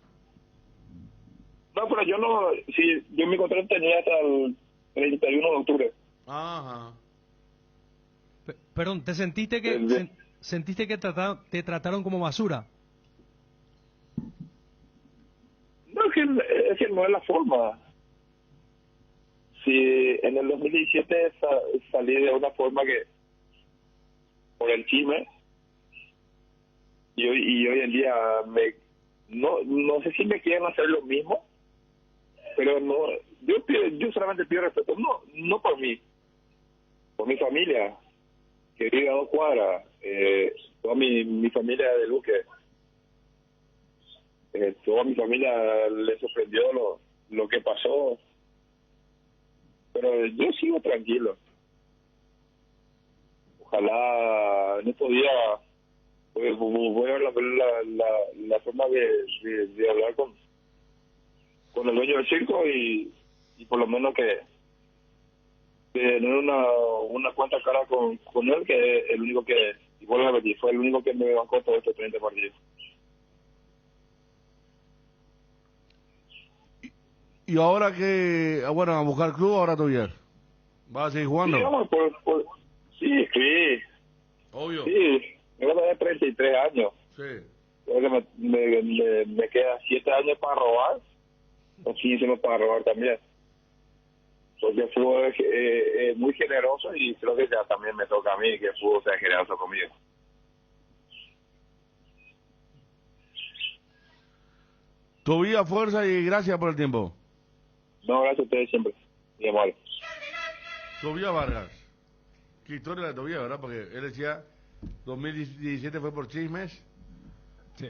No, pero yo no, sí, yo mi contrato tenía hasta el 31 de octubre. Ajá. Perdón, ¿te sentiste que te trataron como basura? No, es que no es la forma. Si en el 2017 salí de una forma que por el chisme, y hoy en día no sé si me quieren hacer lo mismo, pero no, yo solamente pido respeto, no por mí, por mi familia, que vive a 2 cuadras, toda mi familia de Luque, toda mi familia le sorprendió lo que pasó, pero yo sigo tranquilo. Ojalá en estos días voy a ver la forma de hablar con el dueño del circo y por lo menos que tener una cuenta cara con él, que es el único que, y vuelvo a repetir, fue el único que me bancó todos estos 30 partidos. Y ahora que, bueno, a buscar club, ahora todavía. ¿Vas a seguir jugando? Sí, vamos, sí. Obvio. Sí, me voy a tener 33 años. Sí. Creo que me queda 7 años para robar, o 15 para robar también. Porque fútbol es muy generoso y creo que ya también me toca a mí que el fútbol sea generoso conmigo. Tobías, fuerza y gracias por el tiempo. No, gracias a ustedes siempre. Muy amable. Tobías Vargas. Qué historia la de Tobías, ¿verdad? Porque él decía, 2017 fue por chismes. Sí.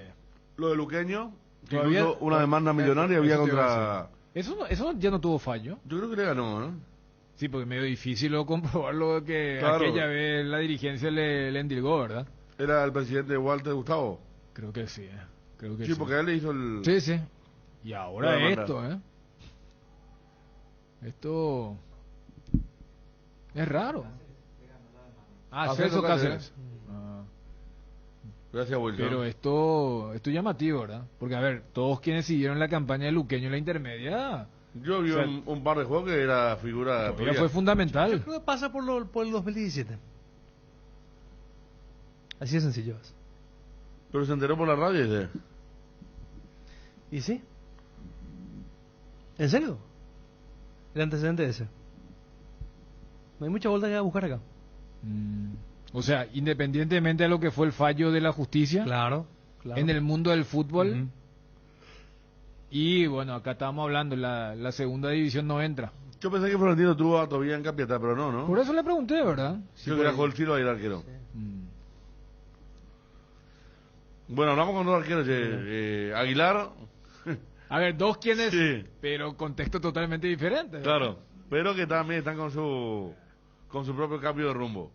Lo de Luqueño, que Todavía- incluso una demanda millonaria había Eso te iba a contra... Eso ya no tuvo fallo. Yo creo que le ganó, ¿no? Sí, porque es medio difícil luego comprobarlo que Claro. aquella vez la dirigencia le endilgó, ¿verdad? Era el presidente Walter Gustavo. Creo que sí, creo que Sí, porque él le hizo el... Sí, sí. Y ahora La demanda. esto, Esto es raro. Celso Cáceres. Gracias, Wilson. Pero esto es llamativo, ¿verdad? Porque, a ver, todos quienes siguieron la campaña de Luqueño en la intermedia Yo vi un par de juegos que era figura. Todavía fue fundamental. Yo creo que pasa por el 2017. Así de sencillo es. Pero se enteró por la radio, dice. ¿Y sí? ¿En serio? El antecedente ese. No hay mucha vuelta que buscar acá. O sea, independientemente de lo que fue el fallo de la justicia. Claro. En el mundo del fútbol. Y bueno, acá estábamos hablando, la segunda división no entra. Yo pensé que Florentino tuvo todavía en Capiatá, pero no. Por eso le pregunté, ¿verdad? Yo quería jugar el tiro ahí el arquero. Sí. Bueno, hablamos con dos arqueros. Aguilar. A ver, dos quienes, pero contexto totalmente diferente. Claro, pero que también están con su propio cambio de rumbo.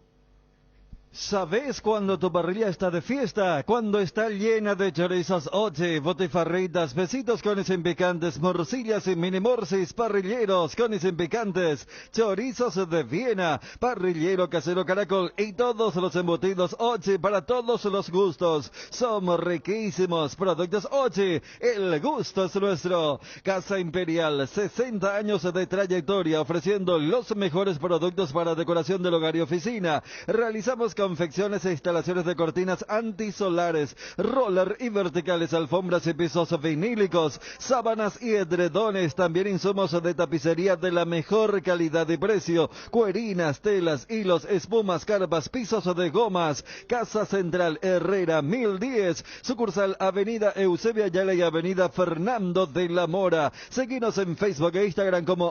¿Sabes cuándo tu parrilla está de fiesta? Cuando está llena de chorizos oche, botifarritas, besitos con y picantes, morcillas y mini morcis, parrilleros con y picantes, chorizos de Viena, parrillero casero caracol y todos los embutidos oche para todos los gustos. Somos riquísimos, productos oche, el gusto es nuestro. Casa Imperial, 60 años de trayectoria ofreciendo los mejores productos para decoración del hogar y oficina. Realizamos confecciones e instalaciones de cortinas antisolares, roller y verticales, alfombras y pisos vinílicos, sábanas y edredones, también insumos de tapicería de la mejor calidad y precio, cuerinas, telas, hilos, espumas, carpas, pisos de gomas. Casa Central Herrera 1010, sucursal Avenida Eusebio Ayala y Avenida Fernando de la Mora. Seguinos en Facebook e Instagram como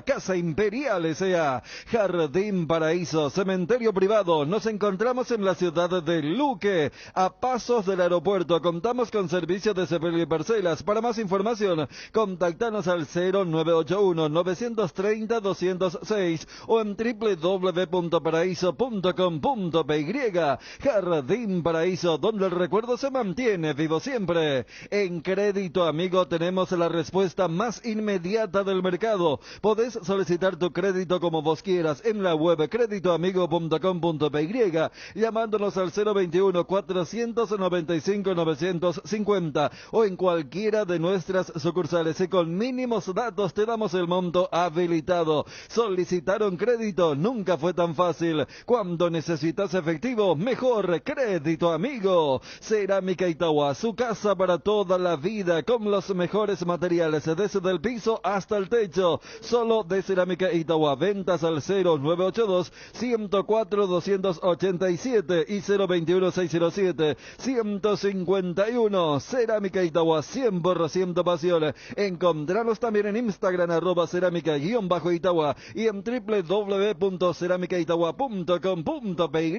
@Casa Imperial S.A. Jardín Paraíso, cementerio privado. Nos encontramos en la ciudad de Luque, a pasos del aeropuerto. Contamos con servicio de sepelio y parcelas. Para más información, contactanos al 0981-930-206 o en www.paraíso.com.py. Jardín Paraíso, donde el recuerdo se mantiene vivo siempre. En Crédito Amigo tenemos la respuesta más inmediata del mercado. Podés solicitar tu crédito como vos quieras en la web creditoamigo.com.py, llamándonos al 021-495-950 o en cualquiera de nuestras sucursales, y con mínimos datos te damos el monto habilitado. Solicitar un crédito nunca fue tan fácil. Cuando necesitas efectivo, mejor Crédito Amigo. Cerámica Itagua, su casa para toda la vida, con los mejores materiales desde el piso hasta el techo. Solo de Cerámica Itagua. Ventas al 0982-104-287 y 021-607-151. Cerámica Itagua, 100% pasión. Encontranos también en Instagram @cerámica_Itagua y en www.cerámicaitagua.com.py.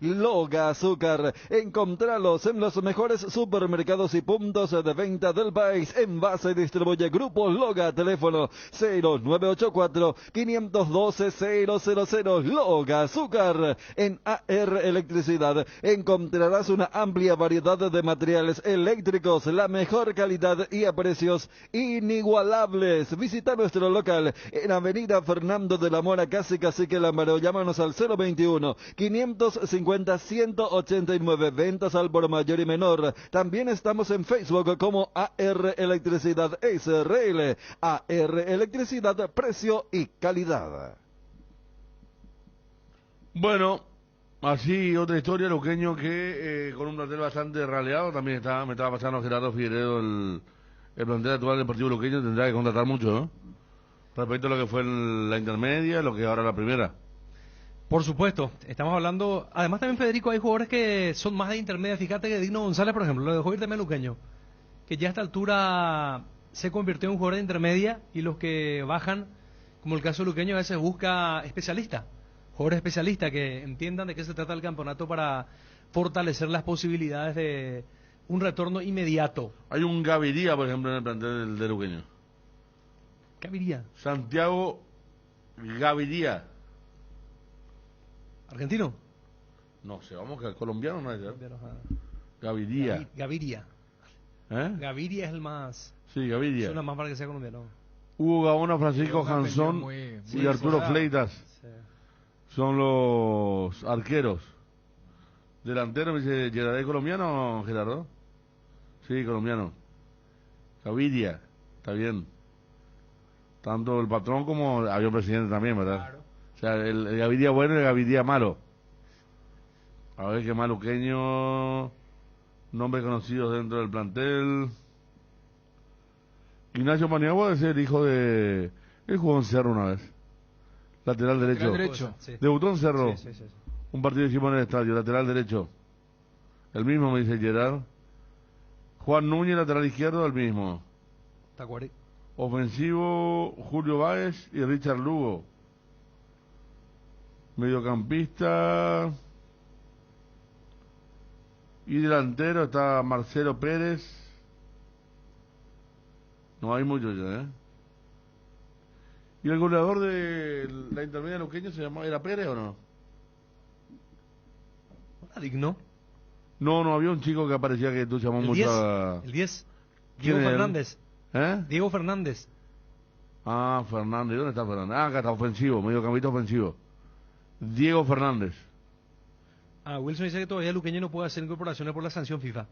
Loga Azúcar, encontralos en los mejores supermercados y puntos de venta del país. Envase y distribuye Grupo Loga, teléfono 0984-512-000. Loga Azúcar. En AR Electricidad encontrarás una amplia variedad de materiales eléctricos, la mejor calidad y a precios inigualables. Visita nuestro local en Avenida Fernando de la Mora, casi Cacique Lambaró. Llámanos al 021-550-189. Ventas al por mayor y menor. También estamos en Facebook como AR Electricidad SRL. AR Electricidad, precio y calidad. Bueno, así otra historia, Luqueño, que con un plantel bastante raleado. También me estaba pasando Gerardo Figueredo, el plantel actual del Deportivo Luqueño tendrá que contratar mucho, ¿no? Respecto a lo que fue la intermedia, lo que ahora la primera. Por supuesto, estamos hablando, además también, Federico, hay jugadores que son más de intermedia. Fíjate que Digno González, por ejemplo, lo dejó ir también Luqueño, que ya a esta altura se convirtió en un jugador de intermedia, y los que bajan, como el caso de Luqueño, a veces busca especialistas, jugadores especialistas que entiendan de qué se trata el campeonato para fortalecer las posibilidades de un retorno inmediato. Hay un Gaviria, por ejemplo, en el plantel de Luqueño. Gaviria. Santiago Gaviria. ¿Argentino? No sé, vamos que colombiano no es. Gaviria. Gaviria. Gaviria es el más. Sí, Gaviria. Suena más para que sea colombiano. Hugo Gaona, Francisco Jansón y Arturo Fleitas. Sí. Son los arqueros. Delantero, me dice, ¿Gerardo colombiano, Gerardo? Sí, colombiano. Gaviria, está bien. Tanto el patrón como había un presidente también, ¿verdad? Claro. O sea, el Gaviria bueno y el Gaviria malo. A ver qué maluqueño, nombres conocidos dentro del plantel. Ignacio Paniagua debe ser hijo de... Él jugó en Cerro una vez. Lateral derecho. Sí. Debutó en Cerro. Sí. Un partido hicimos en el estadio, lateral derecho. El mismo, me dice Gerard. Juan Núñez, lateral izquierdo, el mismo. Tacuari. Ofensivo, Julio Báez y Richard Lugo. Mediocampista y delantero está Marcelo Pérez. No hay mucho ya, ¿eh? ¿Y el goleador de la intermedia luqueña se llamaba, era Pérez o no? Digno. No, había un chico que aparecía que tú llamó mucho a... El 10. Diego Fernández. ¿Eh? Diego Fernández. Ah, Fernández. ¿Dónde está Fernández? Ah, acá está, ofensivo, mediocampista ofensivo. Diego Fernández. Wilson dice que todavía Luqueño no puede hacer incorporaciones por la sanción FIFA.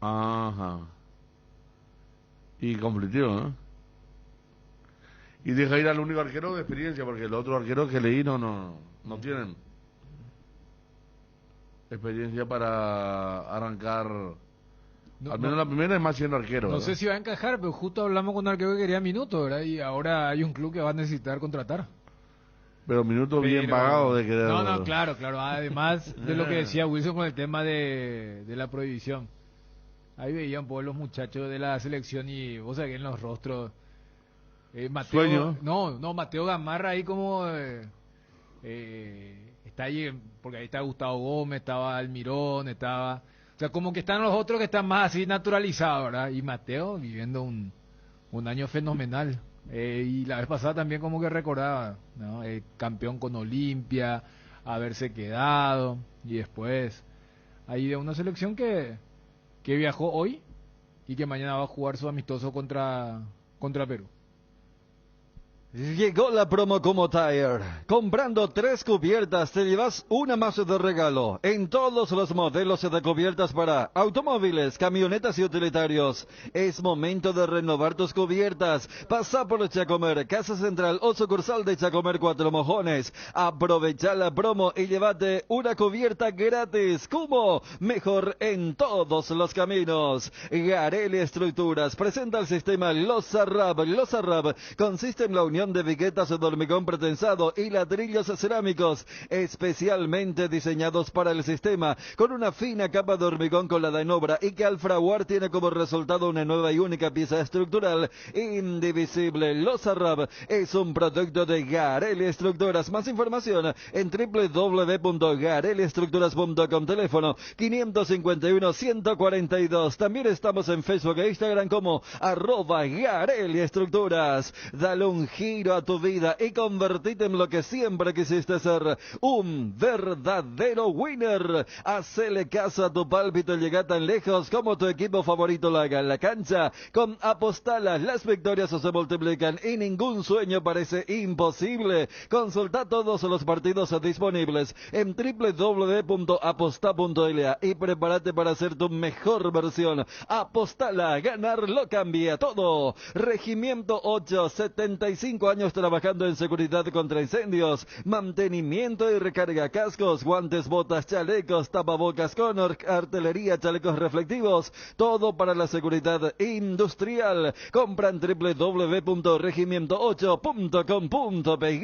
Ajá. Y conflictivo, ¿no? Y deja ir al único arquero de experiencia, porque los otros arqueros que leí no tienen experiencia para arrancar. Al menos la primera es más siendo arquero. No ¿verdad? sé si va a encajar, pero justo hablamos con un arquero que quería minutos, ¿verdad? Y ahora hay un club que va a necesitar contratar. Pero minutos bien pagados de querer. No, claro. Además de lo que decía Wilson con el tema de la prohibición. Ahí veía un poco los muchachos de la selección y vos sabés que en los rostros. Mateo, Sueño. No, Mateo Gamarra ahí como. Está ahí, porque ahí está Gustavo Gómez, estaba Almirón, estaba. O sea, como que están los otros que están más así naturalizados, ¿verdad? Y Mateo viviendo un año fenomenal. Y la vez pasada también como que recordaba, ¿no? Campeón con Olimpia, haberse quedado, y después ahí de una selección que viajó hoy y que mañana va a jugar su amistoso contra Perú. Llegó la promo Como Tire. Comprando 3 cubiertas te llevas una más de regalo en todos los modelos de cubiertas para automóviles, camionetas y utilitarios. Es momento de renovar tus cubiertas. Pasa por Chacomer, Casa Central o sucursal de Chacomer Cuatro Mojones. Aprovecha la promo y llévate una cubierta gratis. ¿Cómo? Mejor en todos los caminos. Garelli Estructuras presenta el sistema Los Arrab. Los Arrab consiste en la unión de viguetas de hormigón pretensado y ladrillos cerámicos especialmente diseñados para el sistema, con una fina capa de hormigón colada en obra y que al fraguar tiene como resultado una nueva y única pieza estructural indivisible. Los Arrab es un producto de Garelli Estructuras. Más información en www.garelliestructuras.com. Teléfono 551-142. También estamos en Facebook e Instagram como @Garelli Estructuras. Dale un giro a tu vida y convertite en lo que siempre quisiste ser, un verdadero winner. Hacele caso a tu pálpito y llega tan lejos como tu equipo favorito lo haga en la cancha. Con Apostala las victorias se multiplican y ningún sueño parece imposible. Consulta todos los partidos disponibles en www.aposta.la y prepárate para hacer tu mejor versión. Apostala, ganar lo cambia todo. Regimiento 8, 75 años trabajando en seguridad contra incendios, mantenimiento y recarga, cascos, guantes, botas, chalecos, tapabocas, con artillería, chalecos reflectivos, todo para la seguridad industrial. Compra en www.regimiento8.com.py.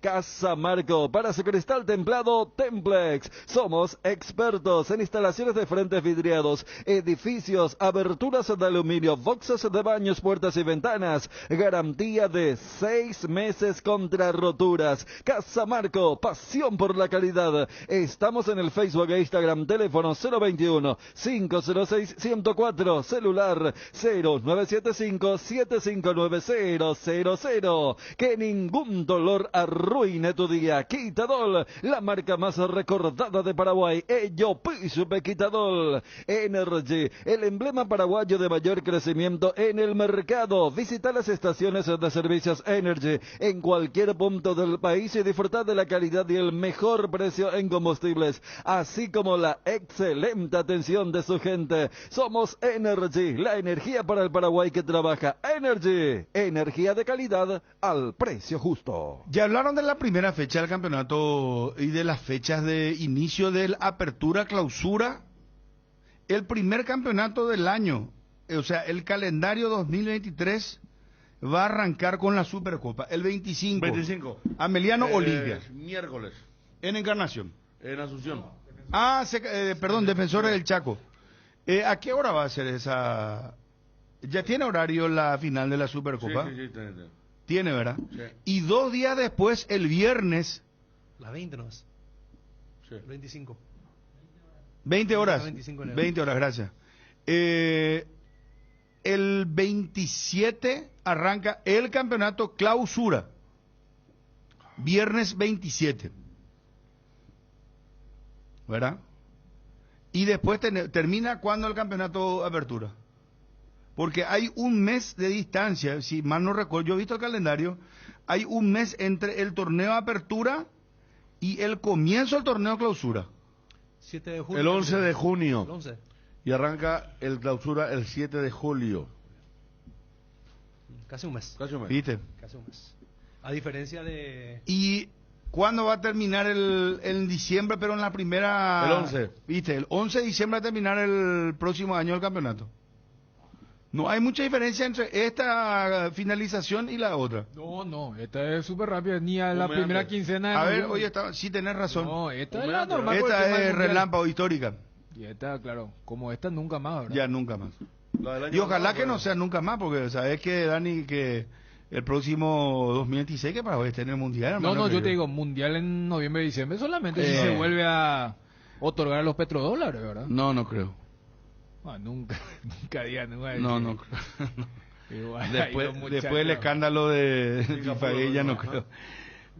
Casa Marco, para su cristal templado Templex. Somos expertos en instalaciones de frentes vidriados, edificios, aberturas de aluminio, boxes de baños, puertas y ventanas. Garantía de 6 meses contra roturas. Casa Marco, pasión por la calidad. Estamos en el Facebook e Instagram. Teléfono 021-506-104. Celular 0975-759000. Que ningún dolor arruine tu día. Quitadol, la marca más recordada de Paraguay. Ello Pisupe Quitadol. Energy, el emblema paraguayo de mayor crecimiento en el mercado. Visita las estaciones de servicios Servicios Energy en cualquier punto del país y disfrutar de la calidad y el mejor precio en combustibles, así como la excelente atención de su gente. Somos Energy, la energía para el Paraguay que trabaja. Energy, energía de calidad al precio justo. Ya hablaron de la primera fecha del campeonato y de las fechas de inicio del apertura, clausura. El primer campeonato del año, o sea, el calendario 2023 va a arrancar con la Supercopa. El 25. Ameliano Olimpia. Miércoles. En Encarnación. En Asunción. Perdón, Defensores del Chaco. ¿A qué hora va a ser esa? ¿Ya tiene horario la final de la Supercopa? Sí, tiene. Tiene, ¿verdad? Sí. Y 2 días después, el viernes. Las 20 no es. Sí. 25. 20 horas. 25 enero. 20 horas, gracias. El 27 arranca el campeonato clausura. Viernes 27. ¿Verdad? Y después termina cuando el campeonato apertura. Porque hay un mes de distancia, si mal no recuerdo, yo he visto el calendario, hay un mes entre el torneo apertura y el comienzo del torneo clausura. 7 de junio. El 11 de junio. El 11. Y arranca el clausura el 7 de julio. Casi un mes. ¿Viste? Casi un mes. A diferencia de... ¿Y cuándo va a terminar en diciembre, pero en la primera... El 11. ¿Viste? El 11 de diciembre va a terminar el próximo año el campeonato. No hay mucha diferencia entre esta finalización y la otra. No, esta es súper rápida, ni a la primera quincena de ver, noviembre. oye, sí tenés razón. No, esta es la normal. por el tema Esta del es mundial. relámpago histórica. Y esta, claro, como esta nunca más, ¿verdad? Ya nunca más. Y ojalá que no sea nunca más, porque sabes que, Dani, que el próximo 2026 que Paraguay esté en el mundial. No, hermano, yo te digo, mundial en noviembre y diciembre solamente si se vuelve a otorgar a los petrodólares, ¿verdad? No creo. Nunca diga, nunca. No creo. Igual, después del escándalo de FIFA, ya no creo.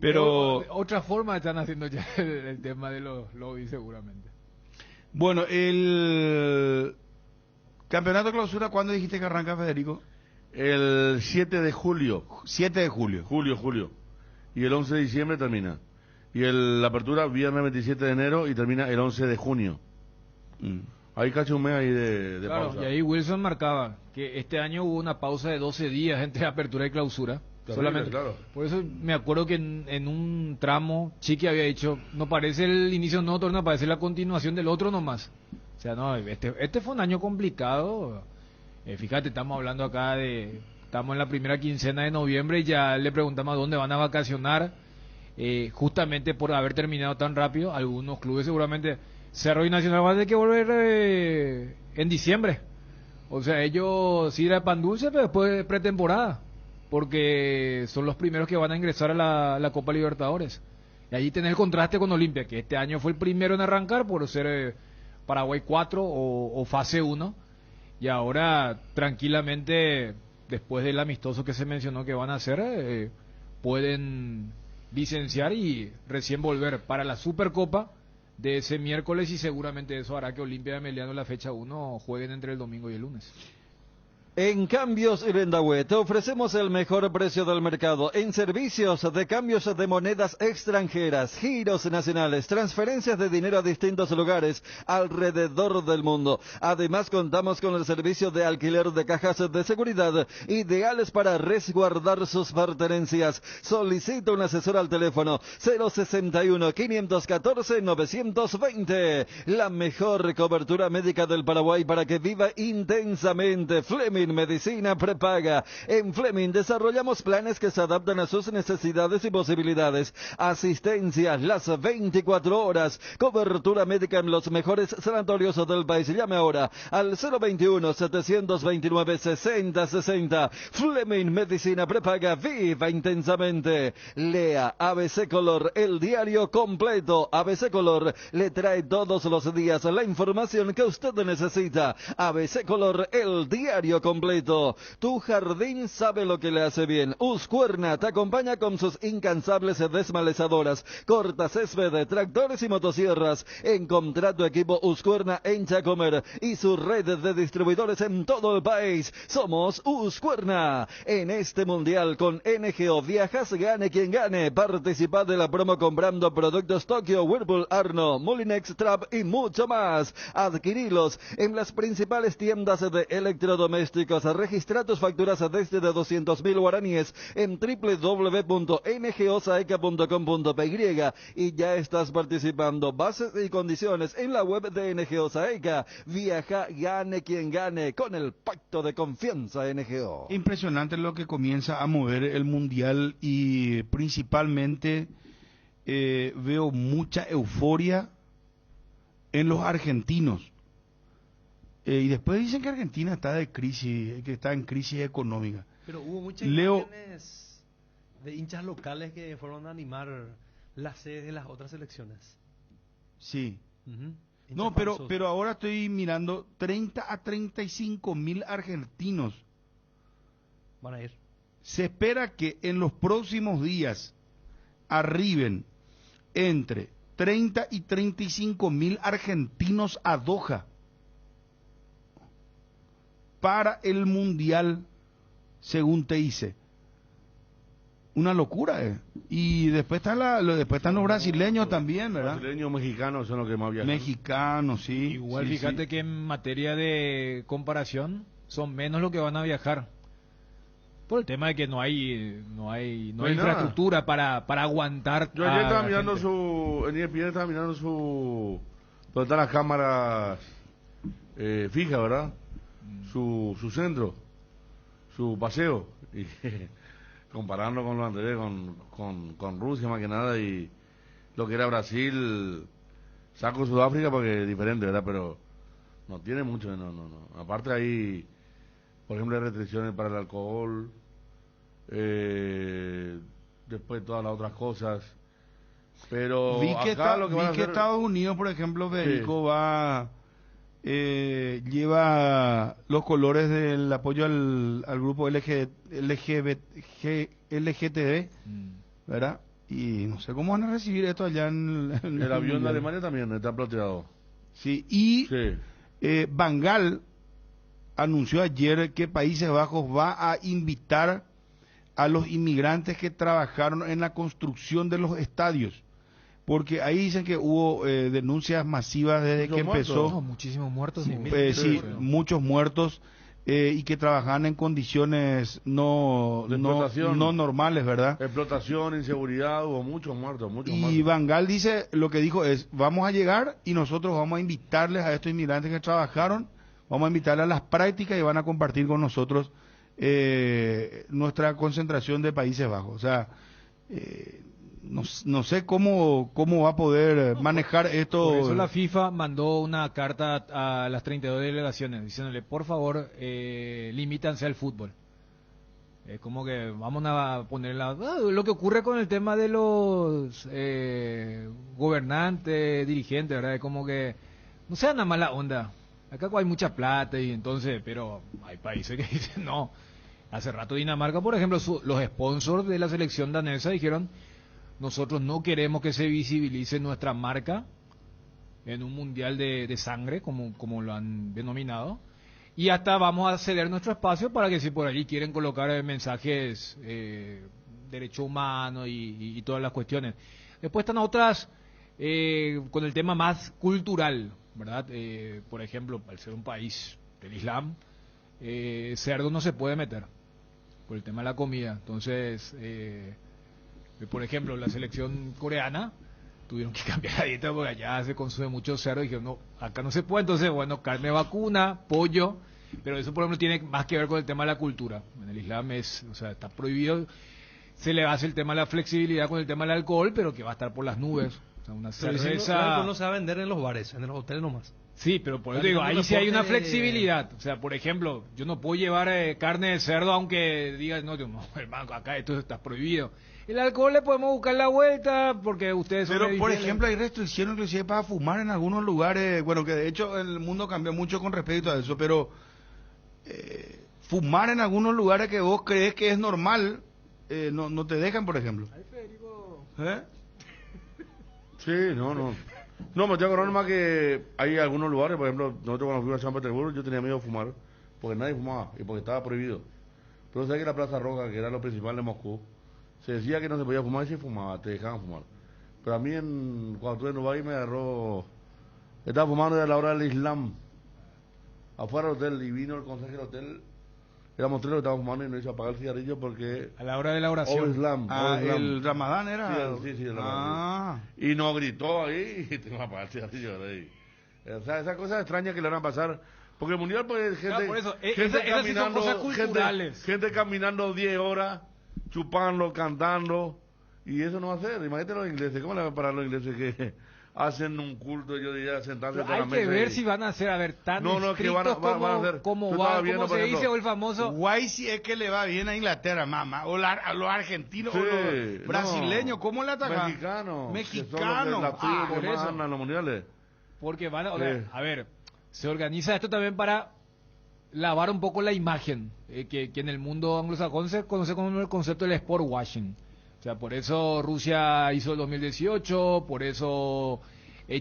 Pero otra forma están haciendo ya el tema de los lobbies seguramente. Bueno, el campeonato clausura, ¿cuándo dijiste que arranca, Federico? El 7 de julio. 7 de julio. Julio. Y el 11 de diciembre termina. Y la apertura viernes 27 de enero y termina el 11 de junio. Hay casi un mes ahí de claro, pausa. Y ahí Wilson marcaba que este año hubo una pausa de 12 días entre apertura y clausura. Terrible, solamente. claro. Por eso me acuerdo que en un tramo Chiqui había dicho, no parece el inicio de un nuevo torneo, parece la continuación del otro nomás. O sea, no, este fue un año complicado. Fíjate, estamos hablando acá estamos en la primera quincena de noviembre y ya le preguntamos a dónde van a vacacionar, justamente por haber terminado tan rápido. Algunos clubes seguramente, Cerro y Nacional van a tener que volver en diciembre. O sea, ellos sí irán pan dulce, pero después de pretemporada, porque son los primeros que van a ingresar a la Copa Libertadores. Y allí tenés el contraste con Olimpia, que este año fue el primero en arrancar por ser Paraguay 4 o fase 1. Y ahora, tranquilamente, después del amistoso que se mencionó que van a hacer, pueden licenciar y recién volver para la Supercopa de ese miércoles, y seguramente eso hará que Olimpia de Ameliano en la fecha 1 jueguen entre el domingo y el lunes. En Cambios Irendahue te ofrecemos el mejor precio del mercado en servicios de cambios de monedas extranjeras, giros nacionales, transferencias de dinero a distintos lugares alrededor del mundo. Además, contamos con el servicio de alquiler de cajas de seguridad ideales para resguardar sus pertenencias. Solicita un asesor al teléfono 061-514-920. La mejor cobertura médica del Paraguay para que viva intensamente. Fleming Medicina Prepaga. En Fleming desarrollamos planes que se adaptan a sus necesidades y posibilidades. Asistencia las 24 horas. Cobertura médica en los mejores sanatorios del país. Llame ahora al 021-729-6060. Fleming Medicina Prepaga. Viva intensamente. Lea ABC Color, el diario completo. ABC Color le trae todos los días la información que usted necesita. ABC Color, el diario completo. completo. Tu jardín sabe lo que le hace bien. Husqvarna te acompaña con sus incansables desmalezadoras, corta césped, tractores y motosierras. Encontrá tu equipo Husqvarna en Chacomer y su red de distribuidores en todo el país. Somos Husqvarna. En este mundial con NGO viajas, gane quien gane. Participa de la promo comprando productos Tokio, Whirlpool, Arno, Molinex, Trap y mucho más. Adquirilos en las principales tiendas de electrodomésticos. Registra tus facturas desde de 200.000 guaraníes en www.ngosaeca.com.py y ya estás participando. Bases y condiciones en la web de NGO Saeca. Viaja, gane quien gane con el pacto de confianza NGO. Impresionante lo que comienza a mover el mundial y principalmente veo mucha euforia en los argentinos. Y después dicen que Argentina está de crisis, que está en crisis económica. Pero hubo muchas Leo, imágenes de hinchas locales que fueron a animar las sedes de las otras selecciones. Sí. Ujú. No, pero ahora estoy mirando 30 a 35 mil argentinos. Van a ir. Se espera que en los próximos días arriben entre 30 y 35 mil argentinos a Doha para el Mundial, según te dice. Una locura, Y después después están los brasileños también, ¿verdad? Brasileños, mexicanos son los que más viajan. Mexicanos, sí. Igual sí, fíjate sí. que en materia de comparación son menos los que van a viajar. Por el tema de que no hay infraestructura para aguantar. Yo ayer estaba la mirando gente. en ESPN estaba mirando donde están las cámaras fijas, ¿verdad? Su centro, su paseo, y comparando con lo anterior, con Rusia más que nada, y lo que era Brasil, saco Sudáfrica porque es diferente, ¿verdad? Pero no tiene mucho, no. Aparte hay, por ejemplo, hay restricciones para el alcohol, después todas las otras cosas, pero vi que, acá que Estados Unidos, por ejemplo, Federico, lleva los colores del apoyo al grupo LGTB, ¿verdad? Y no sé cómo van a recibir esto allá en el avión de Alemania también está plateado. Sí, y Van Gaal anunció ayer que Países Bajos va a invitar a los inmigrantes que trabajaron en la construcción de los estadios. Porque ahí dicen que hubo denuncias masivas desde que empezó. No, muchísimos muertos. Sí, muchos muertos y que trabajaban en condiciones no normales, ¿verdad? Explotación, inseguridad, hubo muchos muertos. Y Van Gaal dice, lo que dijo es, vamos a llegar y nosotros vamos a invitarles a estos inmigrantes que trabajaron, vamos a invitarles a las prácticas y van a compartir con nosotros nuestra concentración de Países Bajos. O sea, no sé cómo va a poder manejar esto. Por eso la FIFA mandó una carta a las 32 delegaciones diciéndole, por favor, limítanse al fútbol. Es como que vamos a poner lo que ocurre con el tema de los gobernantes, dirigentes, ¿verdad? Es como que no sean una mala onda. Acá hay mucha plata y entonces, pero hay países que dicen no. Hace rato Dinamarca, por ejemplo, los sponsors de la selección danesa dijeron, nosotros no queremos que se visibilice nuestra marca en un mundial de sangre, como lo han denominado, y hasta vamos a ceder nuestro espacio para que si por allí quieren colocar mensajes derecho humano y todas las cuestiones. Después están otras con el tema más cultural, ¿verdad? Por ejemplo, al ser un país del Islam, cerdo no se puede meter por el tema de la comida. Entonces, por ejemplo, la selección coreana tuvieron que cambiar la dieta porque allá se consume mucho cerdo y dijeron, no, acá no se puede. Entonces, bueno, carne vacuna, pollo, pero eso por ejemplo tiene más que ver con el tema de la cultura. En el Islam está prohibido. Se le hace el tema de la flexibilidad con el tema del alcohol, pero que va a estar por las nubes. O sea, una cerveza... El alcohol no se va a vender en los bares, en los hoteles nomás. Sí, pero por eso digo, ahí sí hay una flexibilidad. O sea, por ejemplo, yo no puedo llevar carne de cerdo aunque digas, no, hermano, acá esto está prohibido. El alcohol le podemos buscar la vuelta porque ustedes son... Pero, por ejemplo, hay restricciones inclusive para fumar en algunos lugares. Bueno, que de hecho el mundo cambió mucho con respecto a eso, pero fumar en algunos lugares que vos crees que es normal, no te dejan, por ejemplo. ¿Eh? Sí, no. No, me estoy acordando más que hay algunos lugares, por ejemplo, nosotros cuando fuimos a San Petersburgo, yo tenía miedo de fumar, porque nadie fumaba y porque estaba prohibido. Pero sabes que la Plaza Roja, que era lo principal de Moscú, se decía que no se podía fumar y se fumaba, te dejaban fumar. Pero a mí, cuando estuve en Dubái, me agarró, estaba fumando a la hora del Islam, afuera del hotel, y vino el consejero del hotel, éramos tres los que estábamos fumando y nos hizo apagar el cigarrillo porque... A la hora de la oración. Islam, el Ramadán era... Sí, el Ramadán. Sí. Y nos gritó ahí y tengo que apagar el cigarrillo ahí. O sea, esas cosas extrañas que le van a pasar... Porque el mundial, pues, gente, por eso, gente esas sí son cosas culturales. Gente caminando 10 horas, chupando, cantando, y eso no va a ser. Imagínate los ingleses, ¿cómo le van a parar los ingleses que hacen un culto, yo diría, sentarse toda la mesa? Hay que ver si van a ser, tan estrictos que van a hacer. Como se dice, o el famoso... Guay si es que le va bien a Inglaterra, mamá, o a los argentinos, o los brasileños, ¿cómo le atacan? Mexicanos. Por eso. En los mundiales. Porque van a ver... Se organiza esto también para lavar un poco la imagen, que en el mundo anglosajón se conoce como el concepto del sport washing. O sea, por eso Rusia hizo el 2018, por eso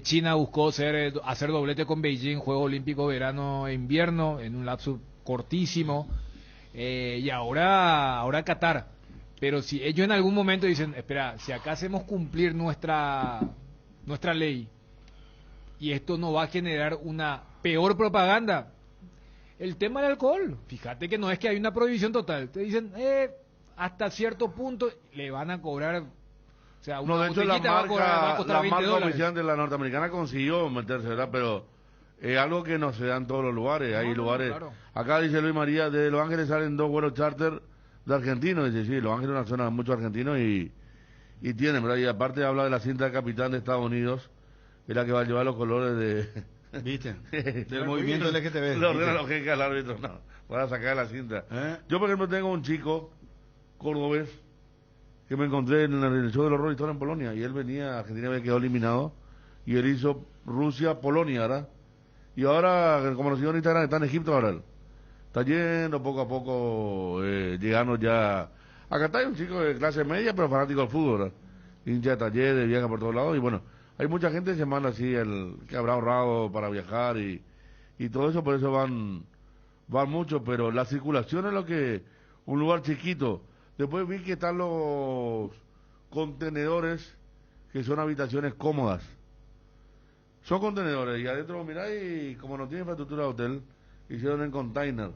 China buscó hacer doblete con Beijing, Juegos Olímpicos verano e invierno, en un lapso cortísimo, y ahora Qatar. Pero si ellos en algún momento dicen, espera, si acá hacemos cumplir nuestra ley, y esto no va a generar una peor propaganda. El tema del alcohol, fíjate que no es que hay una prohibición total, te dicen hasta cierto punto le van a cobrar, o sea, una de hecho la marca oficial de la norteamericana consiguió meterse, ¿verdad? Pero es algo que no se da en todos los lugares, hay lugares, claro. Acá dice Luis María, de Los Ángeles salen 2 vuelos charter de argentinos, dice, sí, Los Ángeles es una zona de muchos argentinos y tienen, ¿verdad? Y aparte habla de la cinta de capitán de Estados Unidos, que es la que va a llevar los colores de... ¿Viste? Del movimiento LGTB. Lo ordena lo que el árbitro, no, para sacar la cinta. Yo, por ejemplo, tengo un chico cordobés que me encontré en el show de los Rolling Stones en Polonia, y él venía, Argentina había quedado eliminado, y él hizo Rusia-Polonia, ¿verdad? Y ahora, como lo siguió en Instagram, está en Egipto ahora. Está yendo poco a poco, llegando ya... Acá está un chico de clase media, pero fanático del fútbol, ¿verdad? Hincha de talleres, viaja por todos lados, y bueno... Hay mucha gente que se manda así, que habrá ahorrado para viajar y todo eso, por eso van mucho, pero la circulación es lo que, un lugar chiquito. Después vi que están los contenedores, que son habitaciones cómodas. Son contenedores, y adentro, mirá, y como no tiene infraestructura de hotel, hicieron en container.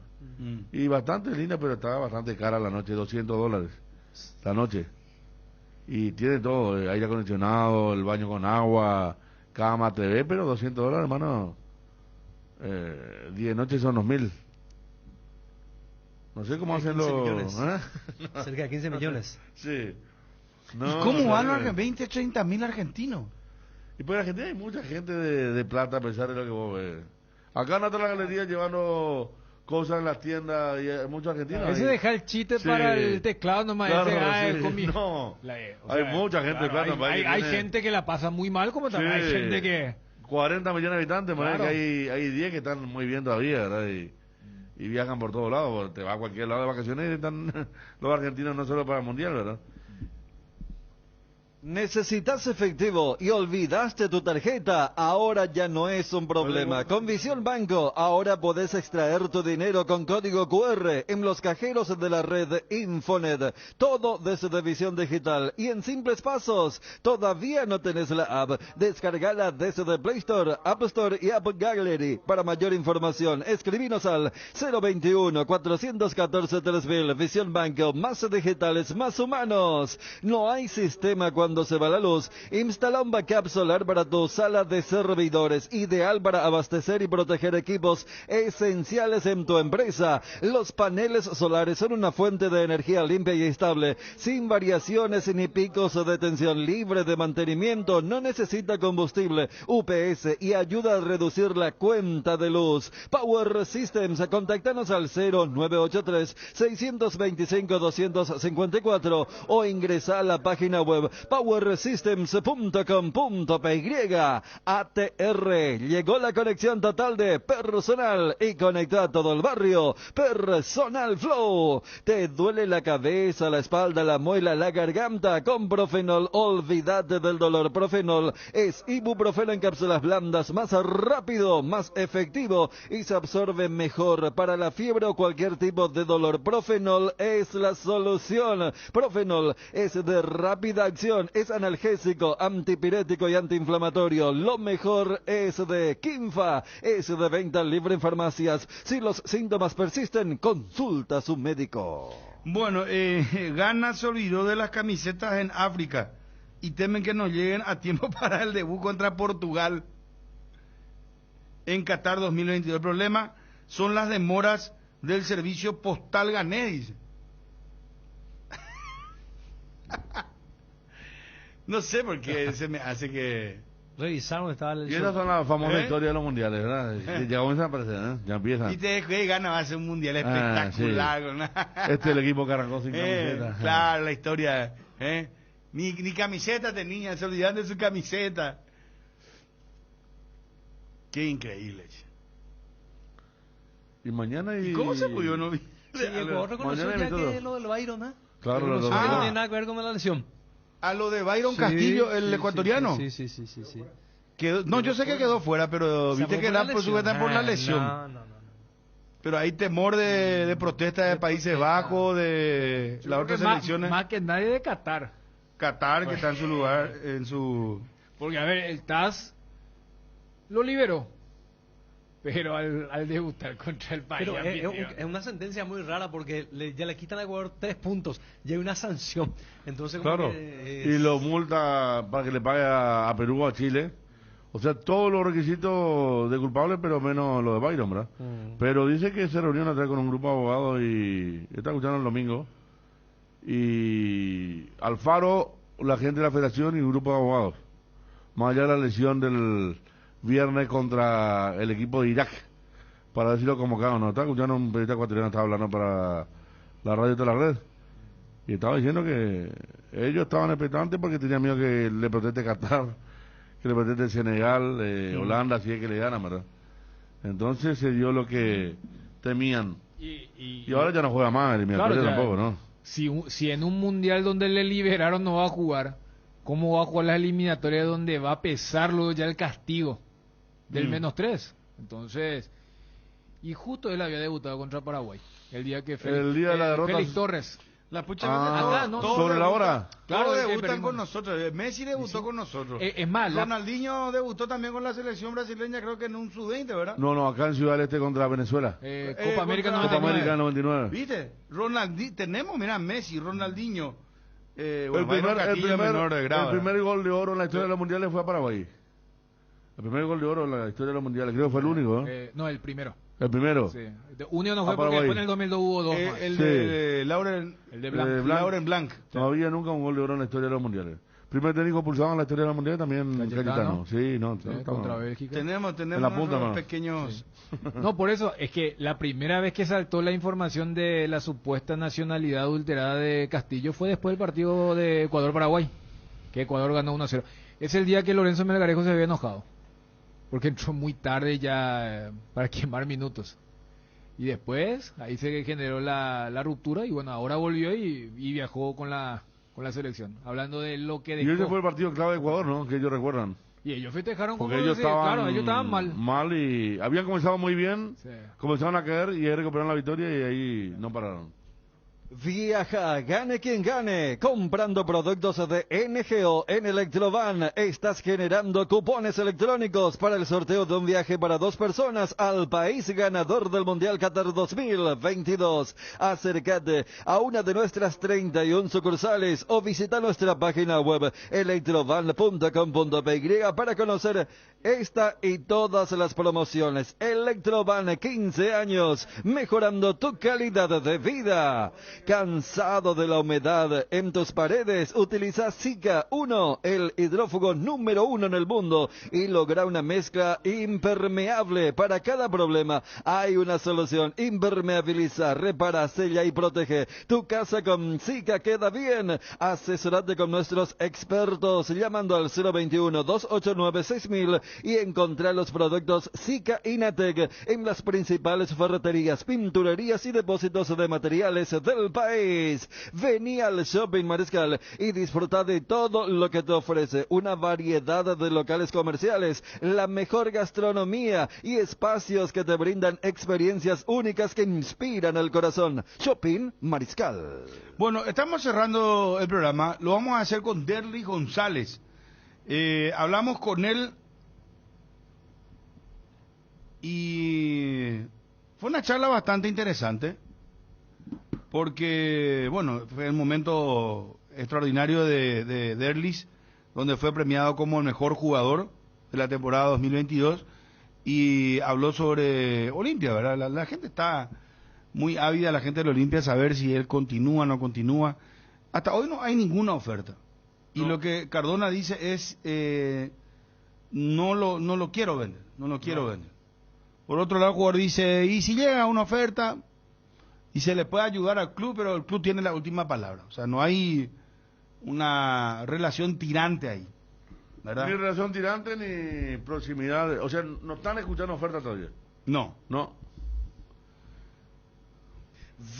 Y bastante linda, pero estaba bastante cara la noche, $200 la noche. Y tiene todo, aire acondicionado, el baño con agua, cama, TV, pero $200, hermano, 10 noches son unos 1.000. No sé cómo hacen los... Cerca de 15 millones. Sí. No, ¿y cómo van los 20, 30 mil argentinos? Y pues en Argentina hay mucha gente de plata, a pesar de lo que vos ves. Acá en otra galería llevando cosas en las tiendas, y hay muchos argentinos. Ese deja el chiste para el teclado nomás. Claro, no. Hay mucha gente, claro, hay gente que la pasa muy mal, como también hay gente que... 40 millones de habitantes, claro. Que hay 10 que están muy bien todavía, ¿verdad? Y viajan por todos lados, te vas a cualquier lado de vacaciones y están los argentinos no solo para el mundial, ¿verdad? ¿Necesitas efectivo y olvidaste tu tarjeta? Ahora ya no es un problema. Con Visión Banco, ahora podés extraer tu dinero con código QR en los cajeros de la red Infonet. Todo desde Visión Digital y en simples pasos. ¿Todavía no tenés la app? Descargala desde Play Store, App Store y App Gallery. Para mayor información, escribinos al 021-414-3000. Visión Banco, más digitales, más humanos. No hay sistema cuando se va la luz. Instala un backup solar para tu sala de servidores, ideal para abastecer y proteger equipos esenciales en tu empresa. Los paneles solares son una fuente de energía limpia y estable, sin variaciones ni picos de tensión, libre de mantenimiento, no necesita combustible, UPS y ayuda a reducir la cuenta de luz. Power Systems, contáctanos al 0983-625-254 o ingresa a la página web powersystems.com.py. ATR, llegó la conexión total de Personal y conectó a todo el barrio. Personal Flow. ¿Te duele la cabeza, la espalda, la muela, la garganta? Con Profenol, olvídate del dolor. Profenol es ibuprofeno en cápsulas blandas, más rápido, más efectivo y se absorbe mejor para la fiebre o cualquier tipo de dolor. Profenol es la solución. Profenol es de rápida acción, es analgésico, antipirético y antiinflamatorio. Lo mejor es de Kinfa, es de venta libre en farmacias. Si los síntomas persisten, consulta a su médico. Bueno, Ghana se olvidó de las camisetas en África y temen que no lleguen a tiempo para el debut contra Portugal en Qatar 2022. El problema son las demoras del servicio postal ganés, dice. No sé por qué se me hace que... Revisaron dónde estaba el... Y esas son las famosas historias de los mundiales, ¿verdad? Ya comienzan a aparecer, ¿eh? Ya empiezan. Y te que Ghana va a ser un mundial espectacular. Sí. Este es el equipo que arrancó sin camiseta. Claro, la historia. Ni camiseta tenía, se olvidaron de su camiseta. Qué increíble. Y mañana ¿Y cómo se murió? No vi. Sí, Ecuador reconoció ya que lo del Byron, ¿eh? Claro, no tiene nada que ver con la lesión. A lo de Byron Castillo, el ecuatoriano. Sí. Quedó, no, yo sé que quedó fuera, pero viste que era por la lesión. No. Pero hay temor de protesta de Países Bajos, de las otras selecciones. Más que nadie de Qatar. Qatar, que está en su lugar, en su... Porque, a ver, el TAS lo liberó. Pero al debutar contra el país. Pero es una sentencia muy rara porque ya le quitan a Ecuador 3 puntos y hay una sanción. Entonces, claro. Y lo multa para que le pague a Perú o a Chile. O sea, todos los requisitos de culpable, pero menos lo de Byron, ¿verdad? Pero dice que se reunió una vez con un grupo de abogados y está escuchando el domingo. Y Alfaro, la gente de la federación y un grupo de abogados. Más allá de la lesión del viernes contra el equipo de Irak, para decirlo convocado, ¿no? Estaba escuchando un periodista ecuatoriano, estaba hablando para la radio de la red, y estaba diciendo que ellos estaban expectantes porque tenían miedo que le proteste Qatar, que le proteste Senegal, Holanda, si es que le ganan, ¿verdad? Entonces se dio lo que temían. Y ahora ya no juega más, claro, tampoco, ¿no? Si en un mundial donde le liberaron no va a jugar, ¿cómo va a jugar las eliminatorias donde va a pesarlo ya el castigo del -3? Entonces, y justo él había debutado contra Paraguay el día que el día de la derrota, Félix Torres. La pucha, acá, ¿no? Sobre la hora. Claro, debutan con nosotros. Messi debutó con nosotros. Es más, Ronaldinho debutó también con la selección brasileña, creo que en un sub-20, ¿verdad? No, acá en Ciudad del Este contra Venezuela. Copa América 99. ¿Viste? Tenemos, mira, Messi, Ronaldinho. El primer gol de oro en la historia de los mundiales fue a Paraguay. El primer gol de oro en la historia de los mundiales, creo que fue el único, ¿no? No, el primero. ¿El primero? Sí. Uno no fue porque después en el 2002 hubo dos más. El de Lauren Blanc. Todavía nunca un gol de oro en la historia de los mundiales. Primer técnico pulsado en la historia de los mundiales también Cayetano. Sí, contra Bélgica. Tenemos en la punta, unos pequeños... Sí. No, por eso, es que la primera vez que saltó la información de la supuesta nacionalidad adulterada de Castillo fue después del partido de Ecuador-Paraguay, que Ecuador ganó 1-0. Es el día que Lorenzo Melgarejo se había enojado, porque entró muy tarde ya para quemar minutos. Y después, ahí se generó la ruptura, y bueno, ahora volvió y viajó con la selección. Hablando de lo que dejó. Y ese fue el partido clave de Ecuador, ¿no? Que ellos recuerdan. Y ellos festejaron como ellos estaban mal. Mal y habían comenzado muy bien, comenzaron a caer y ahí recuperaron la victoria y ahí no pararon. Viaja, gane quien gane. Comprando productos de NGO en Electrovan, estás generando cupones electrónicos para el sorteo de un viaje para 2 personas al país ganador del Mundial Qatar 2022. Acércate a una de nuestras 31 sucursales o visita nuestra página web electrovan.com.py para conocer esta y todas las promociones. Electrovan, 15 años, mejorando tu calidad de vida. ¿Cansado de la humedad en tus paredes? Utiliza Sika 1, el hidrófugo número 1 en el mundo, y logra una mezcla impermeable. Para cada problema hay una solución. Impermeabiliza, repara, sella y protege. Tu casa con Sika queda bien. Asesorate con nuestros expertos llamando al 021-289-6000 y encontrar los productos Sika Inatec en las principales ferreterías, pinturerías y depósitos de materiales del país. Vení al Shopping Mariscal y disfruta de todo lo que te ofrece. Una variedad de locales comerciales, la mejor gastronomía y espacios que te brindan experiencias únicas que inspiran el corazón. Shopping Mariscal. Bueno, estamos cerrando el programa. Lo vamos a hacer con Derlis González. Hablamos con él y fue una charla bastante interesante porque, bueno, fue el momento extraordinario de Derlis, donde fue premiado como el mejor jugador de la temporada 2022 y habló sobre Olimpia, ¿verdad? La gente está muy ávida, la gente de Olimpia, saber si él continúa o no continúa. Hasta hoy no hay ninguna oferta. Y lo que Cardona dice es, no lo quiero vender, no lo quiero vender. Por otro lado, el jugador dice, y si llega una oferta y se le puede ayudar al club, pero el club tiene la última palabra. O sea, no hay una relación tirante ahí, ¿verdad? Ni relación tirante ni proximidad. O sea, ¿no están escuchando ofertas todavía? No.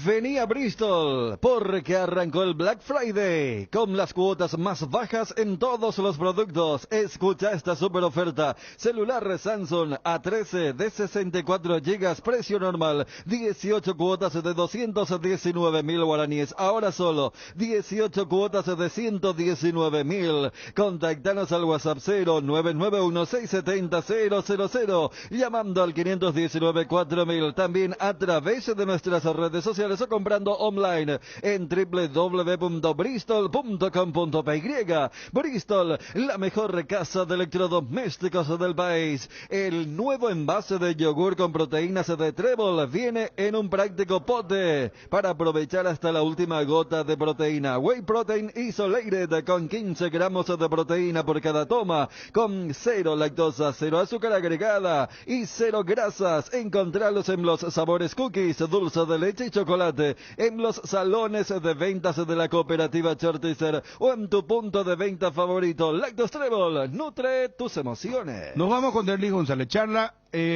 Vení a Bristol, porque arrancó el Black Friday, con las cuotas más bajas en todos los productos. Escucha esta super oferta. Celular Samsung A13 de 64 GB, precio normal, 18 cuotas de 219.000 guaraníes. Ahora solo 18 cuotas de 119.000. Contactanos al WhatsApp 0991-670-000, llamando al 519-4000. También a través de nuestras redes sociales o comprando online en www.bristol.com.py. Bristol, la mejor casa de electrodomésticos del país. El nuevo envase de yogur con proteínas de Trébol viene en un práctico pote para aprovechar hasta la última gota de proteína. Whey Protein Isolated con 15 gramos de proteína por cada toma, con 0 lactosa, 0 azúcar agregada y 0 grasas. Encontralos en los sabores cookies, dulce de leche y chocolate, en los salones de ventas de la cooperativa Chartizer o en tu punto de venta favorito. Lactos Trébol, nutre tus emociones. Nos vamos con Derlis González. Charla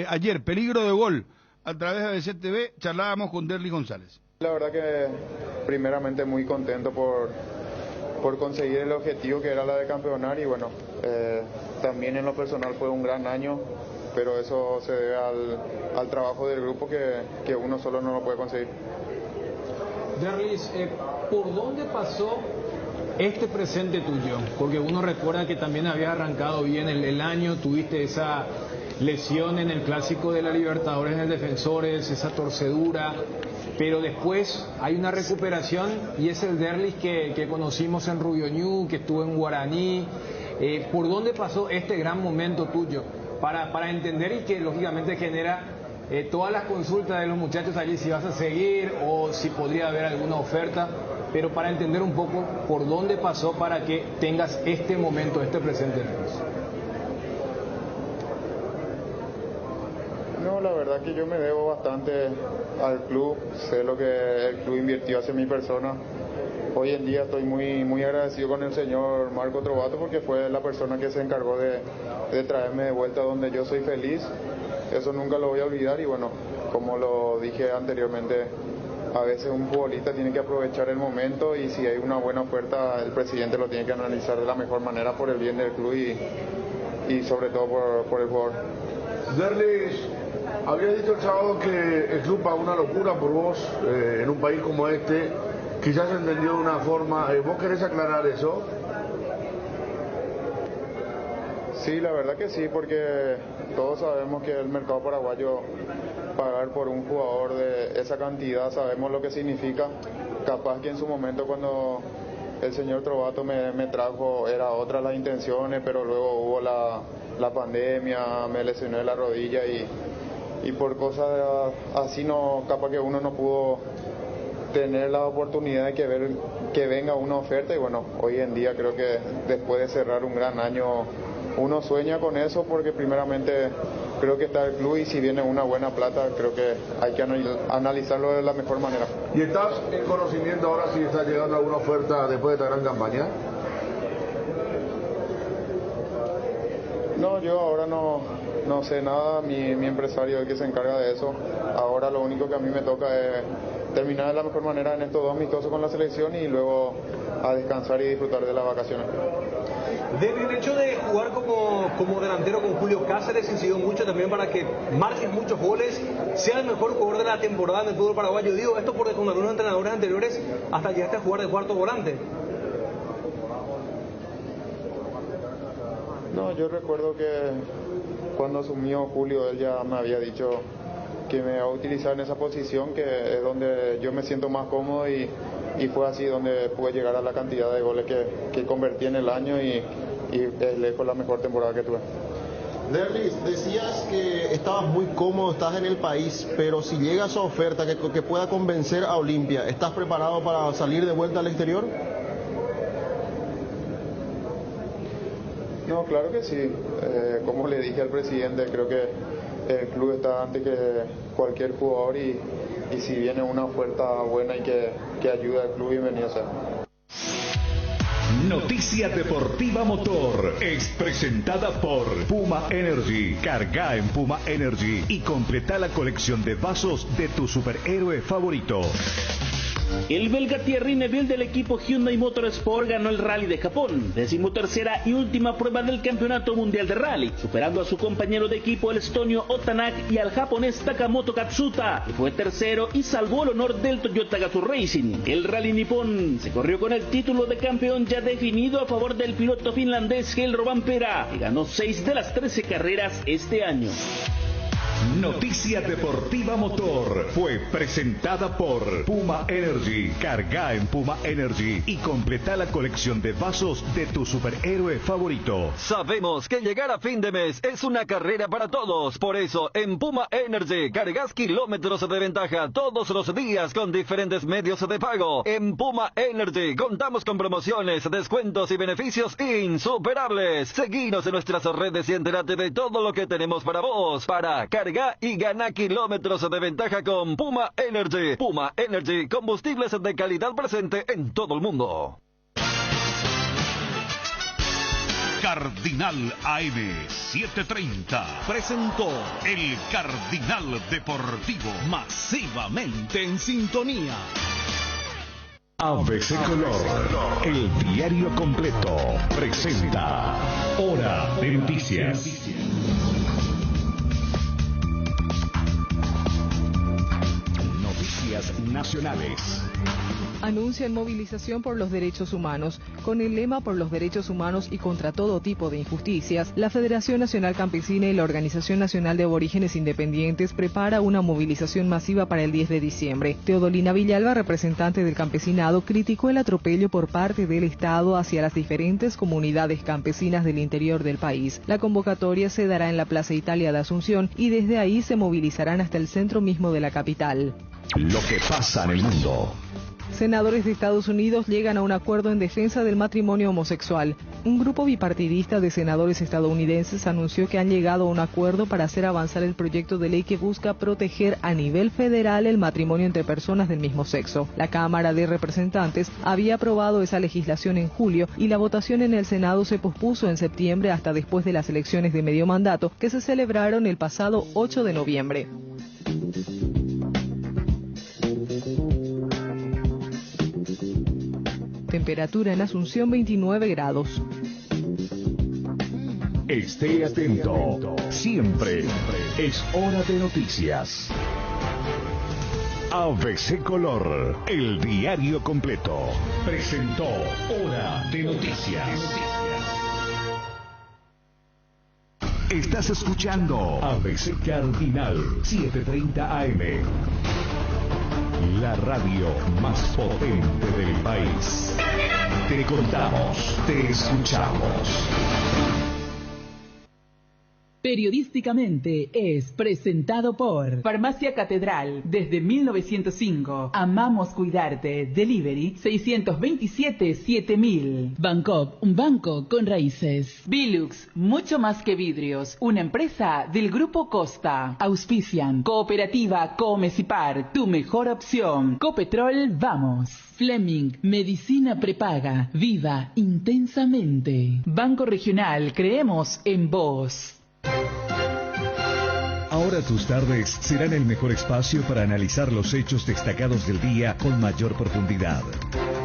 ayer, peligro de gol. A través de ABC TV charlábamos con Derlis González. La verdad que primeramente muy contento por conseguir el objetivo que era la de campeonar y bueno, también en lo personal fue un gran año, pero eso se debe al trabajo del grupo que uno solo no lo puede conseguir. Derlis, ¿por dónde pasó este presente tuyo? Porque uno recuerda que también había arrancado bien el año, tuviste esa lesión en el Clásico de la Libertadores en el Defensores, esa torcedura, pero después hay una recuperación y es el Derlis que conocimos en Rubio Ñu, que estuvo en Guaraní. ¿Por dónde pasó este gran momento tuyo? Para entender y que lógicamente genera todas las consultas de los muchachos allí, si vas a seguir o si podría haber alguna oferta, pero para entender un poco por dónde pasó para que tengas este momento, este presente. No, la verdad que yo me debo bastante al club, sé lo que el club invirtió hacia mi persona. Hoy en día estoy muy agradecido con el señor Marco Trovato porque fue la persona que se encargó de traerme de vuelta donde yo soy feliz. Eso nunca lo voy a olvidar y bueno, como lo dije anteriormente, a veces un futbolista tiene que aprovechar el momento y si hay una buena oferta el presidente lo tiene que analizar de la mejor manera por el bien del club y sobre todo por el jugador. Derlis, había dicho el sábado que el club paga una locura por vos en un país como este. Quizás se entendió de una forma. ¿Vos querés aclarar eso? Sí, la verdad que sí, porque todos sabemos que el mercado paraguayo, pagar por un jugador de esa cantidad, sabemos lo que significa. Capaz que en su momento cuando el señor Trovato me trajo, era otra las intenciones, pero luego hubo la pandemia, me lesioné la rodilla y por cosas así no, capaz que uno no pudo tener la oportunidad de que venga una oferta, y bueno, hoy en día creo que después de cerrar un gran año uno sueña con eso, porque primeramente creo que está el club, y si viene una buena plata creo que hay que analizarlo de la mejor manera. ¿Y estás en conocimiento ahora si está llegando alguna oferta después de esta gran campaña? No, yo ahora no sé nada, mi empresario es el que se encarga de eso. Ahora lo único que a mí me toca es terminar de la mejor manera en estos 2 amistosos con la selección y luego a descansar y disfrutar de las vacaciones. El hecho de jugar como delantero con Julio Cáceres incidió mucho también para que marques muchos goles, sea el mejor jugador de la temporada en el fútbol paraguayo. Digo esto porque con algunos entrenadores anteriores hasta llegaste a jugar de cuarto volante. No, yo recuerdo que cuando asumió Julio, él ya me había dicho que me va a utilizar en esa posición, que es donde yo me siento más cómodo, y fue así donde pude llegar a la cantidad de goles que convertí en el año, y es lejos la mejor temporada que tuve. Derlis, decías que estabas muy cómodo, estás en el país, pero si llega esa oferta que pueda convencer a Olimpia, ¿estás preparado para salir de vuelta al exterior? No, claro que sí. Como le dije al presidente, creo que el club está antes que cualquier jugador, y si viene una oferta buena y que ayude al club, bienvenido sea. Noticia Deportiva Motor es presentada por Puma Energy. Carga en Puma Energy y completa la colección de vasos de tu superhéroe favorito. El belga Thierry Neuville del equipo Hyundai Motorsport ganó el Rally de Japón, 13ª y última prueba del Campeonato Mundial de Rally, superando a su compañero de equipo el estonio Otanak y al japonés Takamoto Katsuta, que fue tercero y salvó el honor del Toyota Gazoo Racing. El Rally nipón se corrió con el título de campeón ya definido a favor del piloto finlandés Hel Rovanperä, que ganó 6 de las 13 carreras este año. Noticia Deportiva Motor fue presentada por Puma Energy. Carga en Puma Energy y completa la colección de vasos de tu superhéroe favorito. Sabemos que llegar a fin de mes es una carrera para todos. Por eso, en Puma Energy cargas kilómetros de ventaja todos los días con diferentes medios de pago. En Puma Energy contamos con promociones, descuentos y beneficios insuperables. Seguinos en nuestras redes y entérate de todo lo que tenemos para vos. Para cargar y gana kilómetros de ventaja con Puma Energy. Puma Energy, combustibles de calidad presente en todo el mundo. Cardinal AM 730 presentó el Cardinal Deportivo, masivamente en sintonía. ABC Color, el diario completo, presenta Hora de Noticias. Nacionales. Anuncian movilización por los derechos humanos. Con el lema por los derechos humanos y contra todo tipo de injusticias, la Federación Nacional Campesina y la Organización Nacional de Aborígenes Independientes prepara una movilización masiva para el 10 de diciembre. Teodolina Villalba, representante del campesinado, criticó el atropello por parte del Estado hacia las diferentes comunidades campesinas del interior del país. La convocatoria se dará en la Plaza Italia de Asunción y desde ahí se movilizarán hasta el centro mismo de la capital. Lo que pasa en el mundo. Senadores de Estados Unidos llegan a un acuerdo en defensa del matrimonio homosexual. Un grupo bipartidista de senadores estadounidenses anunció que han llegado a un acuerdo para hacer avanzar el proyecto de ley que busca proteger a nivel federal el matrimonio entre personas del mismo sexo. La Cámara de Representantes había aprobado esa legislación en julio y la votación en el Senado se pospuso en septiembre hasta después de las elecciones de medio mandato que se celebraron el pasado 8 de noviembre. Temperatura en Asunción 29 grados. Esté atento. Siempre es hora de noticias. ABC Color, el diario completo, presentó Hora de Noticias. Estás escuchando ABC Cardinal 730 AM. La radio más potente del país. Te contamos, te escuchamos. Periodísticamente es presentado por Farmacia Catedral. Desde 1905. Amamos cuidarte. Delivery 627-7000. Bancop, un banco con raíces. Bilux, mucho más que vidrios. Una empresa del Grupo Costa. Auspician. Cooperativa Comecipar, tu mejor opción. Copetrol, vamos. Fleming, medicina prepaga. Viva intensamente. Banco Regional, creemos en vos. Ahora tus tardes serán el mejor espacio para analizar los hechos destacados del día con mayor profundidad.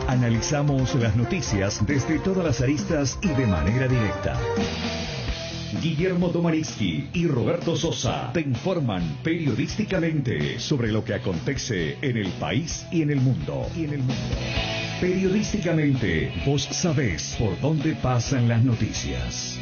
Analizamos las noticias desde todas las aristas y de manera directa. Guillermo Domariski y Roberto Sosa te informan periodísticamente sobre lo que acontece en el país y en el mundo. Periodísticamente, vos sabés por dónde pasan las noticias.